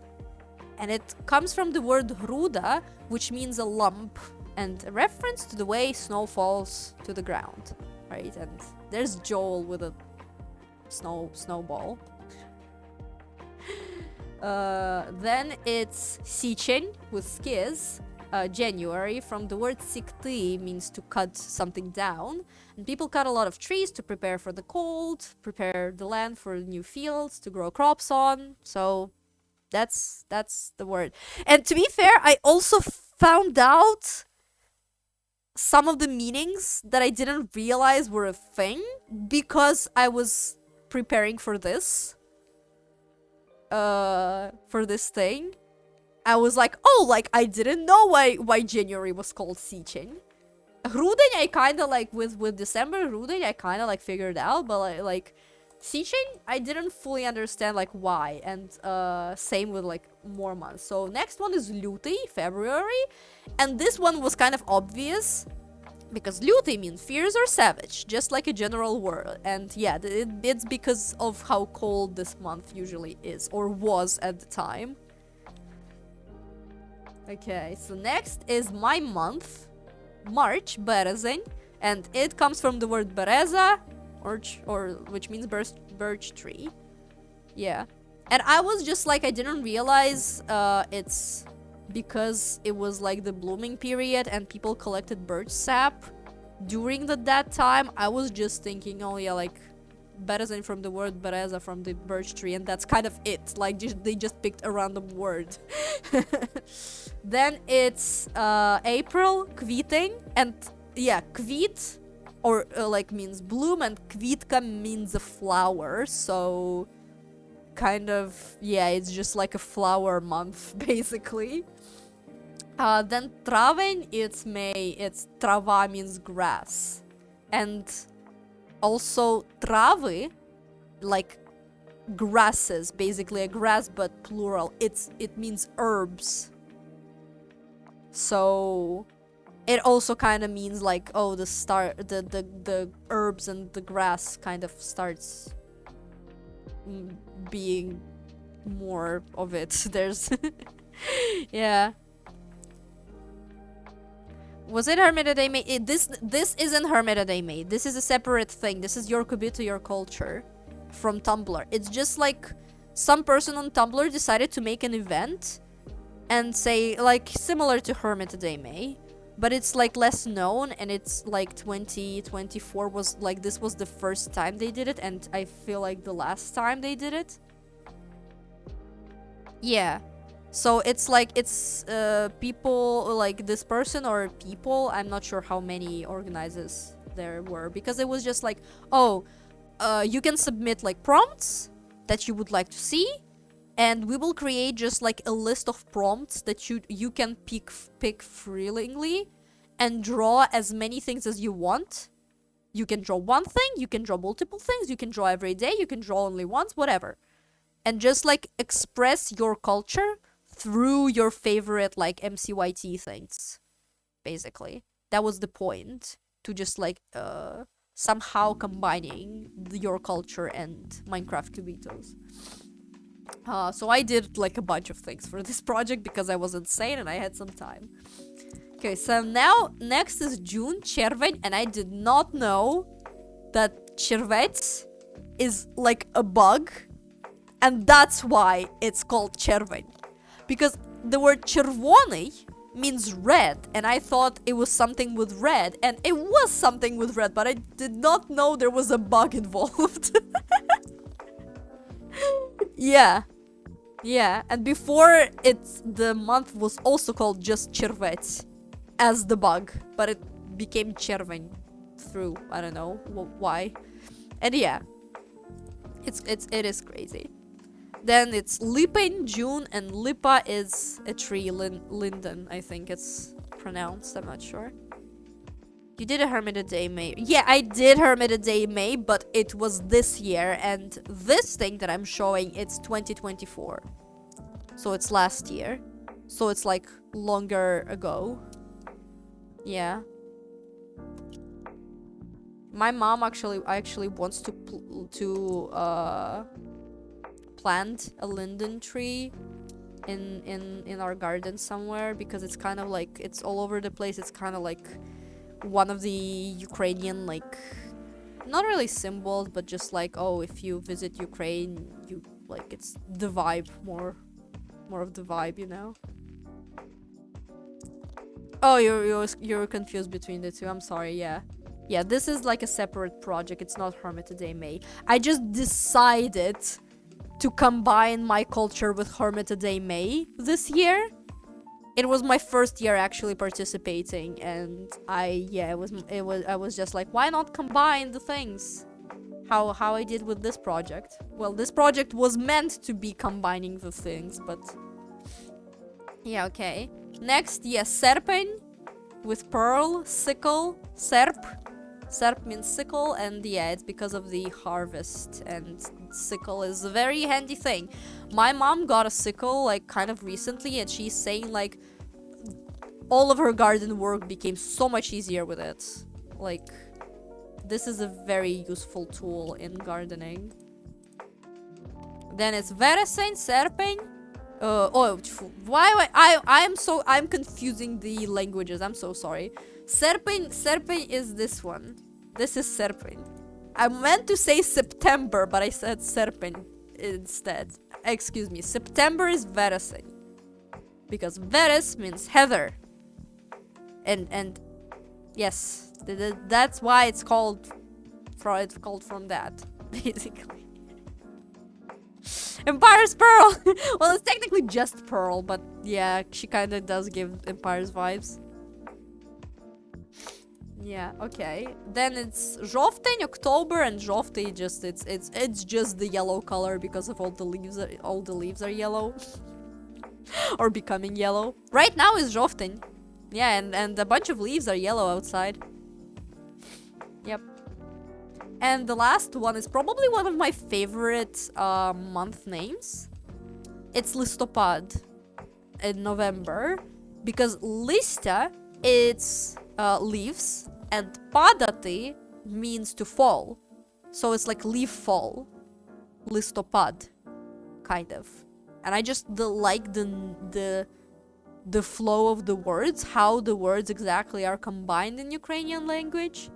and it comes from the word Груда, which means a lump, and a reference to the way snow falls to the ground, right? And there's Joel with a snowball. Then it's Січень with skiz, January, from the word sikti, means to cut something down. And people cut a lot of trees to prepare for the cold, prepare the land for new fields to grow crops on. So that's the word. And to be fair, I also found out some of the meanings that I didn't realize were a thing because I was preparing for this. For this thing, I was like, oh, like I didn't know why January was called Січень. Грудень, I kind of like with December, Грудень, I kind of like figured out, but like Січень, I didn't fully understand like why, and same with like more months. So next one is Лютий, February, and this one was kind of obvious. Because Лютий means fierce or savage, just like a general word. And yeah, it's because of how cold this month usually is, or was at the time. Okay, so next is my month, March, Березень, and it comes from the word bereza, or which means birch tree. Yeah. And I was just like, I didn't realize it's... because it was like the blooming period and people collected birch sap during that time. I was just thinking, oh yeah, like berezень from the word bereza, from the birch tree, and that's kind of it. Like they just picked a random word. Then it's April, květen, and yeah, kvít or like means bloom, and kvítka means a flower, so kind of, yeah, it's just like a flower month basically. Then Travень, it's May, it's trava means grass. And also travy, like grasses, basically a grass but plural. It means herbs. So it also kind of means like, oh, the herbs and the grass kind of starts being more of it. There's yeah. Was it Hermit that they made? This isn't Hermit that they made. This is a separate thing. This is your Kubito, your culture from Tumblr. It's just like some person on Tumblr decided to make an event and say, like, similar to Hermit that they made, but it's like less known, and it's like 2024 was like, this was the first time they did it, and I feel like the last time they did it. Yeah. So it's like, it's people, like this person or people, I'm not sure how many organizers there were, because it was just like, oh, you can submit like prompts that you would like to see, and we will create just like a list of prompts that you can pick freely and draw as many things as you want. You can draw one thing, you can draw multiple things, you can draw every day, you can draw only once, whatever. And just like express your culture through your favorite like MCYT things, basically. That was the point, to just like somehow combining your culture and Minecraft cubitos. So I did like a bunch of things for this project because I was insane and I had some time. Okay, so now next is June, Červeň, and I did not know that červec is like a bug, and that's why it's called Červeň. Because the word červený means red, and I thought it was something with red, and it was something with red, but I did not know there was a bug involved. Yeah. Yeah, and before the month was also called just červec as the bug, but it became Červeň through, I don't know why. And yeah, it is crazy. Then it's Lipen, June, and Lipa is a tree, linden, I think it's pronounced, I'm not sure. You did a Hermit Day May. Yeah, I did Hermit Day May, but it was this year, and this thing that I'm showing, it's 2024. So it's last year. So it's like longer ago. Yeah. My mom actually wants to plant a linden tree in our garden somewhere, because it's kind of like, it's all over the place. It's kind of like one of the Ukrainian, like, not really symbols, but just like, oh, if you visit Ukraine, you like, it's the vibe, more of the vibe, you know. Oh, you're confused between the two. I'm sorry. Yeah, this is like a separate project. It's not Hermit Day May. I just decided to combine my culture with Hermit Day May this year. It was my first year actually participating, and I was just like, why not combine the things? How I did with this project. Well, this project was meant to be combining the things, but yeah, okay. Next, yes, serpeň with pearl, sickle, serp. Serp means sickle, and yeah, it's because of the harvest, and sickle is a very handy thing. My mom got a sickle like kind of recently, and she's saying like all of her garden work became so much easier with it. Like, this is a very useful tool in gardening. Then it's vereseň, serpeň. I'm confusing the languages. I'm so sorry. Serpeň is this one. This is serpeň. I meant to say September, but I said serpeň instead. Excuse me. September is vereseň, because veres means heather, and yes, that's why it's called from that, basically. Empire's Pearl! Well, it's technically just Pearl, but yeah, she kind of does give Empire's vibes. Yeah, okay. Then it's žovteň, October, and žovty just it's just the yellow color because of all the leaves are yellow. Or becoming yellow. Right now is žovteň. Yeah, and a bunch of leaves are yellow outside. Yep. And the last one is probably one of my favorite month names. It's listopad in November, because lista, it's leaves, and padati means to fall. So it's like leaf fall. Listopad, kind of. And I just like the flow of the words, how the words exactly are combined in Ukrainian language.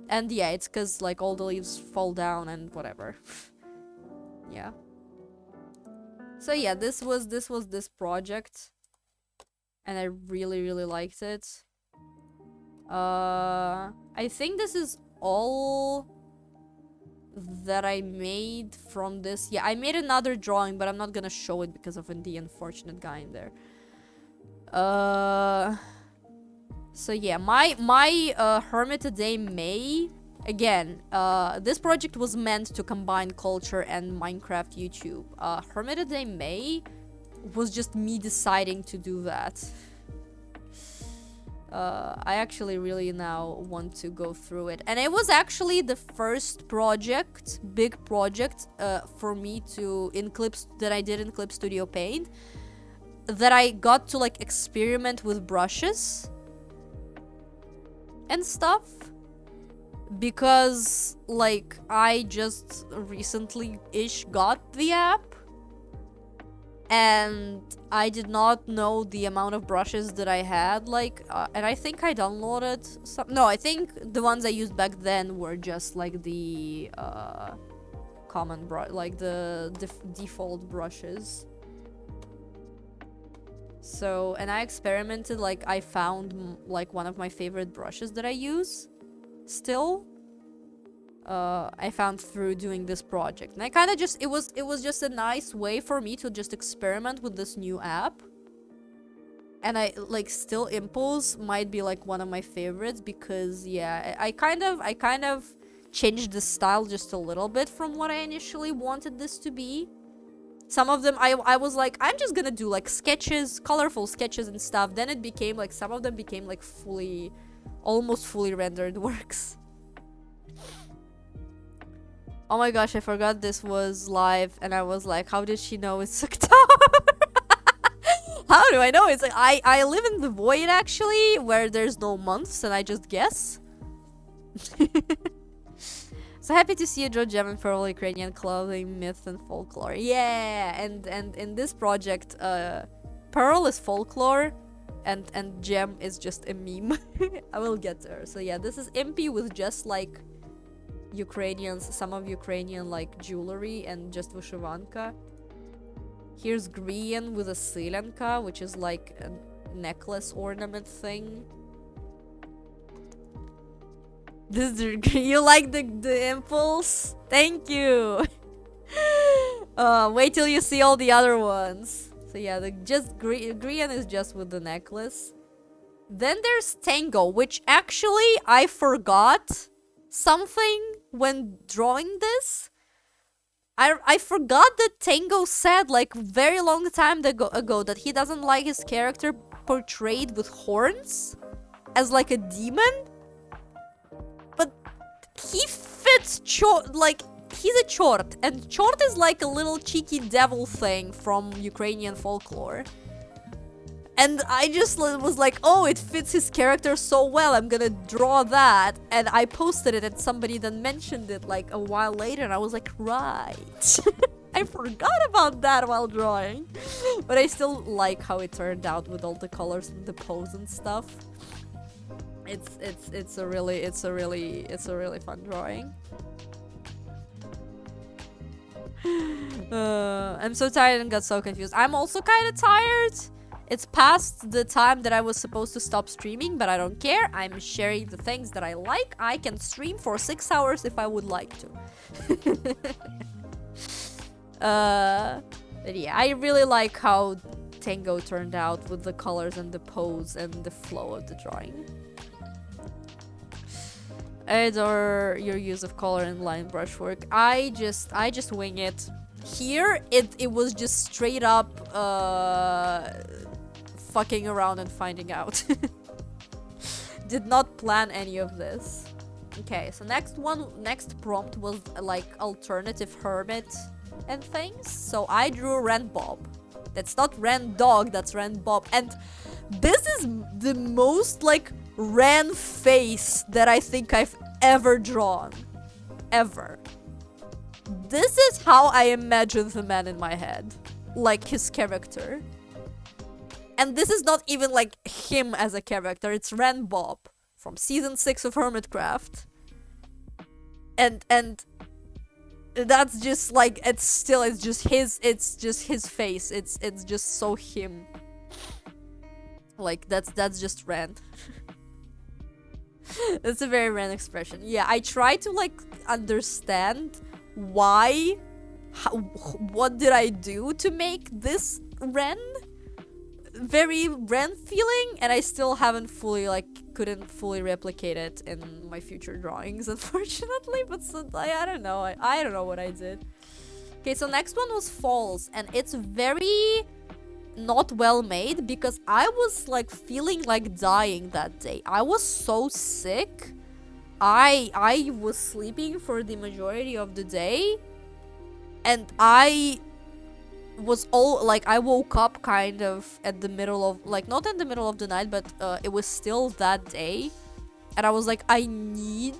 And yeah, it's because like all the leaves fall down and whatever. Yeah. So yeah, this was this project, and I really liked it. I think this is all that I made from this. Yeah, I made another drawing, but I'm not gonna show it because of the unfortunate guy in there. So yeah, my Hermit Day May, again, this project was meant to combine culture and Minecraft YouTube. Hermit Day May was just me deciding to do that. I actually really now want to go through it, and it was actually the first project, big project, for me to that I did in Clip Studio Paint, that I got to like experiment with brushes and stuff. because like I just recently-ish got the app, and I did not know the amount of brushes that I had, like, and I think I downloaded some. No, I think the ones I used back then were just like the common brush, like the default brushes. So, and I experimented, like I found like one of my favorite brushes that I use still. I found through doing this project, and I kind of just it was just a nice way for me to just experiment with this new app. And I like still Impulse might be like one of my favorites, because yeah, I kind of changed the style just a little bit from what I initially wanted this to be. Some of them I was like, I'm just gonna do like sketches, colorful sketches and stuff. Then it became like, some of them became like almost fully rendered works. Oh my gosh, I forgot this was live, and I was like, how did she know it's October? How do I know? It's like, I live in the void, actually, where there's no months, and I just guess. So happy to see you draw Gem and Pearl, Ukrainian clothing, myth, and folklore. Yeah, and in this project, Pearl is folklore, and Gem is just a meme. I will get to her. So yeah, this is Impy with just like some of Ukrainian like jewelry and just vyshivanka. Here's Grian with a silenka, which is like a necklace ornament thing. You like the impulse? Thank you. Wait till you see all the other ones. So yeah, Grian is just with the necklace. Then there's Tango, which actually I forgot something when drawing this. I forgot that Tango said like very long time ago that he doesn't like his character portrayed with horns as like a demon. But he fits like he's a chort, and chort is like a little cheeky devil thing from Ukrainian folklore. And I just was like, oh, it fits his character so well, I'm gonna draw that. And I posted it, and somebody then mentioned it like a while later, and I was like, right. I forgot about that while drawing. But I still like how it turned out with all the colors and the pose and stuff. It's a really fun drawing. I'm so tired and got so confused. I'm also kind of tired. It's past the time that I was supposed to stop streaming, but I don't care. I'm sharing the things that I like. I can stream for 6 hours if I would like to. But yeah, I really like how Tango turned out with the colors and the pose and the flow of the drawing. I adore your use of color and line brushwork. I just wing it. Here, it was just straight up fucking around and finding out. Did not plan any of this. Okay, so next prompt was like alternative hermit and things. So I drew Ren Bob. That's not Ren Dog, that's Ren Bob. And this is the most like Ren face that I think I've ever drawn. Ever. This is how I imagine the man in my head. Like his character. And this is not even like him as a character. It's Ren Bob from season 6 of Hermitcraft. And that's just like, it's just his face. It's just so him. Like that's just Ren. That's a very Ren expression. Yeah, I try to like understand why, what did I do to make this Ren very Ren feeling, and I still haven't couldn't fully replicate it in my future drawings, unfortunately. But so, I don't know. I don't know what I did. Okay, so next one was Falls, and it's very not well made because I was like feeling like dying that day. I was so sick. I was sleeping for the majority of the day, and I was I woke up kind of at the middle of, like, not in the middle of the night, but it was still that day, and I was like, I need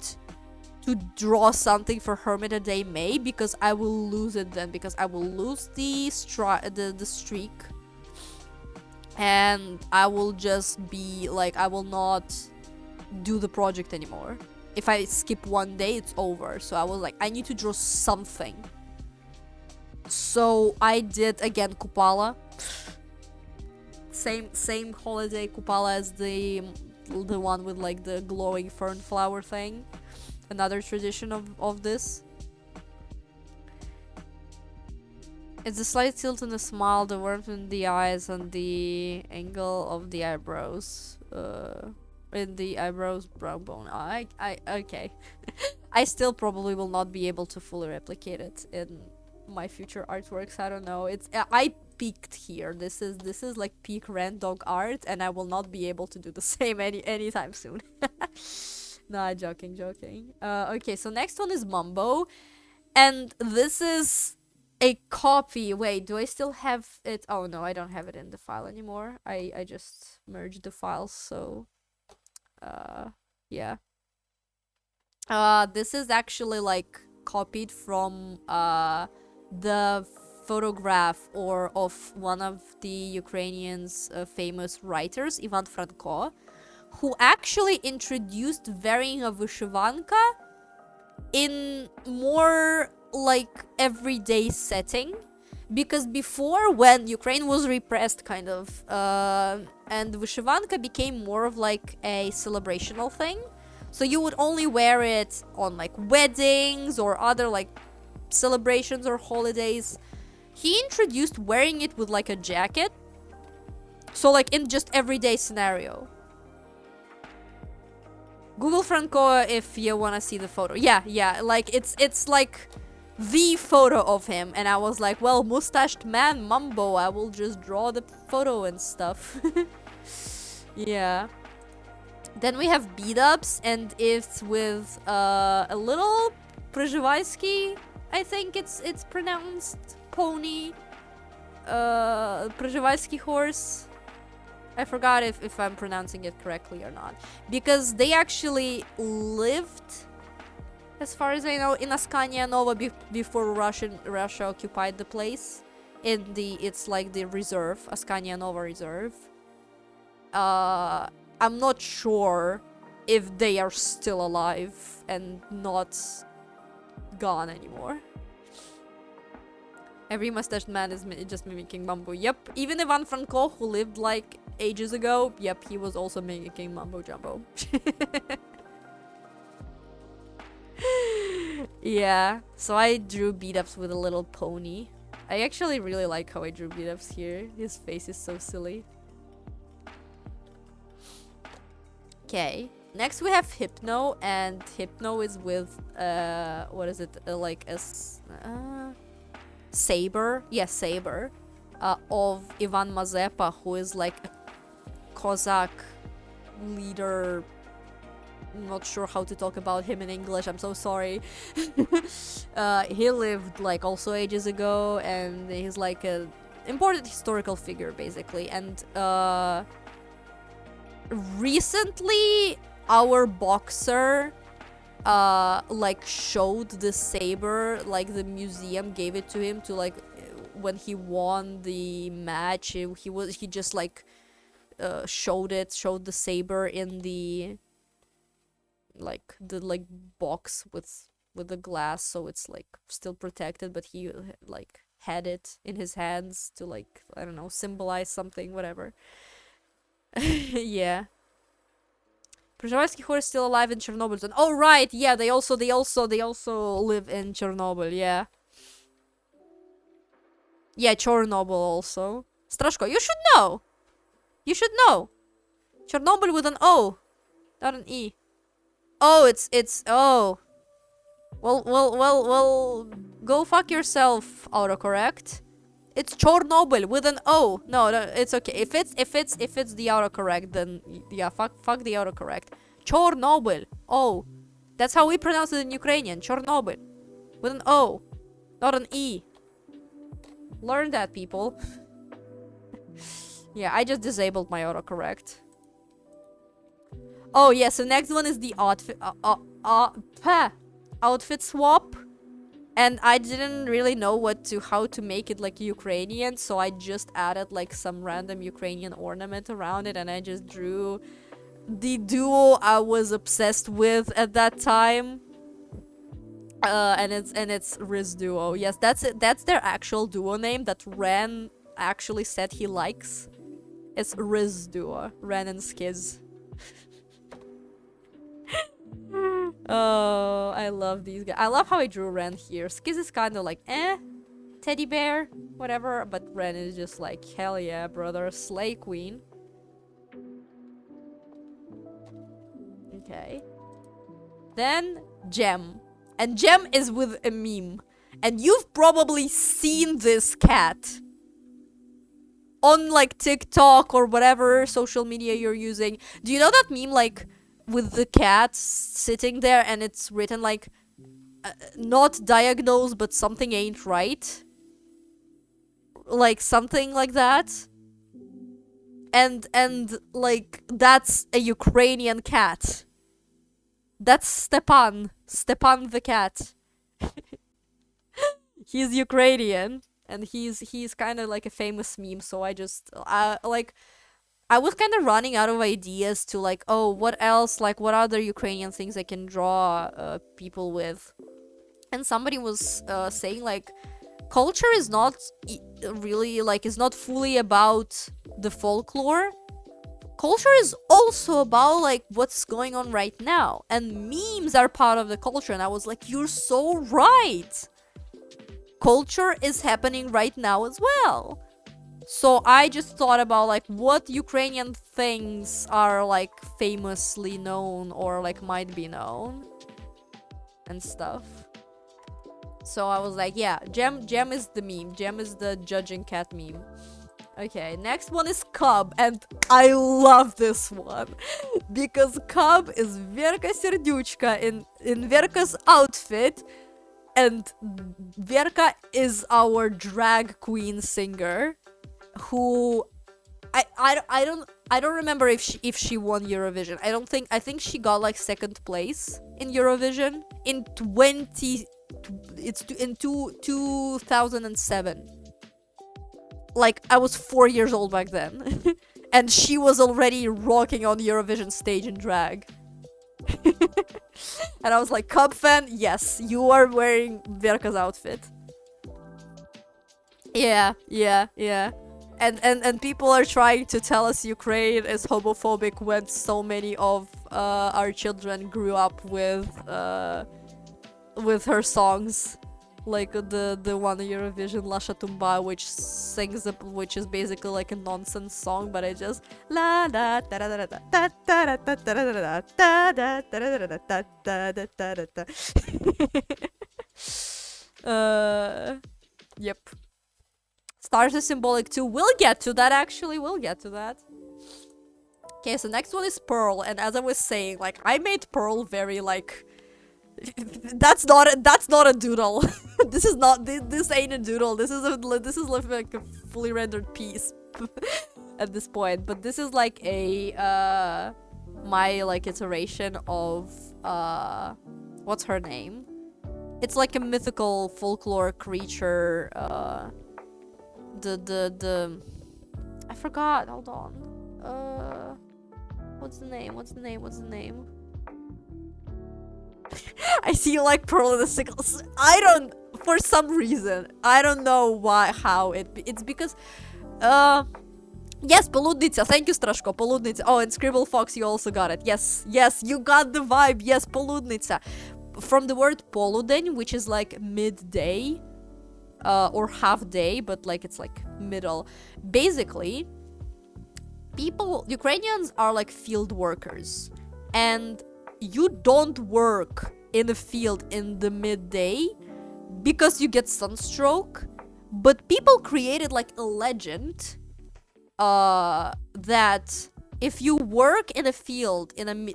to draw something for Hermit a Day May, because I will lose it then, because I will lose the streak, and I will just be like, I will not do the project anymore. If I skip one day, it's over. So I was like, I need to draw something. So I did again Kupala. Same holiday Kupala as the one with like the glowing fern flower thing. Another tradition of this. It's a slight tilt in the smile, the warmth in the eyes, and the angle of the eyebrows. In the eyebrows, brow bone. Okay. I still probably will not be able to fully replicate it in my future artworks. I don't know. It's I peaked here. This is like peak Randog art, and I will not be able to do the same anytime soon. Nah, joking. Okay, so next one is Mumbo, and this is a copy. Wait, do I still have it? Oh no, I don't have it in the file anymore. I just merged the files, so yeah. This is actually like copied from the photograph or of one of the Ukrainians' famous writers, Ivan Franko, who actually introduced wearing a vyshivanka in more like everyday setting. Because before, when Ukraine was repressed, kind of, and vyshivanka became more of like a celebrational thing. So you would only wear it on like weddings or other like celebrations or holidays. He introduced wearing it with like a jacket. So like in just everyday scenario. Google Franco if you wanna see the photo. Yeah, like it's like the photo of him, and I was like, well, mustached man Mumbo, I will just draw the photo and stuff. Yeah. Then we have beat-ups, and it's with a little Przewalski, I think it's pronounced, pony. Przewalski horse. I forgot if I'm pronouncing it correctly or not. Because they actually lived, as far as I know, in Askania Nova before Russia occupied the place. It's like the reserve, Askania Nova reserve. I'm not sure if they are still alive and not gone anymore. Every mustached man is just mimicking Mambo. Yep, even Ivan Franko, who lived like ages ago, yep, he was also mimicking Mambo Jumbo. Yeah, so I drew beat-ups with a little pony. I actually really like how I drew beat-ups here. His face is so silly. Okay, next we have Hypno, and Hypno is with, what is it, like a saber? Yes, saber, of Ivan Mazepa, who is like a Cossack leader. I'm not sure how to talk about him in English, I'm so sorry. He lived like also ages ago, and he's like a important historical figure basically, and recently our boxer like showed the saber, like the museum gave it to him to like when he won the match. He just like showed the saber in the box with the glass, so it's like still protected, but he like had it in his hands to like, I don't know, symbolize something, whatever. Yeah. Przewalski horse still alive in Chernobyl zone. Oh right, yeah, they also live in Chernobyl, yeah. Yeah, Chernobyl also. Strashko, you should know. You should know. Chernobyl with an O, not an E. Oh, it's oh. Well, go fuck yourself, autocorrect. It's Chernobyl with an O. No, it's okay. If it's the autocorrect, then yeah, fuck the autocorrect. Chernobyl. Oh. That's how we pronounce it in Ukrainian. Chernobyl. With an O. Not an E. Learn that, people. Yeah, I just disabled my autocorrect. Oh, yeah, so next one is the outfit. outfit swap, and I didn't really know how to make it like Ukrainian, so I just added like some random Ukrainian ornament around it, and I just drew the duo I was obsessed with at that time. And it's Riz Duo. Yes, that's it. That's their actual duo name that Ren actually said he likes. It's Riz Duo. Ren and Skiz. Oh, I love these guys. I love how I drew Ren here. Skiz is kind of like, teddy bear, whatever. But Ren is just like, hell yeah, brother. Slay queen. Okay. Then Gem. And Gem is with a meme. And you've probably seen this cat on like TikTok or whatever social media you're using. Do you know that meme like with the cat sitting there and it's written like not diagnosed but something ain't right? Like something like that. And like that's a Ukrainian cat. That's Stepan. Stepan the cat. He's Ukrainian. And he's kind of like a famous meme, so I just like I was kind of running out of ideas to like, oh, what else, like what other Ukrainian things I can draw people with. And somebody was saying like culture is not really like is not fully about the folklore. Culture is also about like what's going on right now, and memes are part of the culture. And I was like, you're so right. Culture is happening right now as well. So I just thought about like what Ukrainian things are like famously known or like might be known and stuff. So I was like, yeah, Gem is the meme. Gem is the judging cat meme. Okay, next one is Cub, and I love this one because Cub is Verka Serduchka in Verka's outfit. And Verka is our drag queen singer, who I don't remember if she won Eurovision. I think she got like second place in Eurovision in 2007. Like I was 4 years old back then, and she was already rocking on the Eurovision stage in drag. And I was like, Cub fan, yes, you are wearing Verka's outfit. Yeah. And people are trying to tell us Ukraine is homophobic when so many of our children grew up with her songs. Like the one in Eurovision, Lasha Tumba, which is basically like a nonsense song, but it just la da da da da da da da da da da da da. Yep. Stars is symbolic too. We'll get to that actually. We'll get to that. Okay, so next one is Pearl, and as I was saying, like I made Pearl very like. That's not a doodle. This ain't a doodle. This is like a fully rendered piece at this point. But this is like a my like iteration of what's her name? It's like a mythical folklore creature. The I forgot. Hold on. What's the name? I see you like Pearl in the Sickles. For some reason, I don't know how it's because, yes, Poludnica, thank you, Strashko, Poludnica. Oh, and Scribble Fox, you also got it. Yes, you got the vibe, yes, Poludnica. From the word Poludень, which is like midday, or half day, but like it's like middle. Basically, Ukrainians are like field workers, and you don't work in a field in the midday because you get sunstroke, but people created like a legend that if you work in a field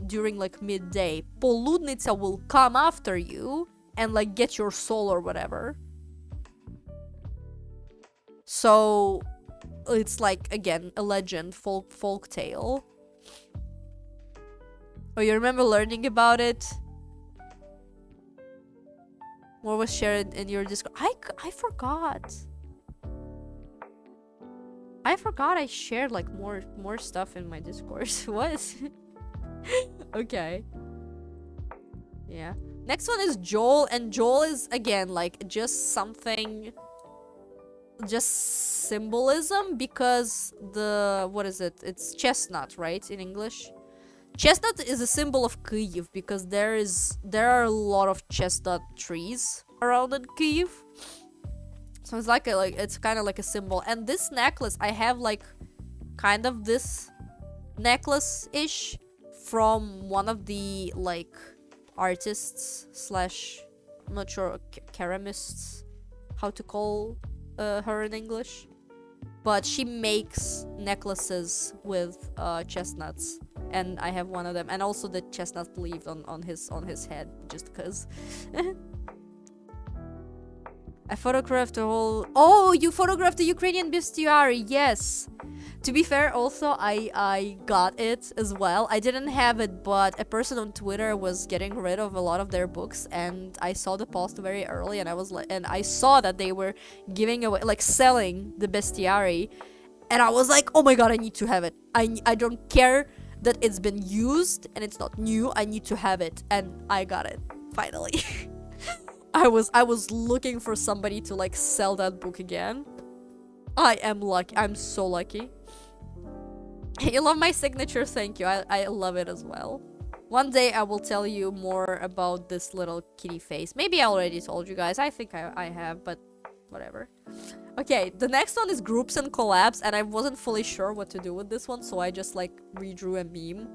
during like midday, Poludnica will come after you and like get your soul or whatever. So it's like, again, a legend, folk tale. Oh, you remember learning about it? More was shared in your Discord. I forgot. I forgot I shared like more stuff in my Discord. What? Okay. Yeah. Next one is Joel, and Joel is again like just something, just symbolism, because the, what is it? It's chestnut, right, in English? Chestnut is a symbol of Kyiv because there are a lot of chestnut trees around in Kyiv. So it's like it's kind of like a symbol. And this necklace, I have like kind of this necklace-ish from one of the like artists slash, I'm not sure, keramists, how to call her in English, but she makes necklaces with chestnuts, and I have one of them, and also the chestnut leaf on his head, just because. I photographed the whole. Oh, you photographed the Ukrainian bestiary. Yes. To be fair, also I got it as well. I didn't have it, but a person on Twitter was getting rid of a lot of their books, and I saw the post very early, and I was like, and I saw that they were giving away, like selling the bestiary, and I was like, oh my god, I need to have it. I don't care that it's been used and it's not new. I need to have it, and I got it finally. I was looking for somebody to like sell that book again. I am lucky. I'm so lucky. You love my signature, thank you. I love it as well. One day I will tell you more about this little kitty face. Maybe I already told you guys. I think I have, but whatever. Okay, the next one is groups and collabs, and I wasn't fully sure what to do with this one, so I just like redrew a meme.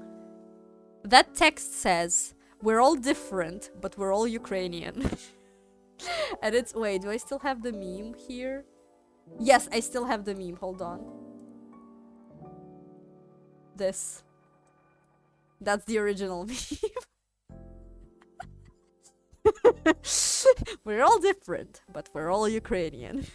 That text says, "We're all different, but we're all Ukrainian." And it's, wait, do I still have the meme here? Yes, I still have the meme. Hold on. This. That's the original meme. We're all different, but we're all Ukrainian.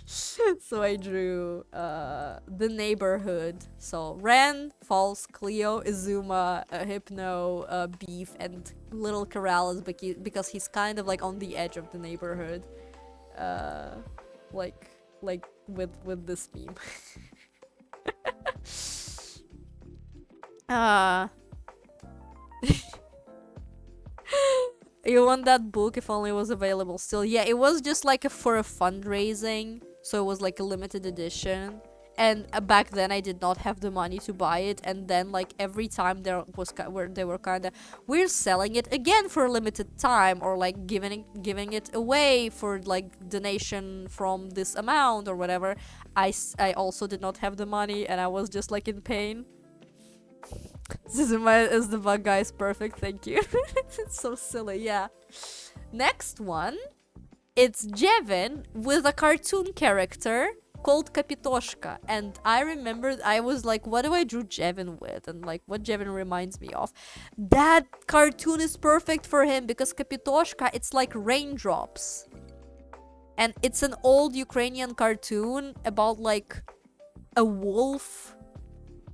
So I drew the neighborhood. So Ren, False, Cleo, Izuma, Hypno, Beef, and Little Corrales, because he's kind of like on the edge of the neighborhood. Like with this meme. You want that book? If only it was available still. Yeah, it was just like for a fundraising, so it was like a limited edition. And back then I did not have the money to buy it, and then like every time there was where they were kind of, we're selling it again for a limited time, or like giving it away for like donation from this amount or whatever. I also did not have the money, and I was just like in pain. Zizuma is the bug guy is perfect, thank you. It's so silly, yeah. Next one, it's Jevin with a cartoon character called Kapitoshka, and I remembered, I was like, what do I drew Jevin with, and like what Jevin reminds me of. That cartoon is perfect for him, because Kapitoshka, it's like raindrops, and it's an old Ukrainian cartoon about like a wolf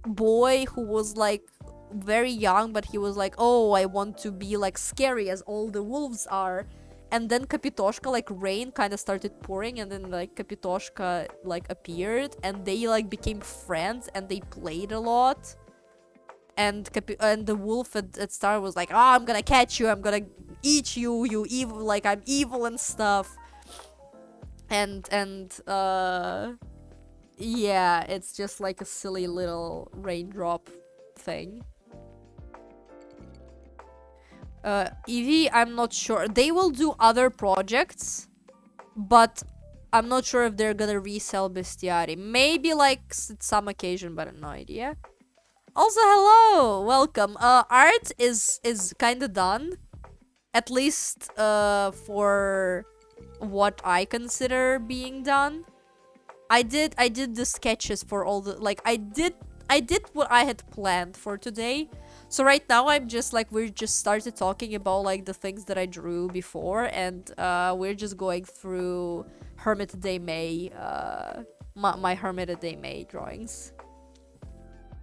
boy who was like very young, but he was like, oh, I want to be like scary as all the wolves are. And then Kapitoshka, like rain kind of started pouring, and then like Kapitoshka like appeared, and they like became friends, and they played a lot. And the wolf at start was like, oh, I'm gonna catch you, I'm gonna eat you, you evil, like I'm evil and stuff. And yeah, it's just like a silly little raindrop thing. Evie, I'm not sure. They will do other projects, but I'm not sure if they're gonna resell Bestiari. Maybe like some occasion, but I have no idea. Also, hello, welcome. Art is kind of done, at least for what I consider being done. I did the sketches for all the, like I did what I had planned for today. So right now I'm just like, we just started talking about like the things that I drew before, and we're just going through Hermit Day May, my Hermit Day May drawings.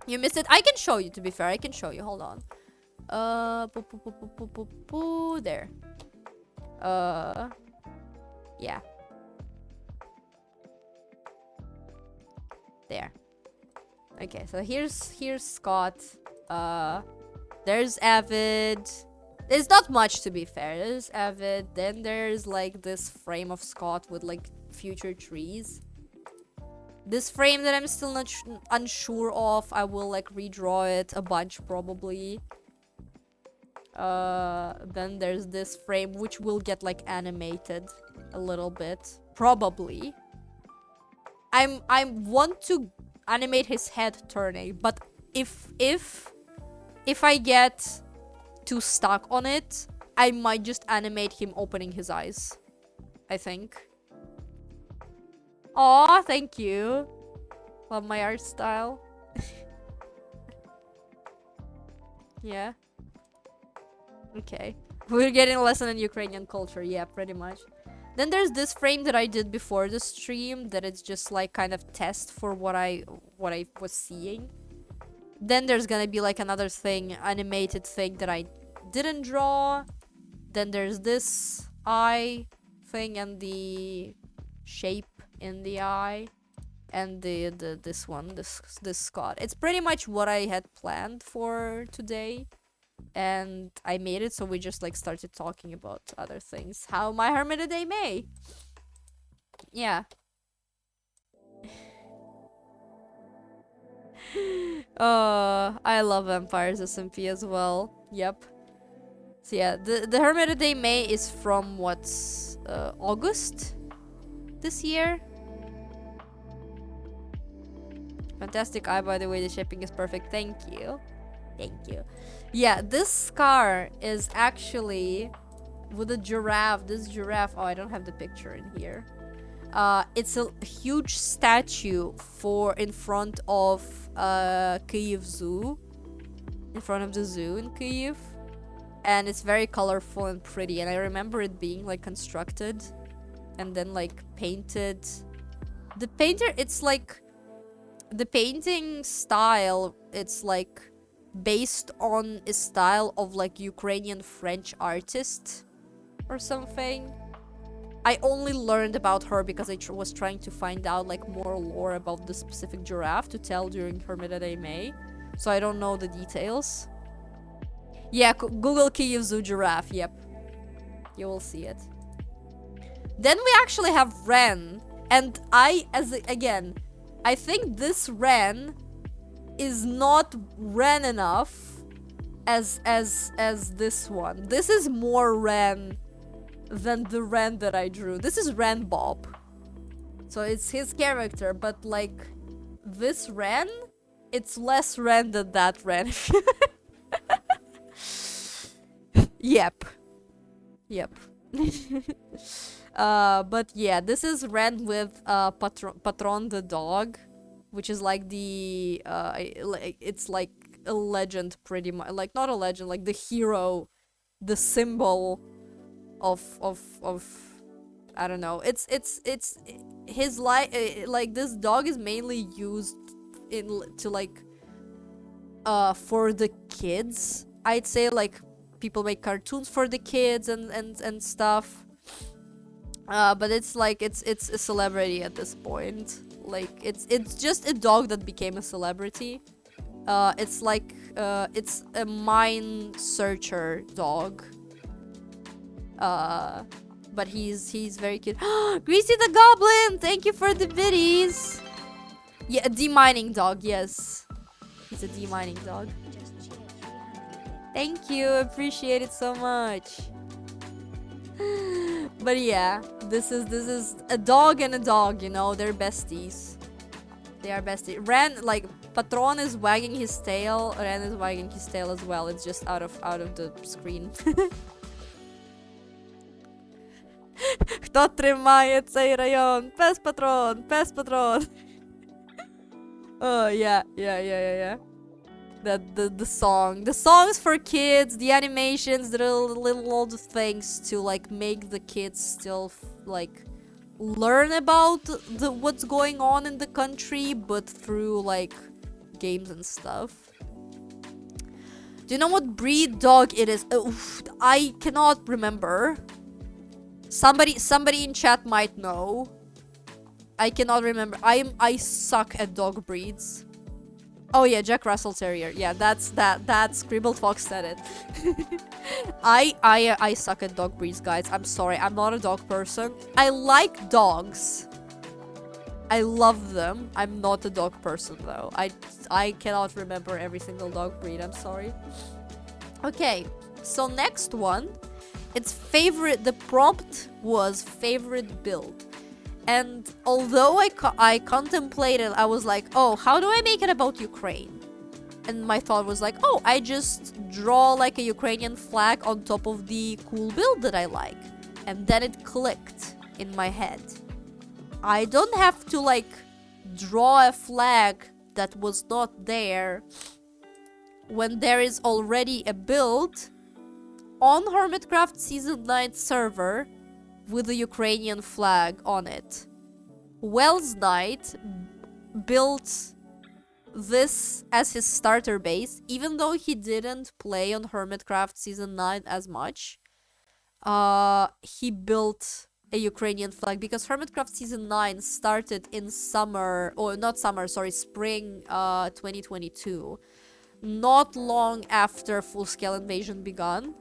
You missed it? I can show you, to be fair. I can show you. Hold on. There. Yeah. There. Okay, so here's Scott. There's Avid. There's not much, to be fair. There's Avid. Then there's like this frame of Scott with like future trees. This frame that I'm still not unsure of. I will like redraw it a bunch probably. Then there's this frame which will get like animated a little bit probably. I want to animate his head turning, but if I get too stuck on it, I might just animate him opening his eyes, I think. Aw, thank you. Love my art style. Yeah. Okay. We're getting a lesson in Ukrainian culture. Yeah, pretty much. Then there's this frame that I did before the stream that it's just like kind of test for what I was seeing. Then there's gonna be like another thing, animated thing that I didn't draw. Then there's this eye thing and the shape in the eye. And this one, this Scott. It's pretty much what I had planned for today. And I made it, so we just like started talking about other things. How my Hermit a Day May. Yeah. I love Vampires SMP as well. Yep. So yeah, the Hermit a Day May is from what's August this year. Fantastic eye, by the way. The shaping is perfect. Thank you. Thank you. Yeah, this scar is actually with a giraffe. This giraffe. Oh, I don't have the picture in here. It's a huge statue in front of Kyiv Zoo. In front of the zoo in Kyiv. And it's very colorful and pretty. And I remember it being like constructed and then like painted. The painter, it's like the painting style, it's like based on a style of like Ukrainian French artist or something. I only learned about her because I was trying to find out like more lore about the specific giraffe to tell during Hermit a Day May. So I don't know the details. Yeah, Google Kyiv Zoo giraffe. Yep. You will see it. Then we actually have Ren. And again, I think this Ren is not Ren enough as this one. This is more Ren than the Ren that I drew. This is Ren Bob. So it's his character, but like this Ren, it's less Ren than that Ren. Yep. Yep. But yeah, this is Ren with Patron the dog, which is like the it's like a legend pretty much, like not a legend, like the hero, the symbol of I don't know. It's his like this dog is mainly used to like for the kids. I'd say like people make cartoons for the kids and stuff. But it's like it's a celebrity at this point. Like it's just a dog that became a celebrity. It's like it's a mine searcher dog. But he's very cute. Greasy the Goblin, thank you for the biddies. Yeah, a demining dog. Yes, he's a demining dog. Thank you, appreciate it so much. But yeah, this is a dog and a dog, you know, they're besties. They are besties. Ren, like, Patron is wagging his tail, Ren is wagging his tail as well. It's just out of the screen. Хто тримає цей район? Пес Патрон, Пес Патрон. Oh, yeah. The songs for kids, the animations, the little old things to like make the kids still like learn about what's going on in the country, but through like games and stuff. Do you know what breed dog it is? I cannot remember. Somebody in chat might know. I cannot remember. I suck at dog breeds. Oh yeah, Jack Russell Terrier. Yeah, that Scribbled Fox said it. I suck at dog breeds, guys. I'm sorry. I'm not a dog person. I like dogs. I love them. I'm not a dog person though. I cannot remember every single dog breed. I'm sorry. Okay, so next one, it's favorite. The prompt was favorite build. And although I contemplated, I was like, oh, how do I make it about Ukraine? And my thought was like, oh, I just draw like a Ukrainian flag on top of the cool build that I like. And then it clicked in my head. I don't have to like draw a flag that was not there when there is already a build on Hermitcraft Season 9 server with the Ukrainian flag on it. Wells Knight built this as his starter base, even though he didn't play on Hermitcraft Season 9 as much. He built a Ukrainian flag because Hermitcraft Season 9 started in summer, or not summer, sorry, spring 2022. Not long after full-scale invasion began.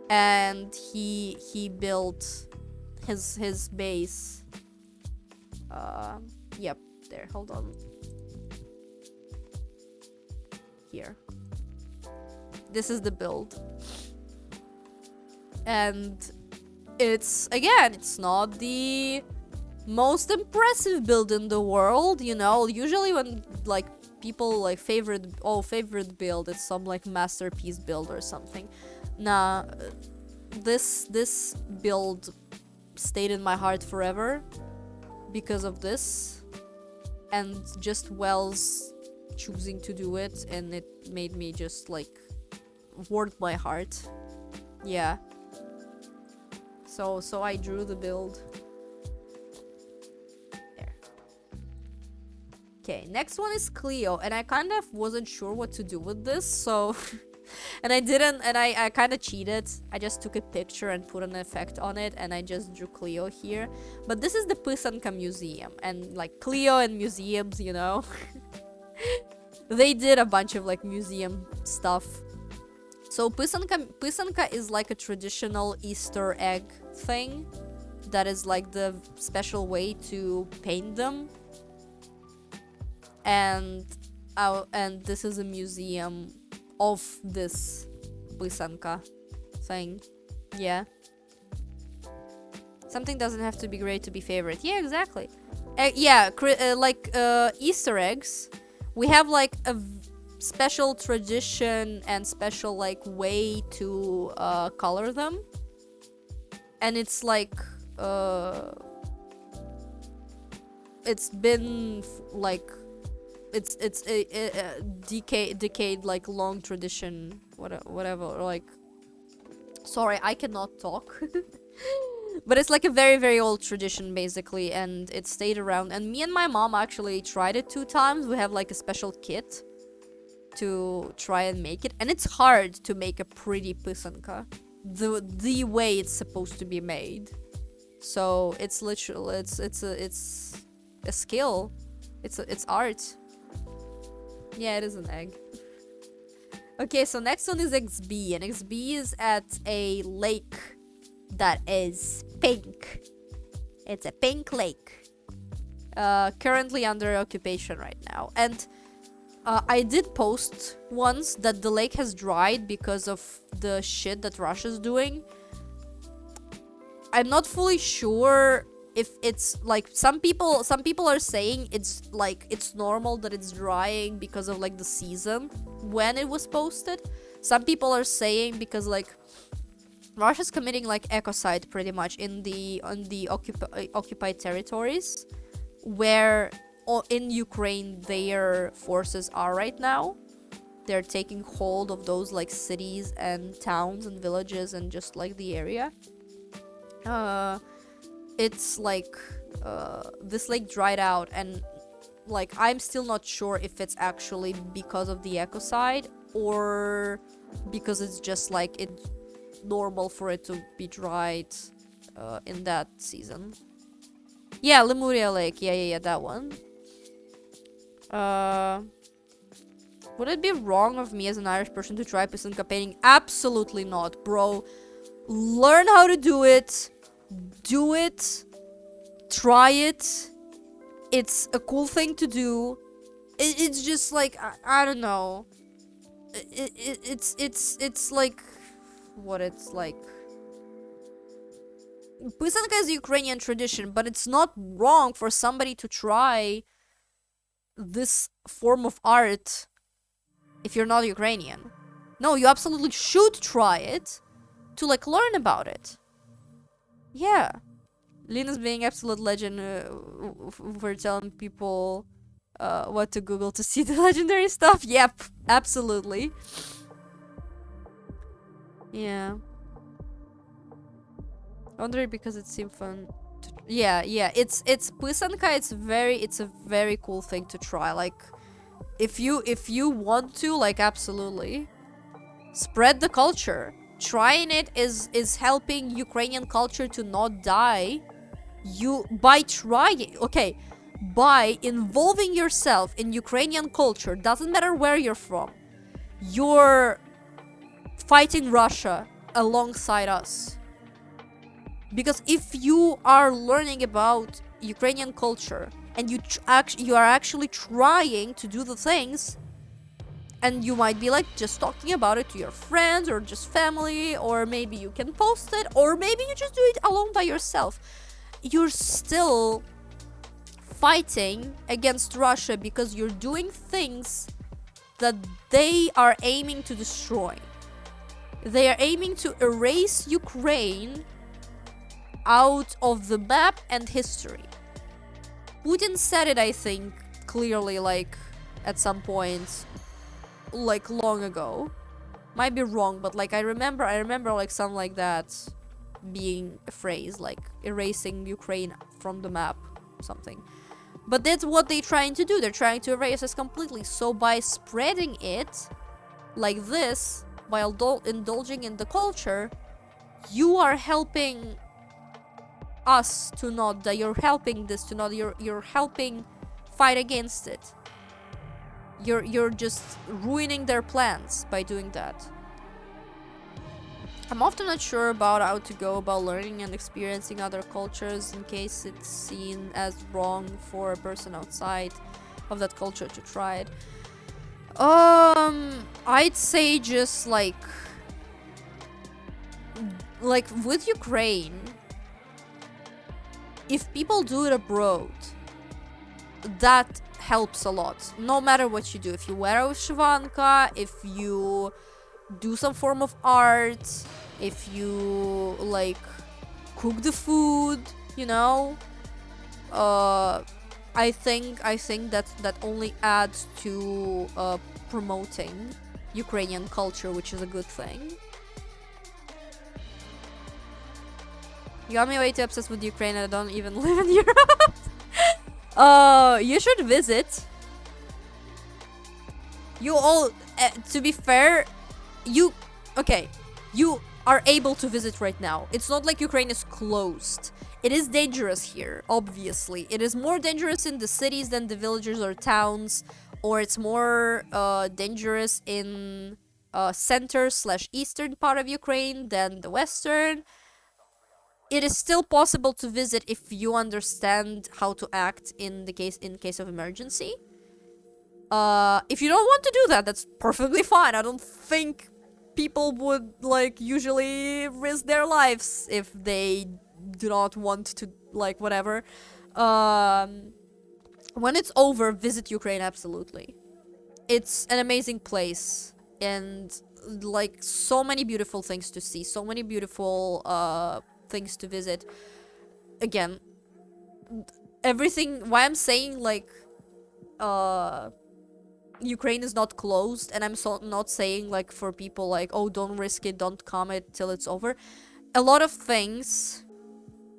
And he built his base. Yep, there, hold on. Here. This is the build. And it's, again, it's not the most impressive build in the world, you know. Usually when, like, people, like, favorite build, it's some, like, masterpiece build or something. Nah, this build stayed in my heart forever because of this, and just Wells choosing to do it, and it made me just like warmed my heart. Yeah. So I drew the build. There. Okay, next one is Cleo, and I kind of wasn't sure what to do with this, so and I kind of cheated. I just took a picture and put an effect on it, and I just drew Cleo here. But this is the Pysanka Museum, and like Cleo and museums, you know. They did a bunch of like museum stuff. So Pysanka is like a traditional Easter egg thing that is like the special way to paint them. And this is a museum of this Pysanka thing. Yeah. Something doesn't have to be great to be favorite. Yeah, exactly. Easter eggs. We have like a special tradition and special like way to color them. And it's like it's been like it's a decade like long tradition, whatever, like, sorry, I cannot talk. But it's like a very, very old tradition basically, and it stayed around, and me and my mom actually tried it 2 times. We have like a special kit to try and make it, and it's hard to make a pretty Pysanka the way it's supposed to be made. So it's literal, it's a skill, it's art. Yeah, it is an egg. Okay, so next one is XB, and XB is at a lake that is pink. It's a pink lake. Currently under occupation right now. And I did post once that the lake has dried because of the shit that Russia's doing. I'm not fully sure if it's like some people are saying it's like it's normal that it's drying because of like the season when it was posted. Some people are saying because like Russia's committing like ecocide pretty much in the occupied territories where in Ukraine their forces are right now. They're taking hold of those like cities and towns and villages and just like the area. It's like this lake dried out, and like I'm still not sure if it's actually because of the ecocide or because it's just like it's normal for it to be dried in that season. Yeah, Lemuria Lake. Yeah, that one. Would it be wrong of me as an Irish person to try Pysanka painting? Absolutely not, bro. Learn how to do it. Do it. Try it. It's a cool thing to do. It's just like, I don't know. It's like what it's like. Pysanka is a Ukrainian tradition, but it's not wrong for somebody to try this form of art if you're not Ukrainian. No, you absolutely should try it to like learn about it. Yeah. Lina's being absolute legend for telling people what to Google to see the legendary stuff. Yep, absolutely. Yeah. I wonder because it seemed fun. Yeah. It's Pysanka. It's a very cool thing to try. Like, if you want to, like, absolutely spread the culture. Trying it is helping Ukrainian culture to not die. By involving yourself in Ukrainian culture, doesn't matter where you're from, you're fighting Russia alongside us. Because if you are learning about Ukrainian culture and you are actually trying to do the things, and you might be like just talking about it to your friends or just family, or maybe you can post it, or maybe you just do it alone by yourself, you're still fighting against Russia because you're doing things that they are aiming to destroy. They are aiming to erase Ukraine out of the map and history. Putin said it, I think, clearly, like, at some point, like, long ago. Might be wrong, but, like, I remember, like, something like that being a phrase, like, erasing Ukraine from the map, something. But that's what they're trying to do. They're trying to erase us completely. So by spreading it like this, by indulging in the culture, you are helping us to not die. You're helping this to not. You're helping fight against it. You're just ruining their plans by doing that. I'm often not sure about how to go about learning and experiencing other cultures in case it's seen as wrong for a person outside of that culture to try it. I'd say just like with Ukraine, if people do it abroad, that helps a lot. No matter what you do, if you wear a vyshyvanka, if you do some form of art, if you like cook the food, you know, I think that only adds to promoting Ukrainian culture, which is a good thing. You got me way too obsessed with Ukraine and I don't even live in Europe. You should visit. You all, to be fair, you are able to visit right now. It's not like Ukraine is closed. It is dangerous here, obviously. It is more dangerous in the cities than the villages or towns, or it's more dangerous in center/eastern part of Ukraine than the western. It is still possible to visit if you understand how to act in case of emergency. If you don't want to do that, that's perfectly fine. I don't think people would like usually risk their lives if they do not want to, like, whatever. When it's over, visit Ukraine, absolutely. It's an amazing place, and like so many beautiful things to see, so many beautiful things to visit. Again, everything, why I'm saying like Ukraine is not closed, and I'm not saying like for people like, oh, don't risk it, don't comment till it's over. A lot of things,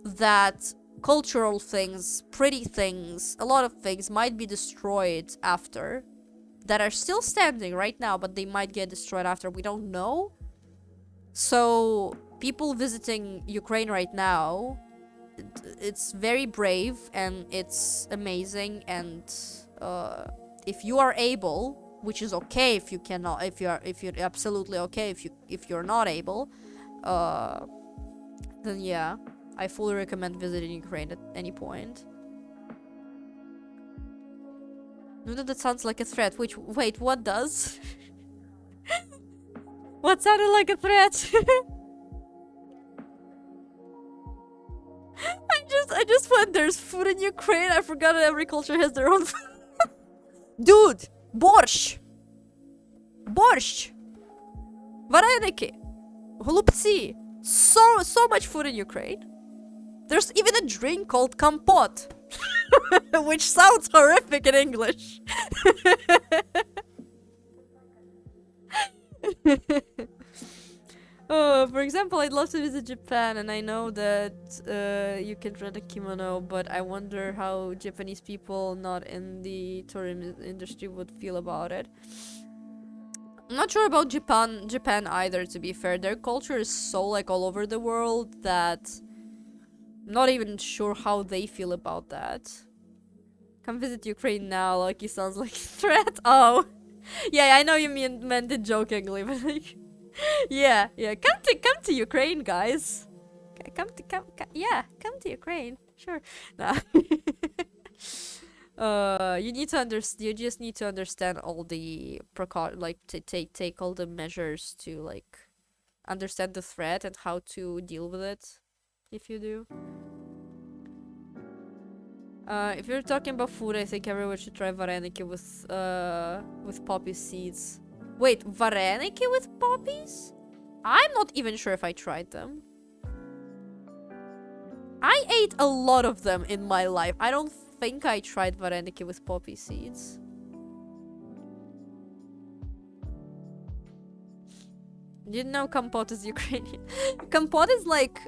that cultural things, pretty things, a lot of things might be destroyed after, that are still standing right now, but they might get destroyed after. We don't know. So people visiting Ukraine right now, it's very brave and it's amazing, and if you are able, which is okay if you cannot, if you're absolutely okay if you're not able, then yeah, I fully recommend visiting Ukraine at any point. No, that sounds like a threat. Wait, what does? What sounded like a threat? I just went, there's food in Ukraine. I forgot that every culture has their own food. Dude, borscht. Borscht. Вареники. Голубці. So much food in Ukraine. There's even a drink called компот. Which sounds horrific in English. For example, I'd love to visit Japan, and I know that you can rent a kimono, but I wonder how Japanese people not in the tourism industry would feel about it. I'm not sure about Japan either, to be fair. Their culture is so like all over the world that I'm not even sure how they feel about that. Come visit Ukraine now, Lucky sounds like a threat. Oh. Yeah, I know you meant it jokingly, but like yeah, come to Ukraine, guys. Come to Ukraine. Sure. Nah. You just need to understand all the take all the measures to like understand the threat and how to deal with it if you do. If you're talking about food, I think everyone should try vareniki with poppy seeds. Wait, vareniki with poppies? I'm not even sure if I tried them. I ate a lot of them in my life. I don't think I tried vareniki with poppy seeds. Didn't know kompot is Ukrainian. Kompot is like,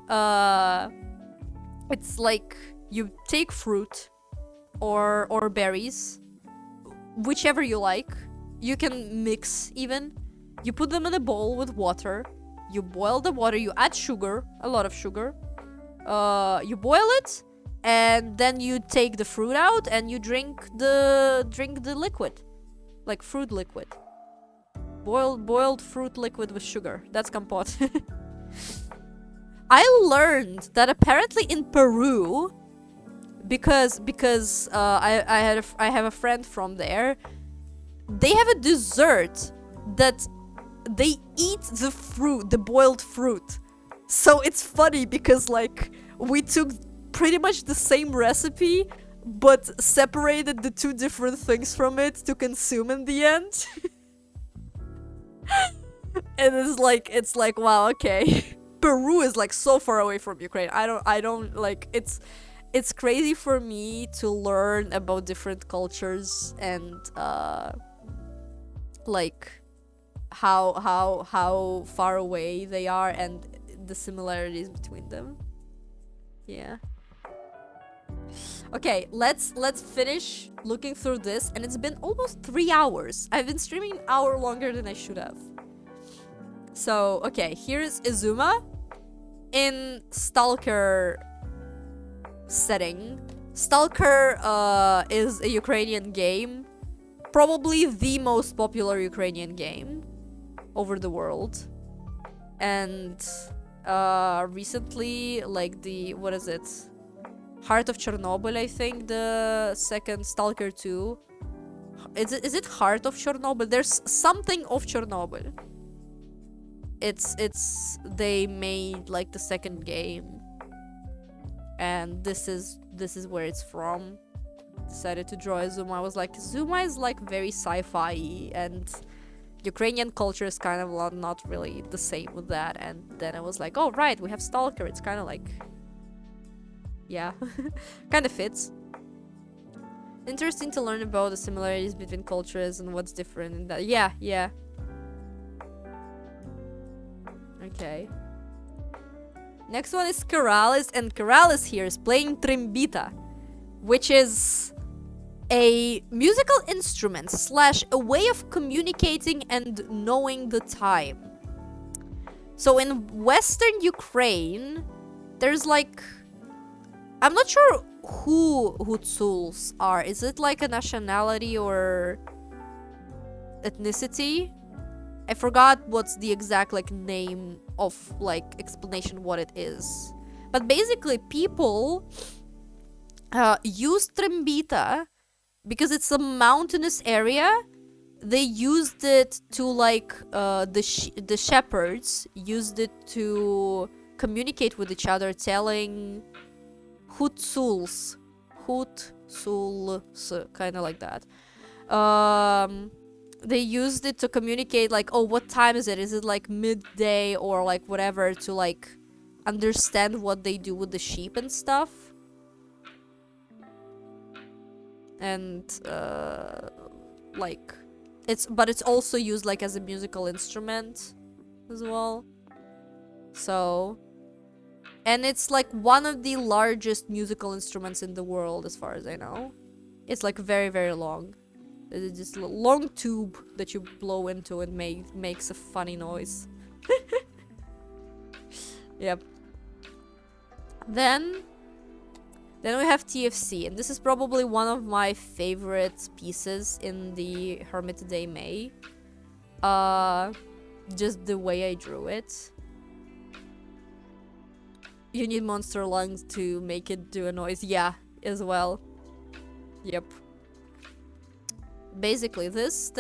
it's like you take fruit or berries, whichever you like. You can mix even. You put them in a bowl with water. You boil the water. You add sugar, a lot of sugar. You boil it, and then you take the fruit out and you drink the liquid, like fruit liquid. Boiled fruit liquid with sugar. That's kompot. I learned that apparently in Peru, because I have a friend from there. They have a dessert that they eat the fruit, the boiled fruit. So it's funny because like we took pretty much the same recipe but separated the two different things from it to consume in the end. And it's like wow, okay. Peru is like so far away from Ukraine. I don't like it's crazy for me to learn about different cultures and like how far away they are and the similarities between them. Yeah. Okay, let's finish looking through this, and it's been almost 3 hours. I've been streaming an hour longer than I should have. So, okay, here's Izuma in Stalker setting. Stalker is a Ukrainian game. Probably the most popular Ukrainian game over the world. And recently, like what is it? Heart of Chernobyl, I think, the second Stalker 2. Is it Heart of Chernobyl? There's something of Chernobyl. They made like the second game. And this is where it's from. Decided to draw Zuma. I was like, Zuma is like very sci-fi, and Ukrainian culture is kind of not really the same with that. And then I was like, oh right, we have Stalker. It's kind of like, yeah, kind of fits. Interesting to learn about the similarities between cultures and what's different in that. Yeah. Okay. Next one is Keralis, and Keralis here is playing Trimbita, which is a musical instrument / a way of communicating and knowing the time. So in Western Ukraine, there's like, I'm not sure who Hutsuls are. Is it like a nationality or ethnicity? I forgot what's the exact like name of like explanation what it is. But basically people use Trembita because it's a mountainous area. They used it to like the shepherds used it to communicate with each other, telling Hutsuls, kind of like that. They used it to communicate like, oh, what time is it? Is it like midday or like whatever, to like understand what they do with the sheep and stuff. And like it's also used like as a musical instrument as well. So, and it's like one of the largest musical instruments in the world as far as I know. It's like very, very long. It's just a long tube that you blow into and makes a funny noise. Yep. Then we have TFC, and this is probably one of my favorite pieces in the Hermit Day May. Just the way I drew it. You need monster lungs to make it do a noise. Yeah, as well. Yep. Basically, this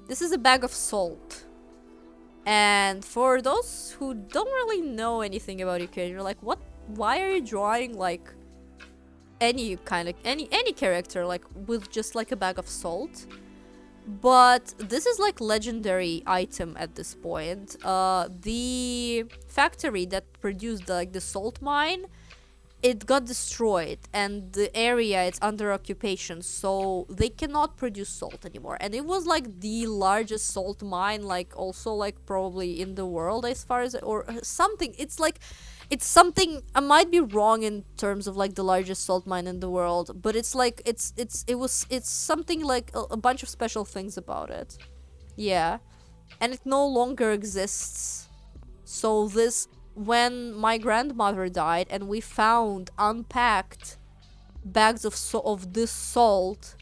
is a bag of salt. And for those who don't really know anything about Ukraine, you're like, what? Why are you drawing like any kind of any character like with just like a bag of salt? But this is like legendary item at this point. The factory that produced like the salt mine, it got destroyed, and the area it's under occupation, so they cannot produce salt anymore. And it was like the largest salt mine, like also like probably in the world as far as, or something. It's like, it's something, I might be wrong in terms of like the largest salt mine in the world, but it's like it's something like a bunch of special things about it. Yeah. And it no longer exists. So this, when my grandmother died and we found unpacked bags of this salt,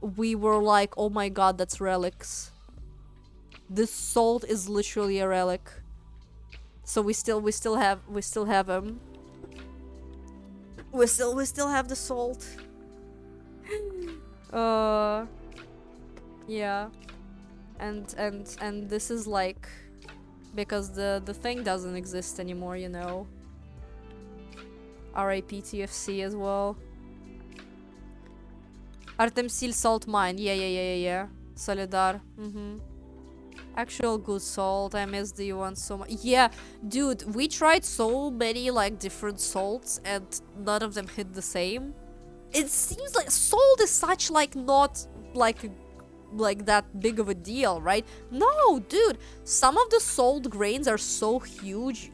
we were like, oh my god, that's relics. This salt is literally a relic. So we still have them. We still have the salt. Yeah. And this is like, because the thing doesn't exist anymore, you know. RIP TFC as well. Artemsil salt mine. Yeah. Solidar. Actual good salt. I miss the one so much. Yeah, dude, we tried so many like different salts and none of them hit the same. It seems like salt is such like not like that big of a deal, right? No, dude, some of the salt grains are so huge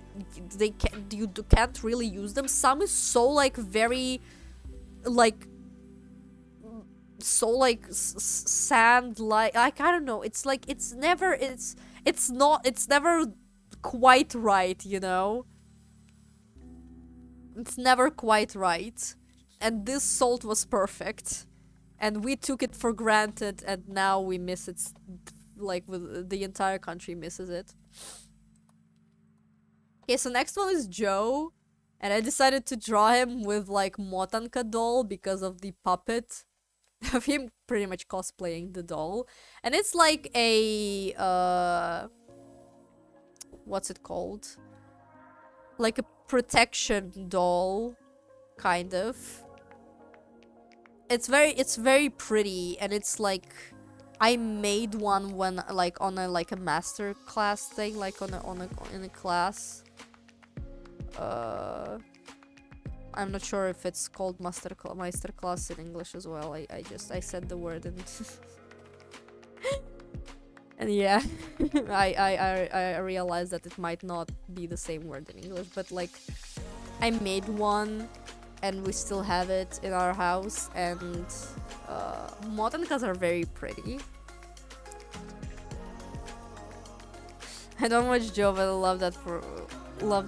you can't really use them. Some is so like very like so like sand, like I don't know, it's like it's never quite right, you know. It's never quite right. And this salt was perfect, and we took it for granted, and now we miss it, like with the entire country misses it. Okay, so next one is Joe, and I decided to draw him with like Motanka doll because of the puppet of him pretty much cosplaying the doll. And it's like a what's it called, like a protection doll, kind of. It's very pretty, and it's like I made one when like on a like a master class thing, like in a class. I'm not sure if it's called master class in English as well. I said the word and and yeah, I realized that it might not be the same word in English, but like I made one and we still have it in our house, and motankas are very pretty. I don't watch Joe, but I love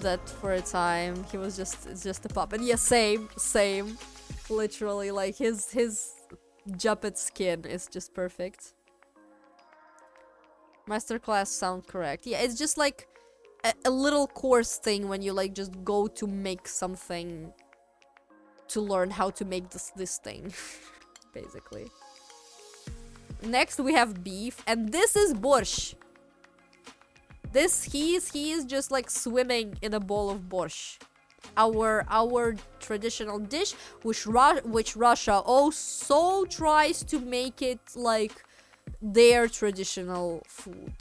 that for a time. He was just a puppet. Yeah, same. Literally, like his Juppet skin is just perfect. Masterclass sound correct. Yeah, it's just like a little course thing when you like just go to make something to learn how to make this thing, basically. Next we have beef, and this is borscht. He is just like swimming in a bowl of borscht. Our traditional dish, which Russia also tries to make it like their traditional food,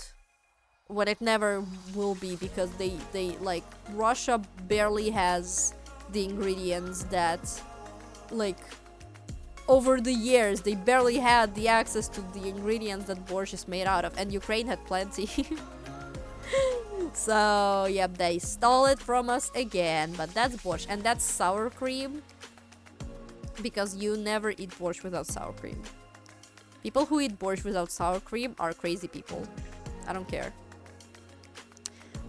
when it never will be, because they like Russia barely has the ingredients that, like, over the years they barely had the access to the ingredients that borscht is made out of, and Ukraine had plenty. So yep, they stole it from us again, but that's borscht, and that's sour cream, because you never eat borscht without sour cream. People who eat borscht without sour cream are crazy people. I don't care.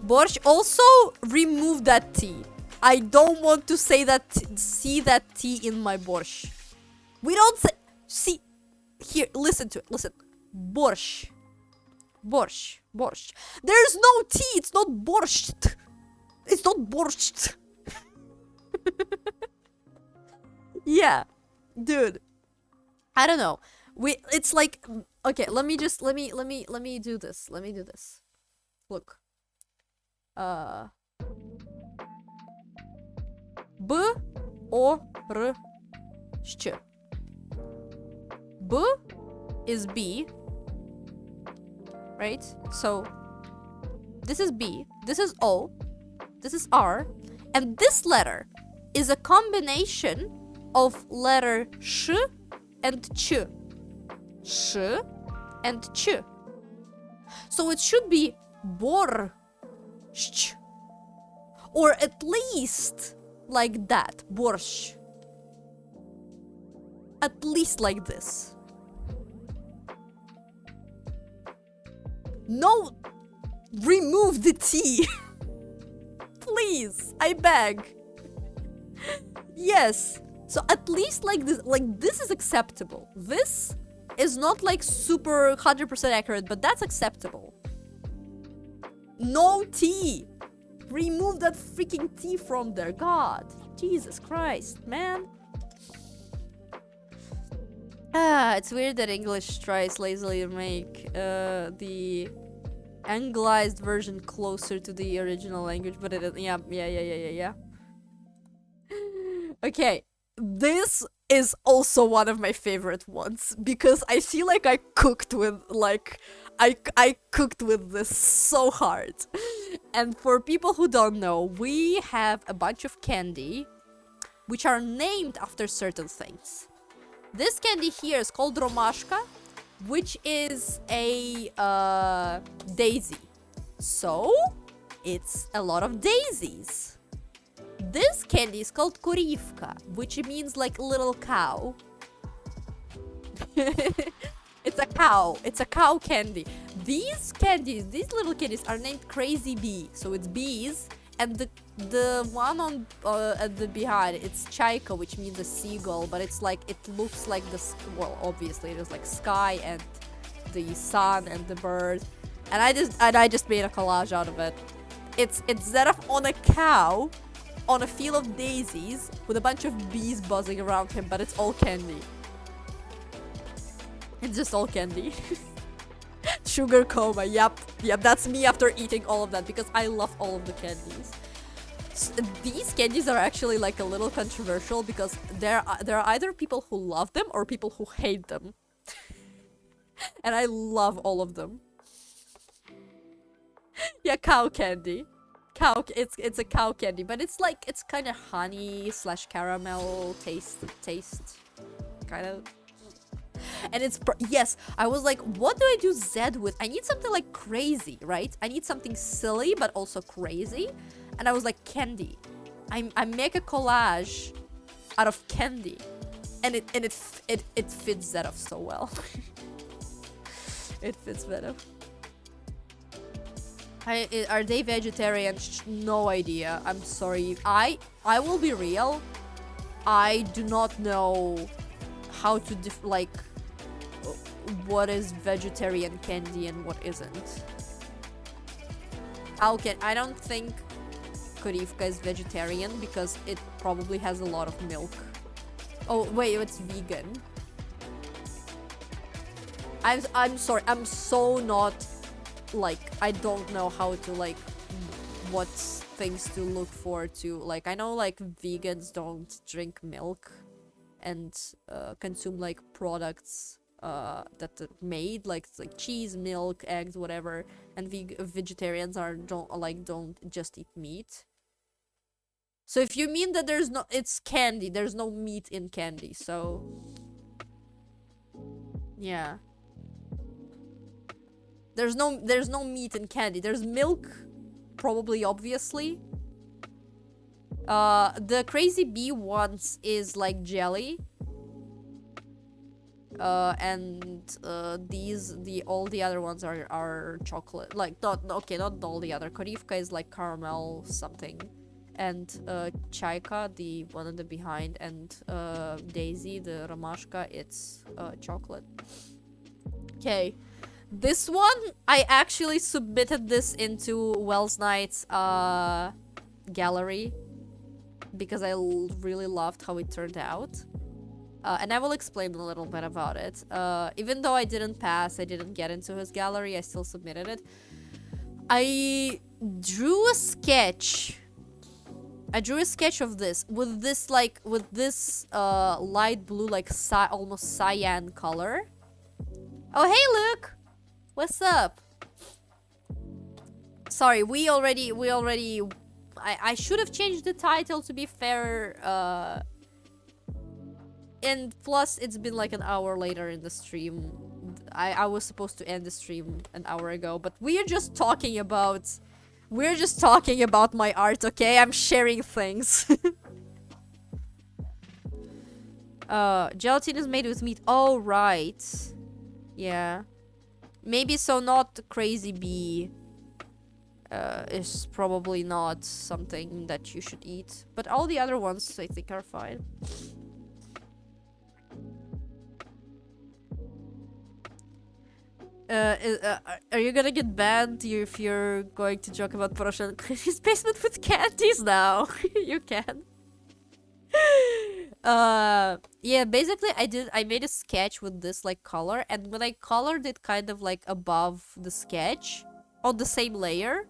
Borscht, also remove that T. I don't want to say that see that T in my borscht. We don't say, see, here, listen to it, listen. Borscht. Borscht. Borscht. There's no T, it's not borscht. It's not borscht. Yeah, dude. I don't know. It's like, okay, let me do this. Let me do this. Look. B O R sh. B is B, right? So this is B, this is O, this is R, and this letter is a combination of letter sh and ch. Sh and ch. So it should be borscht, or at least like that, borscht. At least like this. No, remove the T. Please, I beg. Yes. So at least like this is acceptable. This is not like super 100% accurate, but that's acceptable. No T. Remove that freaking T from there. God. Jesus Christ, man. It's weird that English tries lazily to make the anglicized version closer to the original language, but it yeah. Okay, this is also one of my favorite ones, because I feel like I cooked with I cooked with this so hard. And for people who don't know, we have a bunch of candy which are named after certain things. This candy here is called romashka, which is a daisy. So it's a lot of daisies. This candy is called kurivka, which means like little cow. It's a cow. It's a cow candy. These little candies are named Crazy Bee. So it's bees, and the one on at the behind, it's chaika, which means a seagull, but it's like, it looks like well, obviously it is like sky and the sun and the bird, and I just made a collage out of it. It's Zeraf on a cow on a field of daisies with a bunch of bees buzzing around him, but it's all candy. It's just all candy. Sugar coma. Yep, that's me after eating all of that, because I love all of the candies. These candies are actually like a little controversial, because there are either people who love them or people who hate them. And I love all of them. Yeah, cow candy. It's a cow candy, but it's like, it's kind of honey / caramel taste kind of. And it's yes, I was like, what do I do Z with? I need something like crazy, right? I need something silly but also crazy. And I was like, candy. I make a collage out of candy, and it fits Zedov so well. It fits better. Are they vegetarian? No idea. I'm sorry. I will be real. I do not know how to like what is vegetarian candy and what isn't. I don't think Korivka is vegetarian because it probably has a lot of milk. Oh wait, it's vegan. I'm sorry. I'm so not like I don't know how to like what things to look for to like. I know like vegans don't drink milk and consume like products that are made like cheese, milk, eggs, whatever, and vegetarians don't just eat meat. So if you mean that it's candy, there's no meat in candy, so yeah. There's no meat in candy. There's milk, probably, obviously. The crazy bee ones is like jelly. And all the other ones are chocolate. Like not all the other. Korivka is like caramel something, and Chaika, the one in the behind, and Daisy, the Ramashka, it's chocolate. Okay. This one, I actually submitted this into Wells Knight's gallery because I really loved how it turned out. And I will explain a little bit about it. Even though I didn't pass, I didn't get into his gallery, I still submitted it. I drew a sketch. Of this with this light blue, like almost cyan color. Oh, hey, Luke! What's up? Sorry, we already I should have changed the title, to be fair, and plus it's been like an hour later in the stream. I was supposed to end the stream an hour ago, but we're just talking about my art, okay? I'm sharing things. Gelatin is made with meat. Oh, right. Yeah. Maybe so not crazy bee is probably not something that you should eat. But all the other ones I think are fine. Are you gonna get banned if you're going to joke about Poroshenko in his basement with candies now? You can. Yeah, basically I made a sketch with this like color, and when I colored it kind of like above the sketch on the same layer,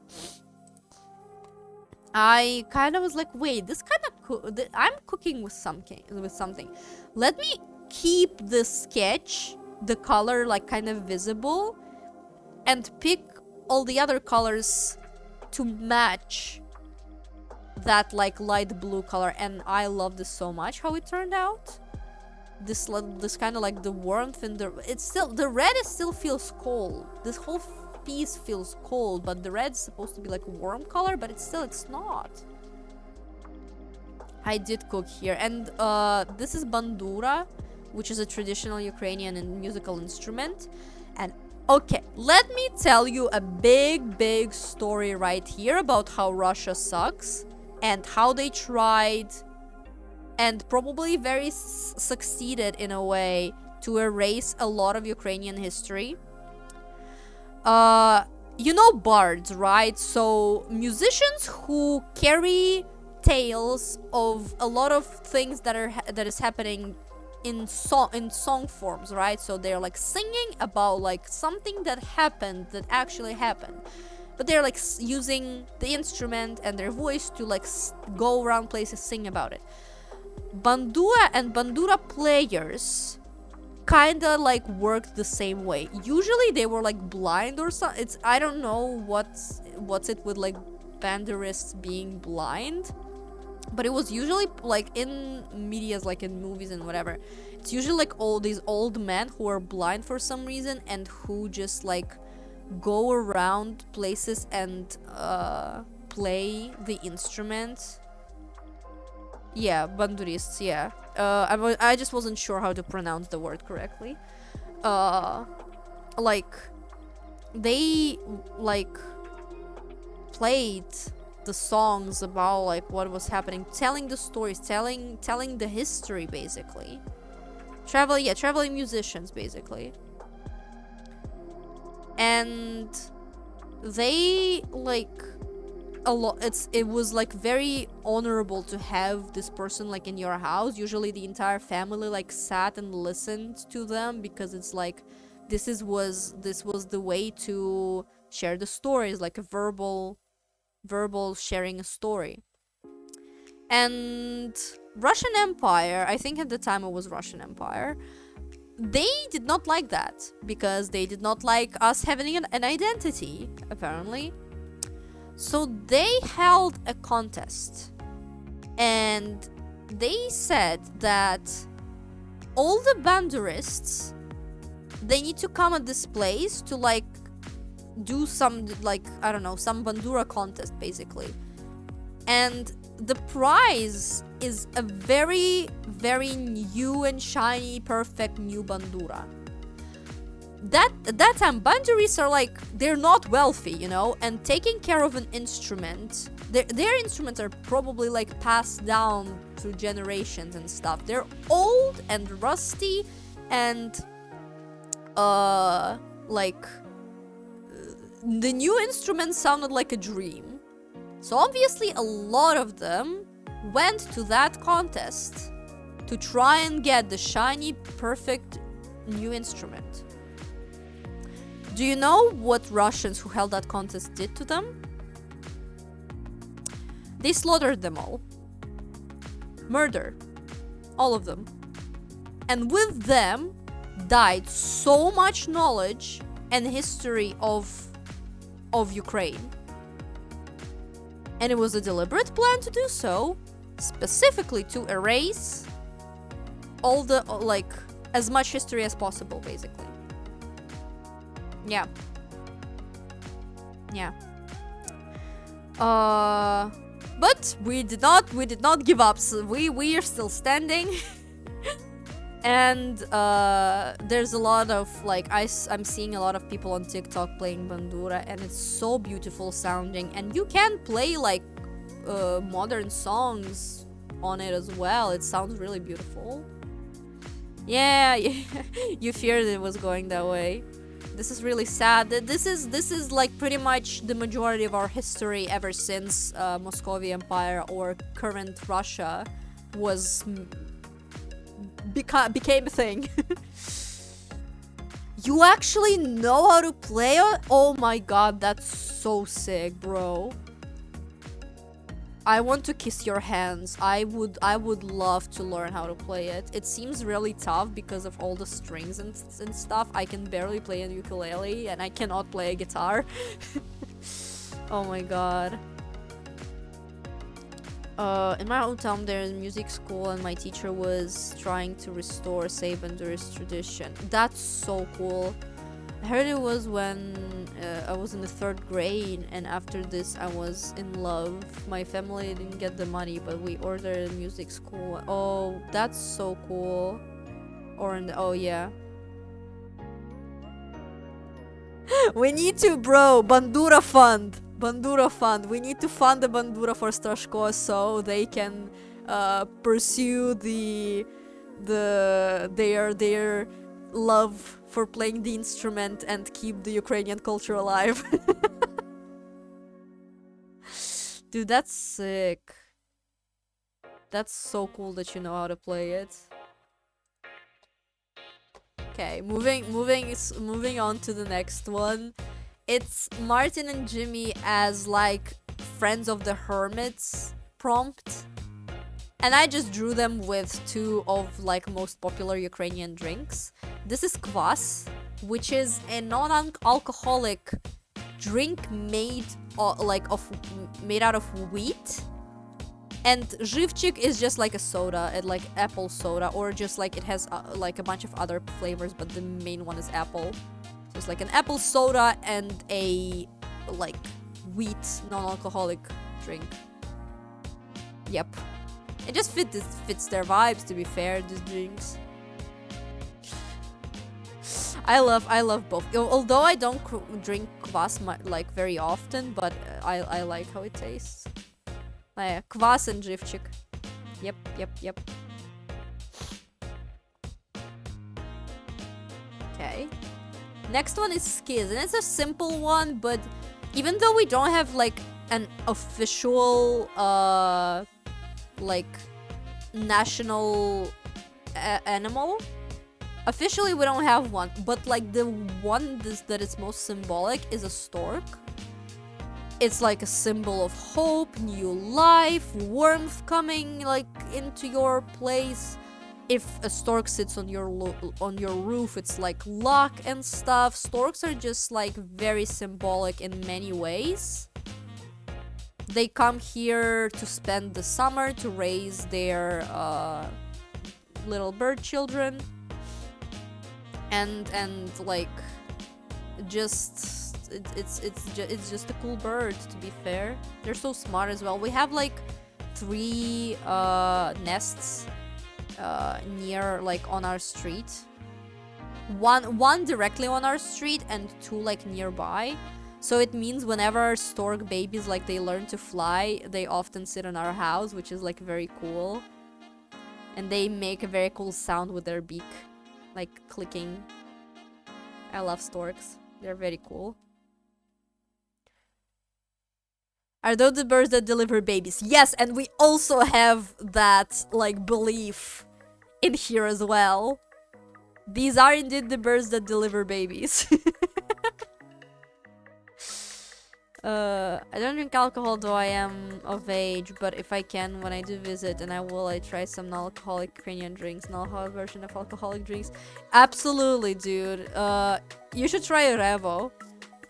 I kind of was like, wait, this kind of I'm cooking with something. Let me keep the sketch, the color like kind of visible, and pick all the other colors to match that like light blue color. And I love this so much how it turned out. This kind of like the warmth in the red still feels cold. This whole piece feels cold, but the red's supposed to be like a warm color, but it's not. I did cook here, and this is bandura, which is a traditional Ukrainian musical instrument. And okay, let me tell you a big story right here about how Russia sucks and how they tried and probably very succeeded in a way to erase a lot of Ukrainian history. You know bards, right? So musicians who carry tales of a lot of things that is happening in song forms, right? So they're like singing about like something that actually happened, but they're like using the instrument and their voice to like go around places, sing about it. Bandura and bandura players kind of like worked the same way. Usually they were like blind or something. I don't know what's it with like bandurists being blind, but it was usually like in medias, like in movies and whatever, it's usually like all these old men who are blind for some reason and who just like go around places and play the instrument. Yeah, bandurists, yeah. I just wasn't sure how to pronounce the word correctly. Like, they, like, played the songs about like what was happening, telling the stories, telling the history, basically. Traveling musicians, basically. And they like a lot. It was like very honorable to have this person like in your house. Usually the entire family like sat and listened to them, because it's like this was the way to share the stories, like a verbal sharing a story. And Russian Empire, I think at the time it was Russian Empire, they did not like that, because they did not like us having an identity, apparently. So they held a contest, and they said that all the bandurists, they need to come at this place to like do some like, I don't know, some bandura contest, basically. And the prize is a very, very new and shiny, perfect new bandura. At that time, banduris are like, they're not wealthy, you know, and taking care of an instrument, their instruments are probably like passed down through generations and stuff. They're old and rusty, and like the new instruments sounded like a dream. So obviously a lot of them went to that contest to try and get the shiny, perfect new instrument. Do you know what Russians who held that contest did to them? They slaughtered them all. Murder. All of them. And with them died so much knowledge and history of Ukraine. And it was a deliberate plan to do so, specifically to erase all the, like, as much history as possible, basically. Yeah. Yeah. But we did not give up. So we are still standing. And there's a lot of like I'm seeing a lot of people on TikTok playing bandura, and it's so beautiful sounding, and you can play like modern songs on it as well. It sounds really beautiful. Yeah, you feared it was going that way. This is really sad. This is like pretty much the majority of our history ever since Moscovian Empire or current Russia was became a thing. You actually know how to play it? Oh my god, that's so sick, bro. I want to kiss your hands. I would love to learn how to play it. It seems really tough because of all the strings and stuff. I can barely play a ukulele, and I cannot play a guitar. Oh my god. In my hometown there's a music school, and my teacher was trying to restore save Bandura's tradition. That's so cool. I heard it was when I was in the 3rd grade, and after this I was in love. My family didn't get the money, but we ordered a music school. Oh, that's so cool. Or in the, oh yeah. We need to, bro, Bandura fund. Bandura fund. We need to fund the Bandura for Strashko so they can pursue their love for playing the instrument and keep the Ukrainian culture alive. Dude, that's sick. That's so cool that you know how to play it. Okay, moving on to the next one. It's Martin and Jimmy as like Friends of the Hermits prompt. And I just drew them with 2 of like most popular Ukrainian drinks. This is kvass, which is a non-alcoholic drink made out of wheat. And živčik is just like a soda, like apple soda, or just like it has like a bunch of other flavors, but the main one is apple. So it's like an apple soda and a like wheat non-alcoholic drink. Yep. It just fits their vibes, to be fair, these drinks. I love both. Although I don't drink kvass like very often, but I like how it tastes. Kvass and живчик. Yep, yep, yep. Okay. Next one is Skiz, and it's a simple one, but even though we don't have like an official like national animal, officially we don't have one, but like the one that is most symbolic is a stork. It's like a symbol of hope, new life, warmth coming like into your place. If a stork sits on your roof, it's like luck and stuff. Storks are just like very symbolic in many ways. They come here to spend the summer to raise their little bird children, and like just it's just a cool bird, to be fair. They're so smart as well. We have like 3 nests near like on our street. One directly on our street and 2 like nearby. So it means whenever stork babies like they learn to fly, they often sit in our house, which is like very cool. And they make a very cool sound with their beak, like clicking. I love storks. They're very cool. Are those the birds that deliver babies? Yes, and we also have that like belief in here as well. These are indeed the birds that deliver babies. I don't drink alcohol, though I am of age, but if I can, when I do visit, and I try some non-alcoholic Ukrainian drinks, non-alcoholic version of alcoholic drinks. Absolutely, dude. You should try Revo.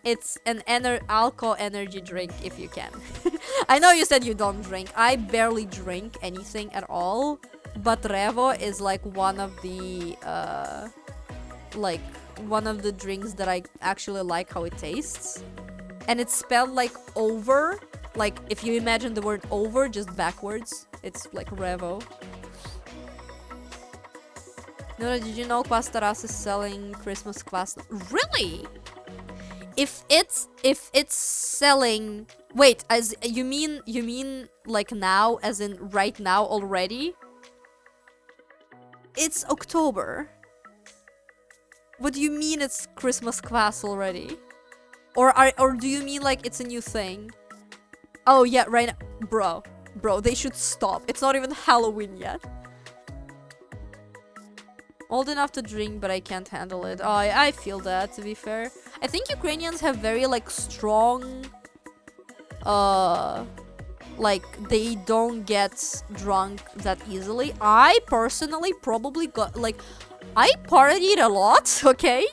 It's an alcohol energy drink if you can. I know you said you don't drink. I barely drink anything at all, but Revo is like one of the drinks that I actually like how it tastes. And it's spelled like over, like if you imagine the word over just backwards, it's like Revo. No, did you know Kvass Taras is selling Christmas kvass? Really? If it's selling, wait, as you mean like now, as in right now already? It's October. What do you mean it's Christmas kvass already? Or do you mean like it's a new thing? Oh yeah, right now. Bro, they should stop. It's not even Halloween yet. Old enough to drink, but I can't handle it. Oh, I feel that, to be fair. I think Ukrainians have very like strong like they don't get drunk that easily. I personally probably got like, I partied a lot, okay?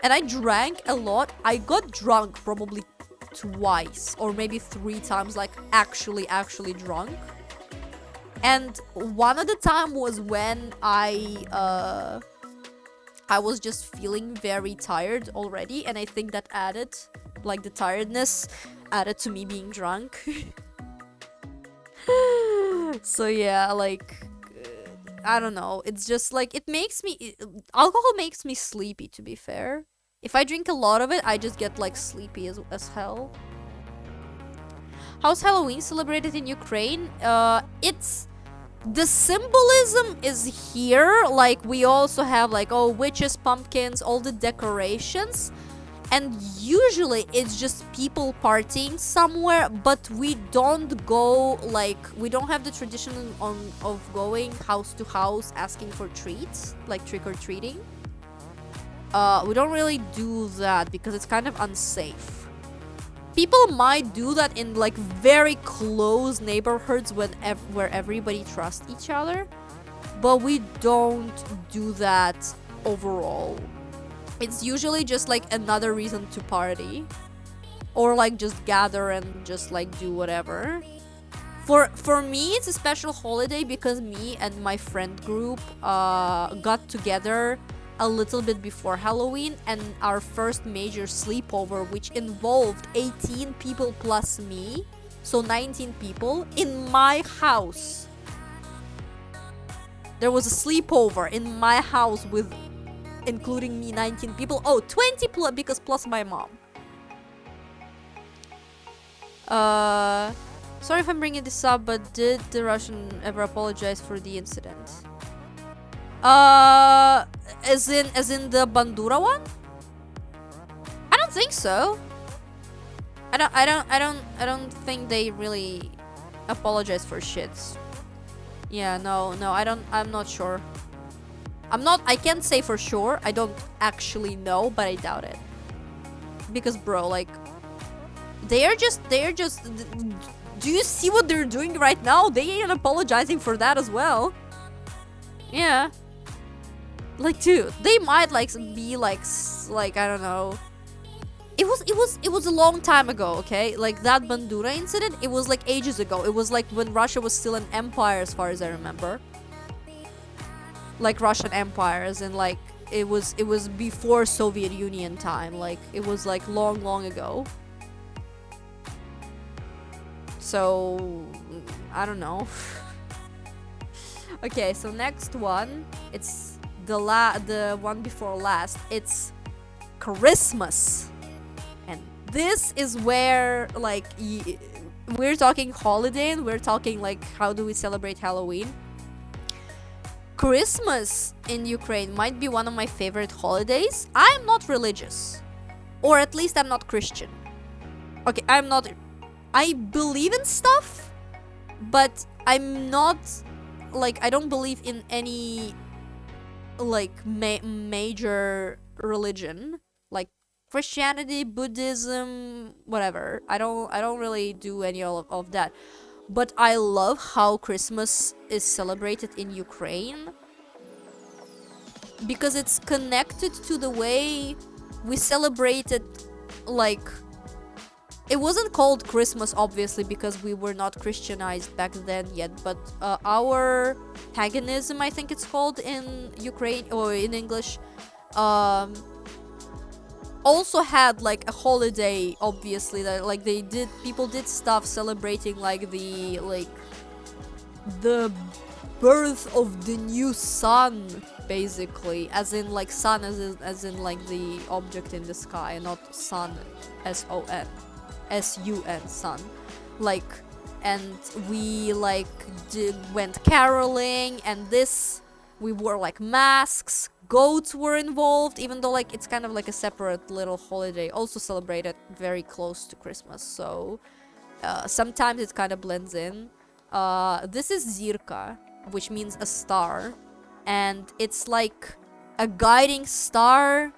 And I drank a lot. I got drunk probably twice or maybe 3 times, like actually drunk. And one of the time was when I was just feeling very tired already, and I think that added, like the tiredness added to me being drunk. So yeah, like I don't know, it's just like alcohol makes me sleepy, to be fair. If I drink a lot of it, I just get like sleepy as hell. How's Halloween celebrated in Ukraine? It's the symbolism is here. Like we also have like, oh, witches, pumpkins, all the decorations. And usually it's just people partying somewhere, but we don't go, like, we don't have the tradition of going house to house asking for treats, like trick-or-treating. We don't really do that because it's kind of unsafe. People might do that in like very close neighborhoods where everybody trusts each other, but we don't do that overall. It's usually just like another reason to party, or like just gather and just like do whatever. For me, it's a special holiday because me and my friend group got together a little bit before Halloween, and our first major sleepover, which involved 18 people plus me, so 19 people, in my house. There was a sleepover in my house with, including me, 19 people. Oh, 20 plus, because plus my mom. Sorry if I'm bringing this up, but did the Russian ever apologize for the incident? As in the Bandura one? I don't think so. I don't think they really apologize for shits. Yeah, no, I'm not sure. I can't say for sure. I don't actually know, but I doubt it. Because bro, like, they are just do you see what they're doing right now? They ain't apologizing for that as well. Yeah. Like, dude, they might like be like I don't know. It was a long time ago, okay? Like that Bandura incident, it was like ages ago. It was like when Russia was still an empire, as far as I remember. Like Russian empires, and like it was before Soviet Union time. Like it was like long ago. So I don't know. Okay, so next one, it's the one before last. It's Christmas. And this is where like we're talking holiday and we're talking like how do we celebrate Halloween. Christmas in Ukraine might be one of my favorite holidays. I'm not religious, or at least I'm not Christian. Okay, I believe in stuff, but I'm not like, I don't believe in any like major religion like Christianity, Buddhism, whatever. I don't really do any of that. But I love how Christmas is celebrated in Ukraine because it's connected to the way we celebrated, like, it wasn't called Christmas obviously because we were not Christianized back then yet, but our paganism, I think it's called in Ukraine, or in English, also had like a holiday, obviously, that like people did stuff celebrating like the birth of the new sun, basically, as in like sun as in like the object in the sky, not sun, S-O-N, S-U-N, sun. Like, and we like went caroling, and we wore like masks. Goats were involved, even though like it's kind of like a separate little holiday, also celebrated very close to Christmas, so sometimes it kind of blends in. This is Zirka, which means a star, and it's like a guiding star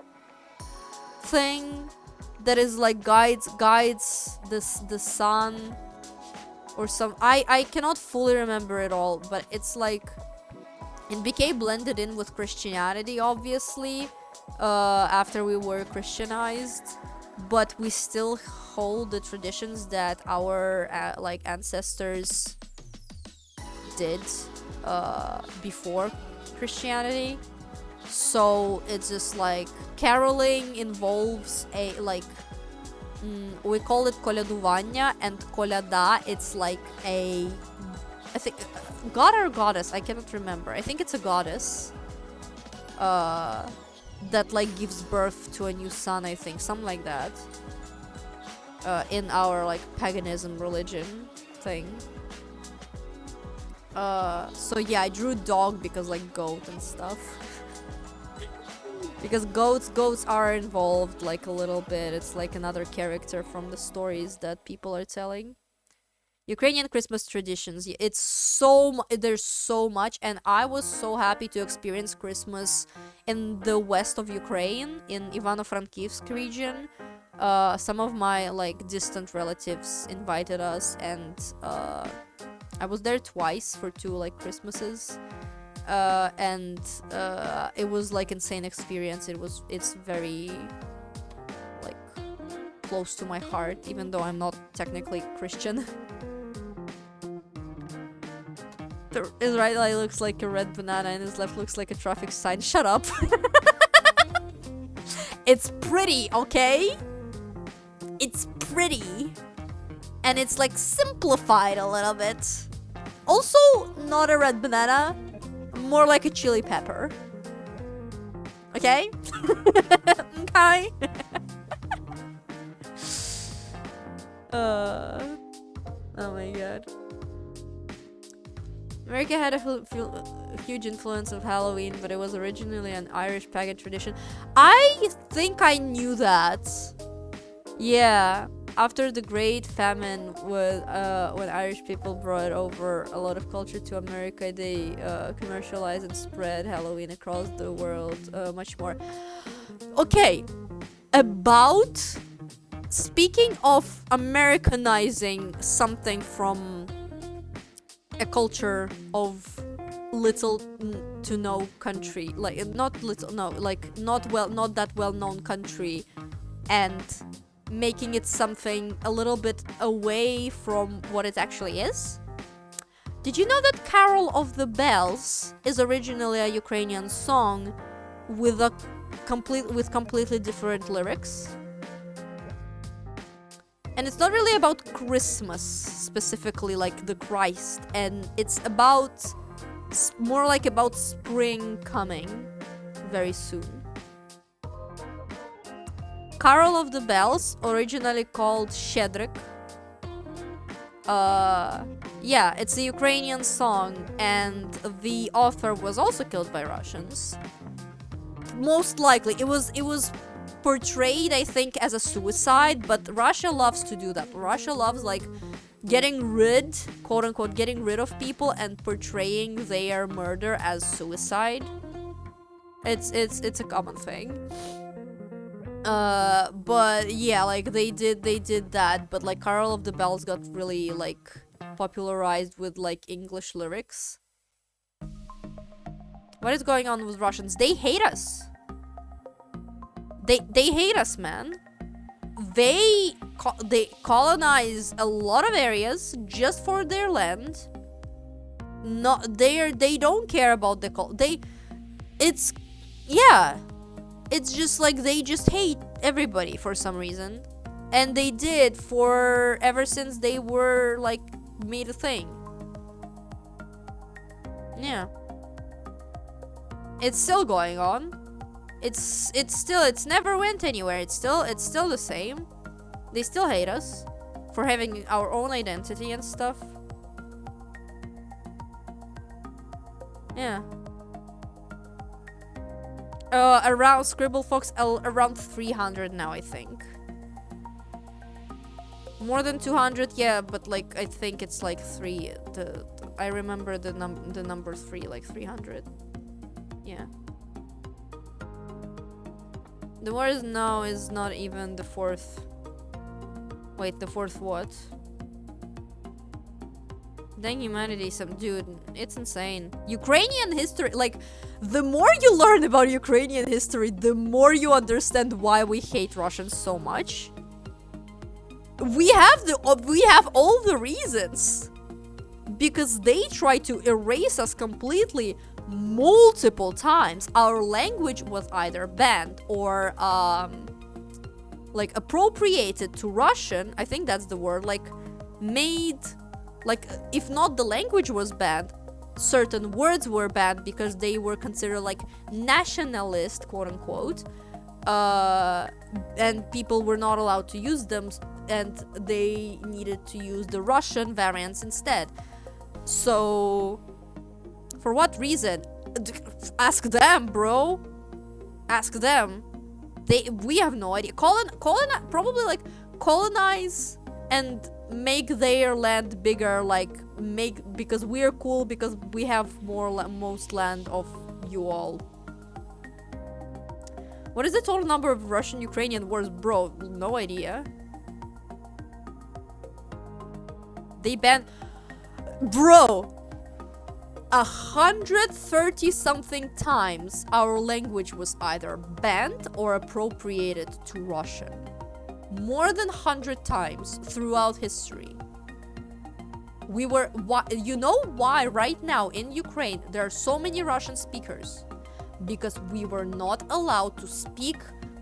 thing that is like guides the sun or some, I cannot fully remember it all, but it's like it became blended in with Christianity, obviously, after we were Christianized, but we still hold the traditions that our like ancestors did before Christianity. So it's just like caroling involves a like we call it kolядування, and koляда, it's like I think god or goddess, I cannot remember. I think it's a goddess that like gives birth to a new son, I think, something like that, in our like paganism religion thing. So yeah, I drew dog because like goat and stuff. Because goats are involved like a little bit. It's like another character from the stories that people are telling. Ukrainian Christmas traditions, it's there's so much, and I was so happy to experience Christmas in the west of Ukraine, in Ivano-Frankivsk region. Some of my like distant relatives invited us, and I was there twice for 2 like Christmases, and it was like insane experience. It's very like close to my heart, even though I'm not technically Christian. His right eye looks like a red banana and his left looks like a traffic sign. Shut up. It's pretty, okay? It's pretty. And it's like simplified a little bit. Also, not a red banana. More like a chili pepper. Okay? Okay? god. America had a huge influence of Halloween, but it was originally an Irish pagan tradition. I think I knew that. Yeah, after the Great Famine, when Irish people brought over a lot of culture to America, they commercialized and spread Halloween across the world much more. Okay, about speaking of Americanizing something from a culture of little to no country, like not that well known country, and making it something a little bit away from what it actually is. Did you know that Carol of the Bells is originally a Ukrainian song with completely different lyrics? And it's not really about Christmas specifically, like the Christ, and it's about more like about spring coming very soon. Carol of the Bells, originally called Shedrik. Yeah, it's a Ukrainian song, and the author was also killed by Russians. Most likely, it was portrayed, I think, as a suicide, but Russia loves to do that. Russia loves like quote unquote, getting rid of people and portraying their murder as suicide. It's a common thing. But yeah, like they did that, but like Carol of the Bells got really like popularized with like English lyrics. What is going on with Russians? They hate us. They hate us, man. They colonize a lot of areas just for their land. They don't care about it's just like they just hate everybody for some reason. And they did for ever since they were like made a thing. Yeah. It's still going on. It's never went anywhere. It's still the same. They still hate us for having our own identity and stuff. Yeah. Around Scribble Fox, around 300 now, I think. More than 200, yeah, but like I think it's like 3. I remember the number 3, like 300. Yeah. The word now is not even the 4th. Wait, the 4th what? Dang humanity, dude, it's insane. Ukrainian history, like, the more you learn about Ukrainian history, the more you understand why we hate Russians so much. We have all the reasons. Because they try to erase us completely multiple times. Our language was either banned or like appropriated to Russian. I think that's the word. Like made, like if not the language was banned, certain words were banned because they were considered like nationalist, quote unquote, and people were not allowed to use them, and they needed to use the Russian variants instead. So for what reason? Ask them, bro. Ask them. We have no idea. Probably like colonize and make their land bigger. Like because we're cool, because we have most land of you all. What is the total number of Russian-Ukrainian wars, bro? No idea. They banned, bro. 130 something times our language was either banned or appropriated to Russian. More than 100 times throughout history. You know why right now in Ukraine there are so many Russian speakers? Because we were not allowed to speak,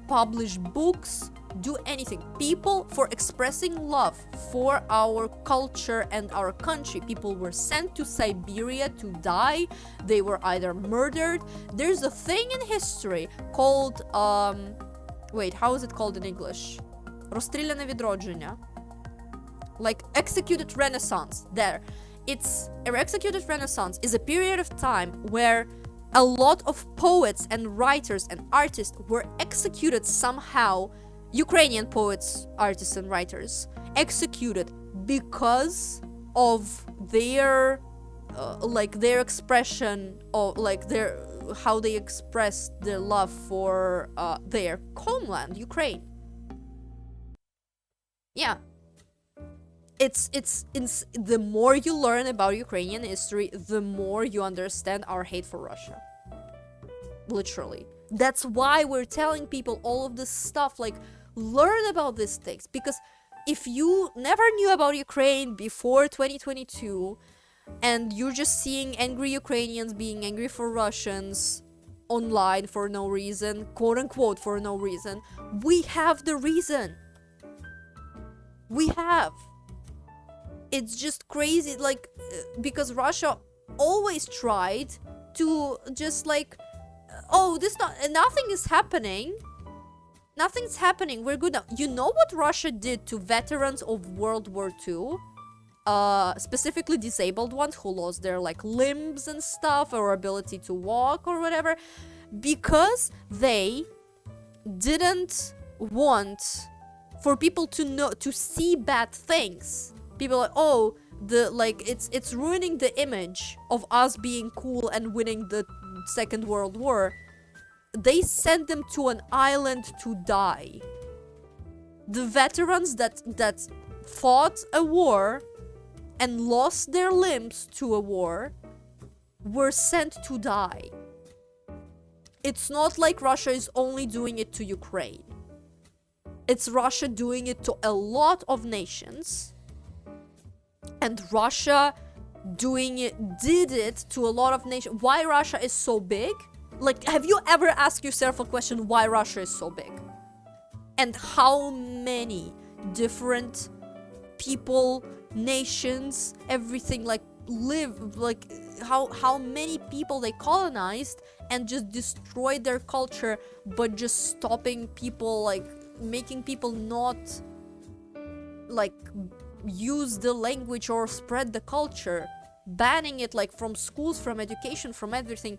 publish books, do anything. People, for expressing love for our culture and our country, people were sent to Siberia to die. They were either murdered. There's a thing in history called wait, how is it called in English? Розстріляне відродження. Like executed Renaissance. There. Executed Renaissance is a period of time where a lot of poets and writers and artists were executed somehow. Ukrainian poets, artists, and writers executed because of their their expression, or like their how they expressed their love for their homeland, Ukraine. Yeah. It's the more you learn about Ukrainian history, the more you understand our hate for Russia. Literally. That's why we're telling people all of this stuff, like, learn about these things. Because if you never knew about Ukraine before 2022, and you're just seeing angry Ukrainians being angry for Russians online for no reason, quote unquote for no reason, we have the reason. We have. It's just crazy, like, because Russia always tried to just like, oh, nothing is happening. Nothing's happening. We're good now. You know what Russia did to veterans of World War II? Specifically disabled ones who lost their like limbs and stuff, or ability to walk or whatever, because they didn't want for people to see bad things. People are like, oh, it's ruining the image of us being cool and winning the Second World War. They sent them to an island to die. The veterans that fought a war and lost their limbs to a war were sent to die. It's not like Russia is only doing it to Ukraine. It's Russia doing it to a lot of nations. And Russia did it to a lot of nations. Why Russia is so big? Like, have you ever asked yourself a question why Russia is so big? And how many different people, nations, everything, like, live, like, how many people they colonized and just destroyed their culture, but just stopping people, like, making people not, like, use the language or spread the culture, banning it, like, from schools, from education, from everything.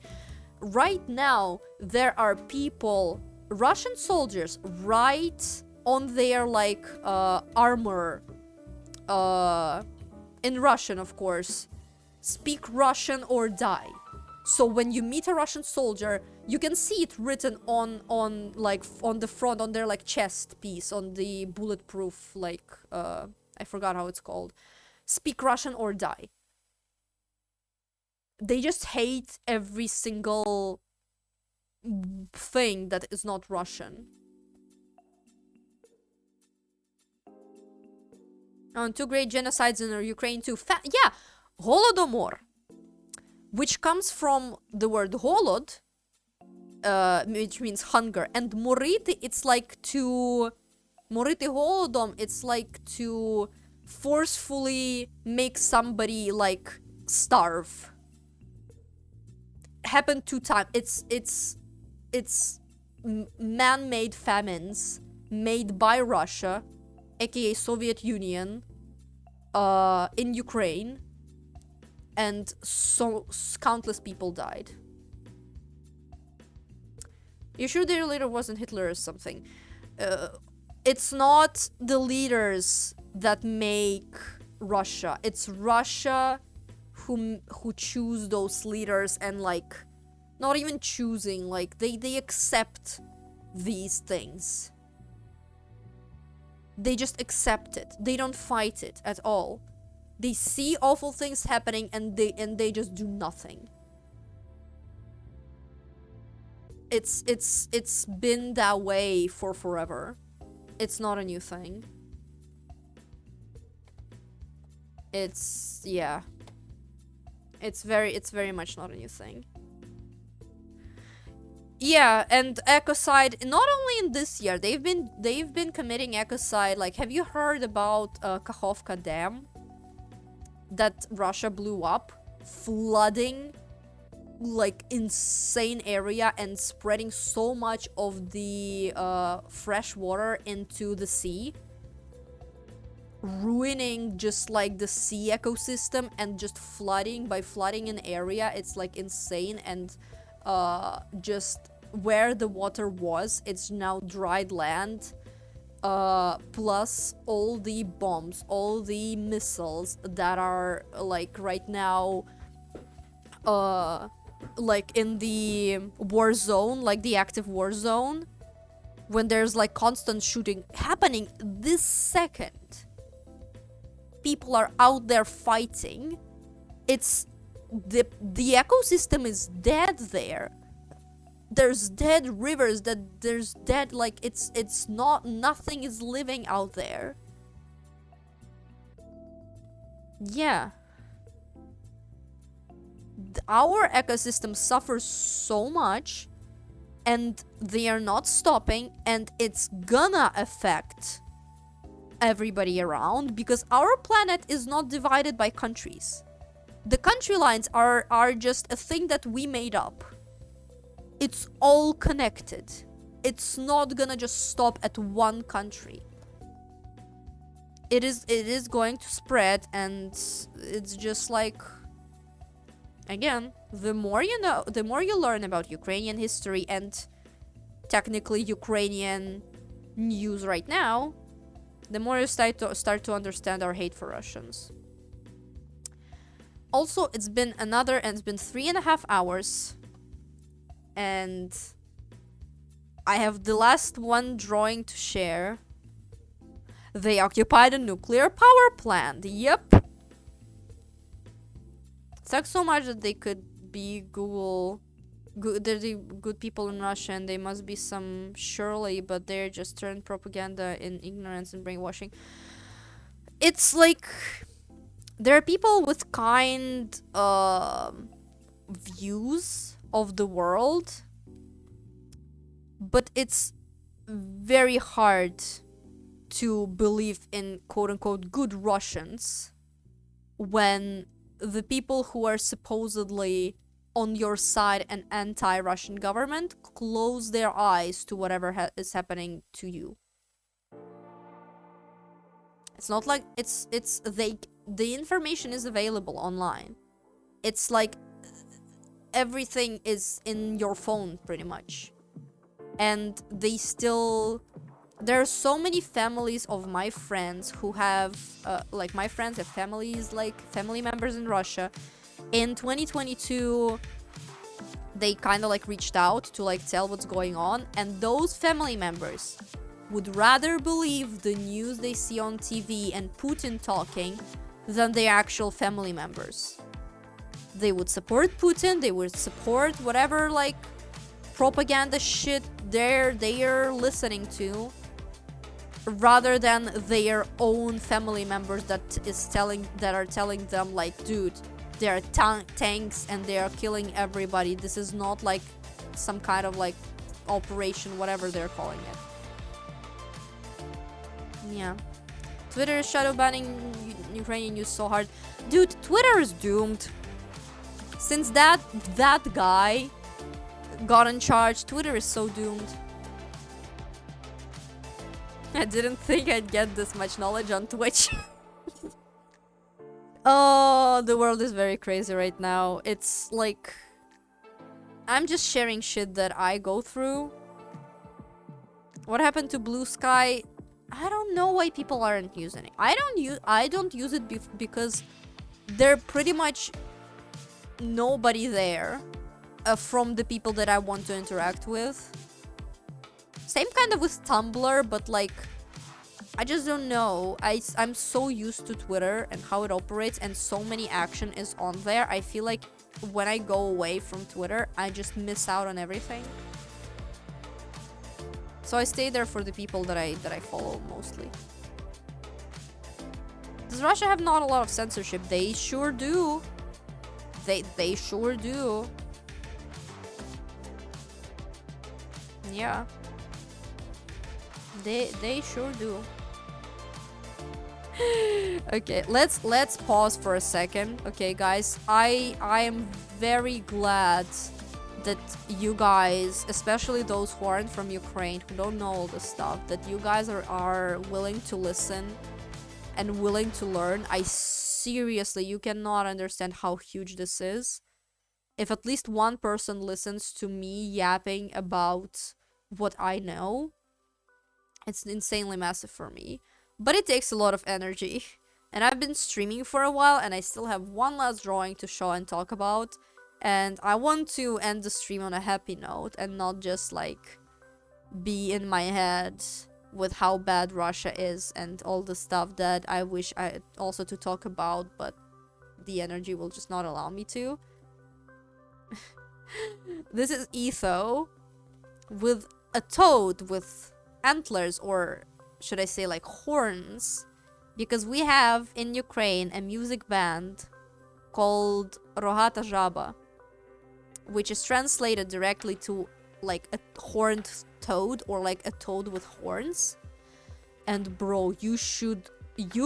Right now, there are people, Russian soldiers, right on their, like, armor, in Russian, of course, speak Russian or die. So when you meet a Russian soldier, you can see it written on like, on the front, on their, like, chest piece, on the bulletproof, like, I forgot how it's called. Speak Russian or die. They just hate every single thing that is not Russian. On two great genocides in Ukraine too. Yeah, Holodomor, which comes from the word holod, which means hunger, and moriti, it's like to moriti holodom, it's like to forcefully make somebody, like, starve. Happened 2 times. It's man-made famines made by Russia, aka Soviet Union, in Ukraine, and so countless people died. You sure their leader wasn't Hitler or something? It's not the leaders that make Russia. It's Russia who choose those leaders, and, like, not even choosing, like, they accept these things. They just accept it. They don't fight it at all. They see awful things happening and they just do nothing. It's been that way for forever. It's not a new thing. It's very much not a new thing. Yeah, and ecocide, not only in this year, they've been committing ecocide. Like, have you heard about Kakhovka Dam that Russia blew up, flooding, like, insane area and spreading so much of the fresh water into the sea? ruining just like the sea ecosystem and just flooding. By flooding an area, it's like insane. And just where the water was, it's now dried land. Plus all the bombs, all the missiles that are like right now like in the war zone, like the active war zone, when there's like constant shooting happening this second. People are out there fighting. It's the ecosystem is dead there. There's dead rivers, there's dead, like it's not, nothing is living out there. Yeah. Our ecosystem suffers so much, and they are not stopping, and it's gonna affect everybody around, because our planet is not divided by countries. The country lines are just a thing that we made up. It's all connected. It's not gonna just stop at one country. It is going to spread, and it's just like, again, the more you know, the more you learn about Ukrainian history and technically Ukrainian news right now, the more you start to understand our hate for Russians. Also, it's been 3.5 hours, and I have the last one drawing to share. They occupied a nuclear power plant. Yep. Sucks so much that they could be they're the good people in Russia, and they must be some surely, but they're just turned propaganda in ignorance and brainwashing. It's like there are people with kind views of the world, but it's very hard to believe in quote-unquote good Russians when the people who are supposedly on your side and anti-Russian government close their eyes to whatever is happening to you. It's not like the information is available online. It's like everything is in your phone pretty much. And they still, there are so many families of my friends who have like my friends have families, like family members in Russia. In 2022 they kind of like reached out to like tell what's going on, and those family members would rather believe the news they see on TV and Putin talking than their actual family members. They would support Putin, they would support whatever like propaganda shit they're listening to, rather than their own family members that are telling them like, dude, there are tanks and they are killing everybody. This is not like some kind of like operation, whatever they're calling it. Yeah. Twitter is shadow banning Ukrainian news so hard. Dude, Twitter is doomed. Since that guy got in charge, Twitter is so doomed. I didn't think I'd get this much knowledge on Twitch. Oh, the world is very crazy right now. It's like, I'm just sharing shit that I go through. What happened to Blue Sky? I don't know why people aren't using it. I don't use it because there pretty much nobody there from the people that I want to interact with. Same kind of with Tumblr, but like, I just don't know. I'm so used to Twitter and how it operates, and so many action is on there. I feel like when I go away from Twitter, I just miss out on everything. So I stay there for the people that I follow mostly. Does Russia have not a lot of censorship? They sure do. They sure do. Yeah. They sure do. Okay, let's pause for a second. Okay, guys, I am very glad that you guys, especially those who aren't from Ukraine, who don't know all this stuff, that you guys are willing to listen and willing to learn, I seriously, you cannot understand how huge this is. If at least one person listens to me yapping about what I know, it's insanely massive for me. But it takes a lot of energy. And I've been streaming for a while, and I still have one last drawing to show and talk about. And I want to end the stream on a happy note and not just like be in my head with how bad Russia is and all the stuff that I wish I also to talk about, but the energy will just not allow me to. This is Etho with a toad with antlers, or should I say like horns, because we have in Ukraine a music band called Rogata Жаба, which is translated directly to like a horned toad or like a toad with horns. And bro, you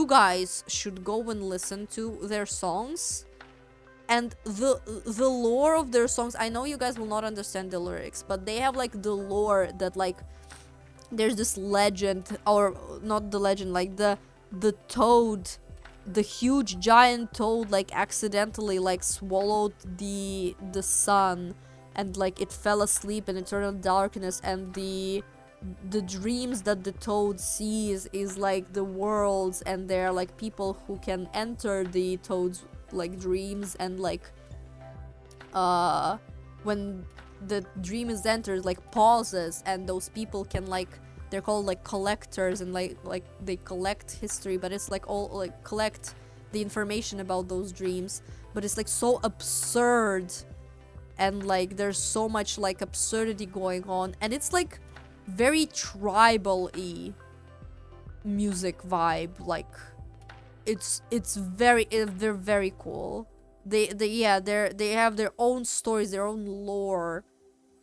guys should go and listen to their songs. And the lore of their songs, I know you guys will not understand the lyrics, but they have like the lore that like there's this legend, or not the legend, like the toad, the huge giant toad like accidentally like swallowed the sun, and like it fell asleep in eternal darkness, and the dreams that the toad sees is like the worlds, and there are like people who can enter the toad's like dreams, and like when the dream is entered, like pauses, and those people can like, they're called like collectors, and like they collect history, but it's like all like collect the information about those dreams, but it's like so absurd, and like there's so much like absurdity going on, and it's like very tribal-y music vibe. Like it's very, they're very cool. They have their own stories, their own lore,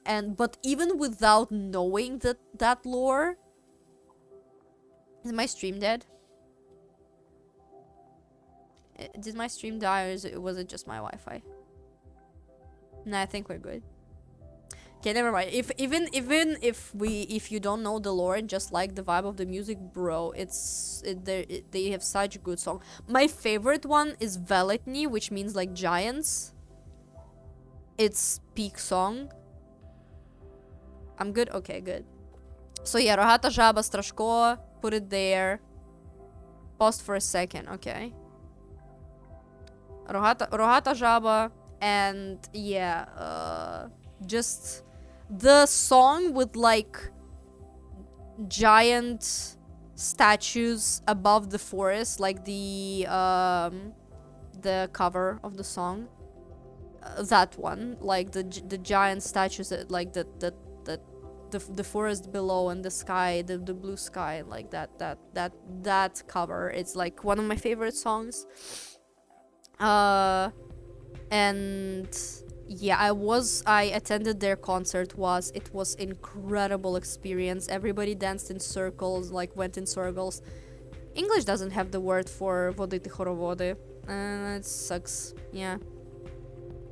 and but even without knowing that lore, is my stream dead? Did my stream die, or was it just my Wi-Fi? Nah, I think we're good. Okay, never mind. Even if you don't know the lore and just like the vibe of the music, bro, they have such good songs. My favorite one is Veletny, which means like giants. It's peak song. I'm good? Okay, good. So yeah, Rogata Жаба, Strashko, put it there. Pause for a second, okay. Rogata Жаба, and yeah, just the song with like giant statues above the forest, like the cover of the song, that one, like the giant statues that, like the forest below and the sky, the blue sky, like that cover, it's like one of my favorite songs. And yeah, I attended their concert. It was incredible experience. Everybody danced in circles, like went in circles. English doesn't have the word for voditi horovody. It sucks. Yeah.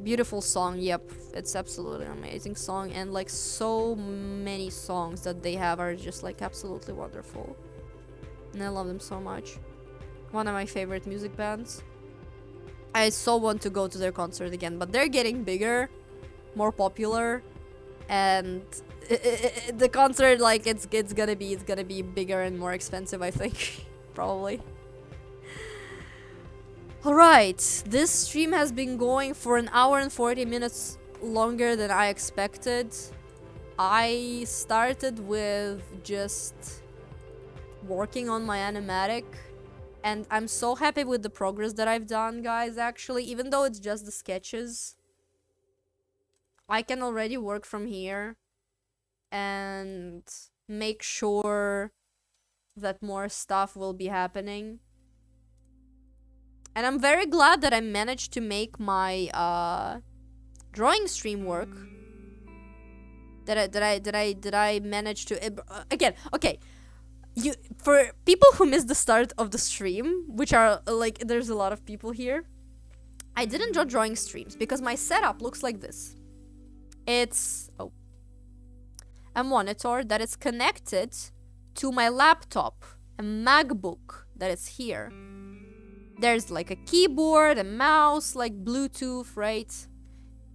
Beautiful song, yep. It's absolutely an amazing song, and like so many songs that they have are just like absolutely wonderful. And I love them so much. One of my favorite music bands. I so want to go to their concert again, but they're getting bigger, more popular, and the concert, like it's gonna be bigger and more expensive, I think. Probably. Alright, this stream has been going for an hour and 40 minutes longer than I expected. I started with just working on my animatic, and I'm so happy with the progress that I've done, guys, actually. Even though it's just the sketches, I can already work from here and make sure that more stuff will be happening. And I'm very glad that I managed to make my drawing stream work. Did I manage to again? Okay, for people who missed the start of the stream, which are like, there's a lot of people here. I didn't draw drawing streams because my setup looks like this. It's a monitor that is connected to my laptop, a MacBook that it's here. There's like a keyboard, a mouse, like Bluetooth, right?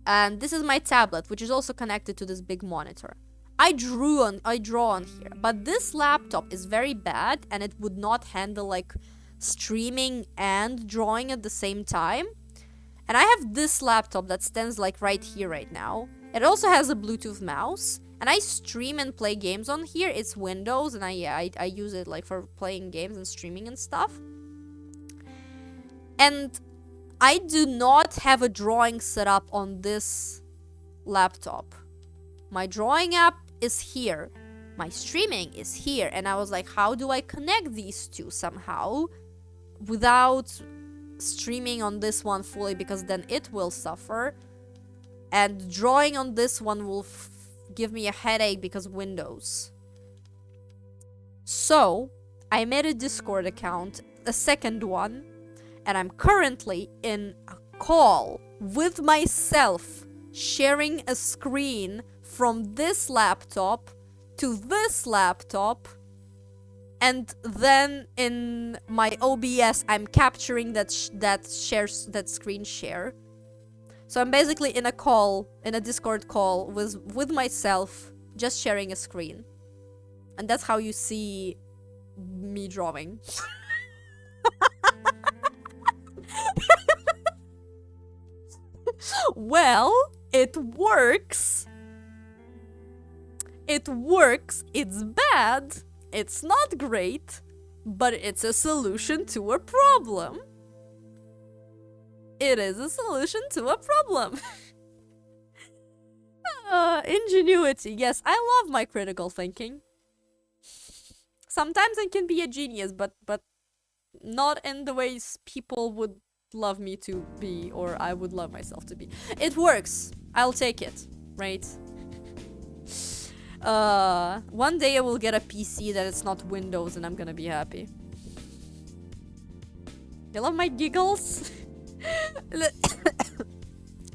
And this is my tablet, which is also connected to this big monitor. I draw on here, but this laptop is very bad and it would not handle like streaming and drawing at the same time. And I have this laptop that stands like right here right now. It also has a Bluetooth mouse, and I stream and play games on here. It's Windows, and I use it like for playing games and streaming and stuff. And I do not have a drawing set up on this laptop. My drawing app is here. My streaming is here. And I was like, how do I connect these two somehow without streaming on this one fully, because then it will suffer. And drawing on this one will give me a headache because Windows. So, I made a Discord account, a second one, and I'm currently in a call with myself, sharing a screen from this laptop to this laptop, and then in my OBS I'm capturing that screen share. So I'm basically in a Discord call with myself, just sharing a screen. And that's how you see me drawing. Well, it works. It works. It's bad. It's not great. But it's a solution to a problem. It is a solution to a problem. Ingenuity. Yes, I love my critical thinking. Sometimes I can be a genius, but not in the ways people would love me to be, or I would love myself to be. It works. I'll take it, right? One day I will get a PC that it's not Windows and I'm gonna be happy. You love my giggles?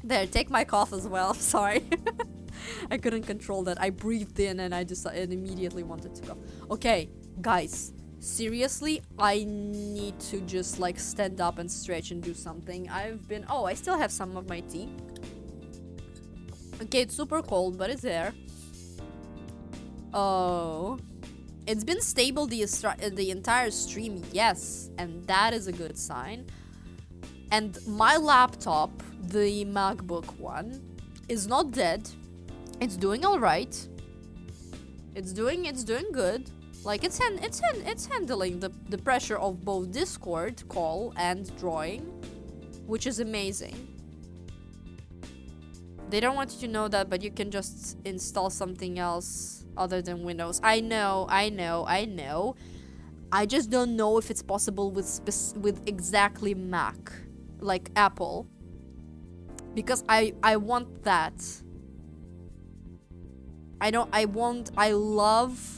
There, take my cough as well. Sorry. I couldn't control that. I breathed in and I decided immediately wanted to cough. Okay, guys. Seriously, I need to just like stand up and stretch and do something. Oh, I still have some of my tea. Okay, it's super cold, but it's there. Oh. It's been stable the entire stream, yes. And that is a good sign. And my laptop, the MacBook one, is not dead. It's doing alright. It's doing good. Like, it's handling the pressure of both Discord call and drawing, which is amazing. They don't want you to know that, but you can just install something else other than Windows. I know. I just don't know if it's possible with exactly Mac, like Apple, because I want that. I love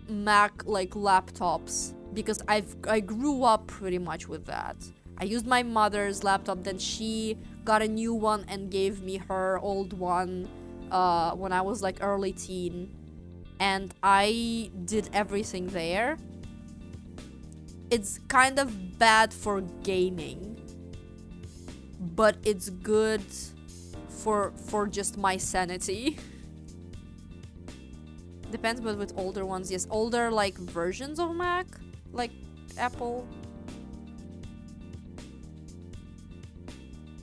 Mac like laptops because I grew up pretty much with that. I used my mother's laptop, then she got a new one and gave me her old one when I was like early teen, and I did everything there. It's kind of bad for gaming, but it's good for just my sanity. Depends, but with older ones, yes. Older, like, versions of Mac, like Apple.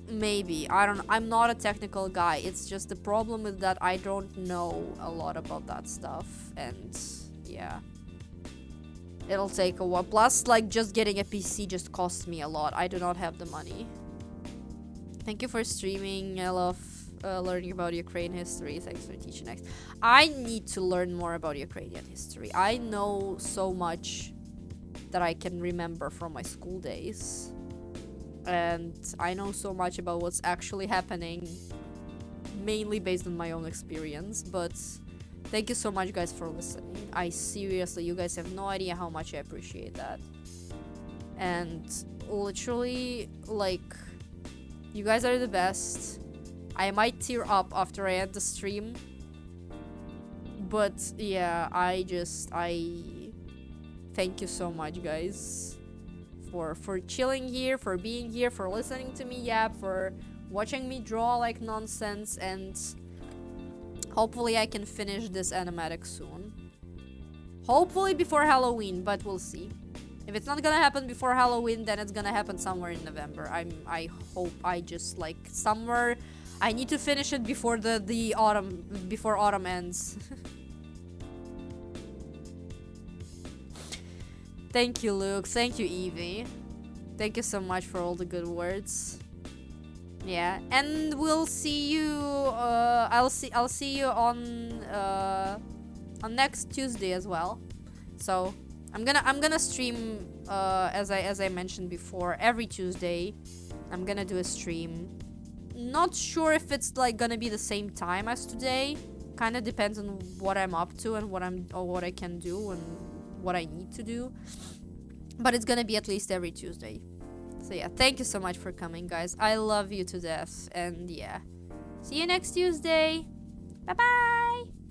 Maybe. I don't know. I'm not a technical guy. It's just the problem is that I don't know a lot about that stuff. And, yeah. It'll take a while. Plus, like, just getting a PC just costs me a lot. I do not have the money. Thank you for streaming. I love learning about Ukraine history. Thanks for teaching next. I need to learn more about Ukrainian history. I know so much that I can remember from my school days. And I know so much about what's actually happening, mainly based on my own experience. But thank you so much, guys, for listening. I seriously, you guys have no idea how much I appreciate that. And literally, like, you guys are the best. I might tear up after I end the stream. But yeah, Thank you so much, guys, for chilling here, for being here, for listening to me yap, for watching me draw like nonsense, and hopefully I can finish this animatic soon. Hopefully before Halloween, but we'll see. If it's not gonna happen before Halloween, then it's gonna happen somewhere in November. I hope I just like somewhere. I need to finish it before the autumn, before autumn ends. Thank you, Luke. Thank you, Evie. Thank you so much for all the good words. Yeah, and we'll see you. I'll see you on next Tuesday as well. So I'm gonna stream as I mentioned before, every Tuesday. I'm gonna do a stream. Not sure if it's like gonna be the same time as today. Kind of depends on what I'm up to and what I can do and what I need to do. But it's gonna be at least every Tuesday. So yeah, thank you so much for coming, guys. I love you to death. And yeah, see you next Tuesday. Bye bye.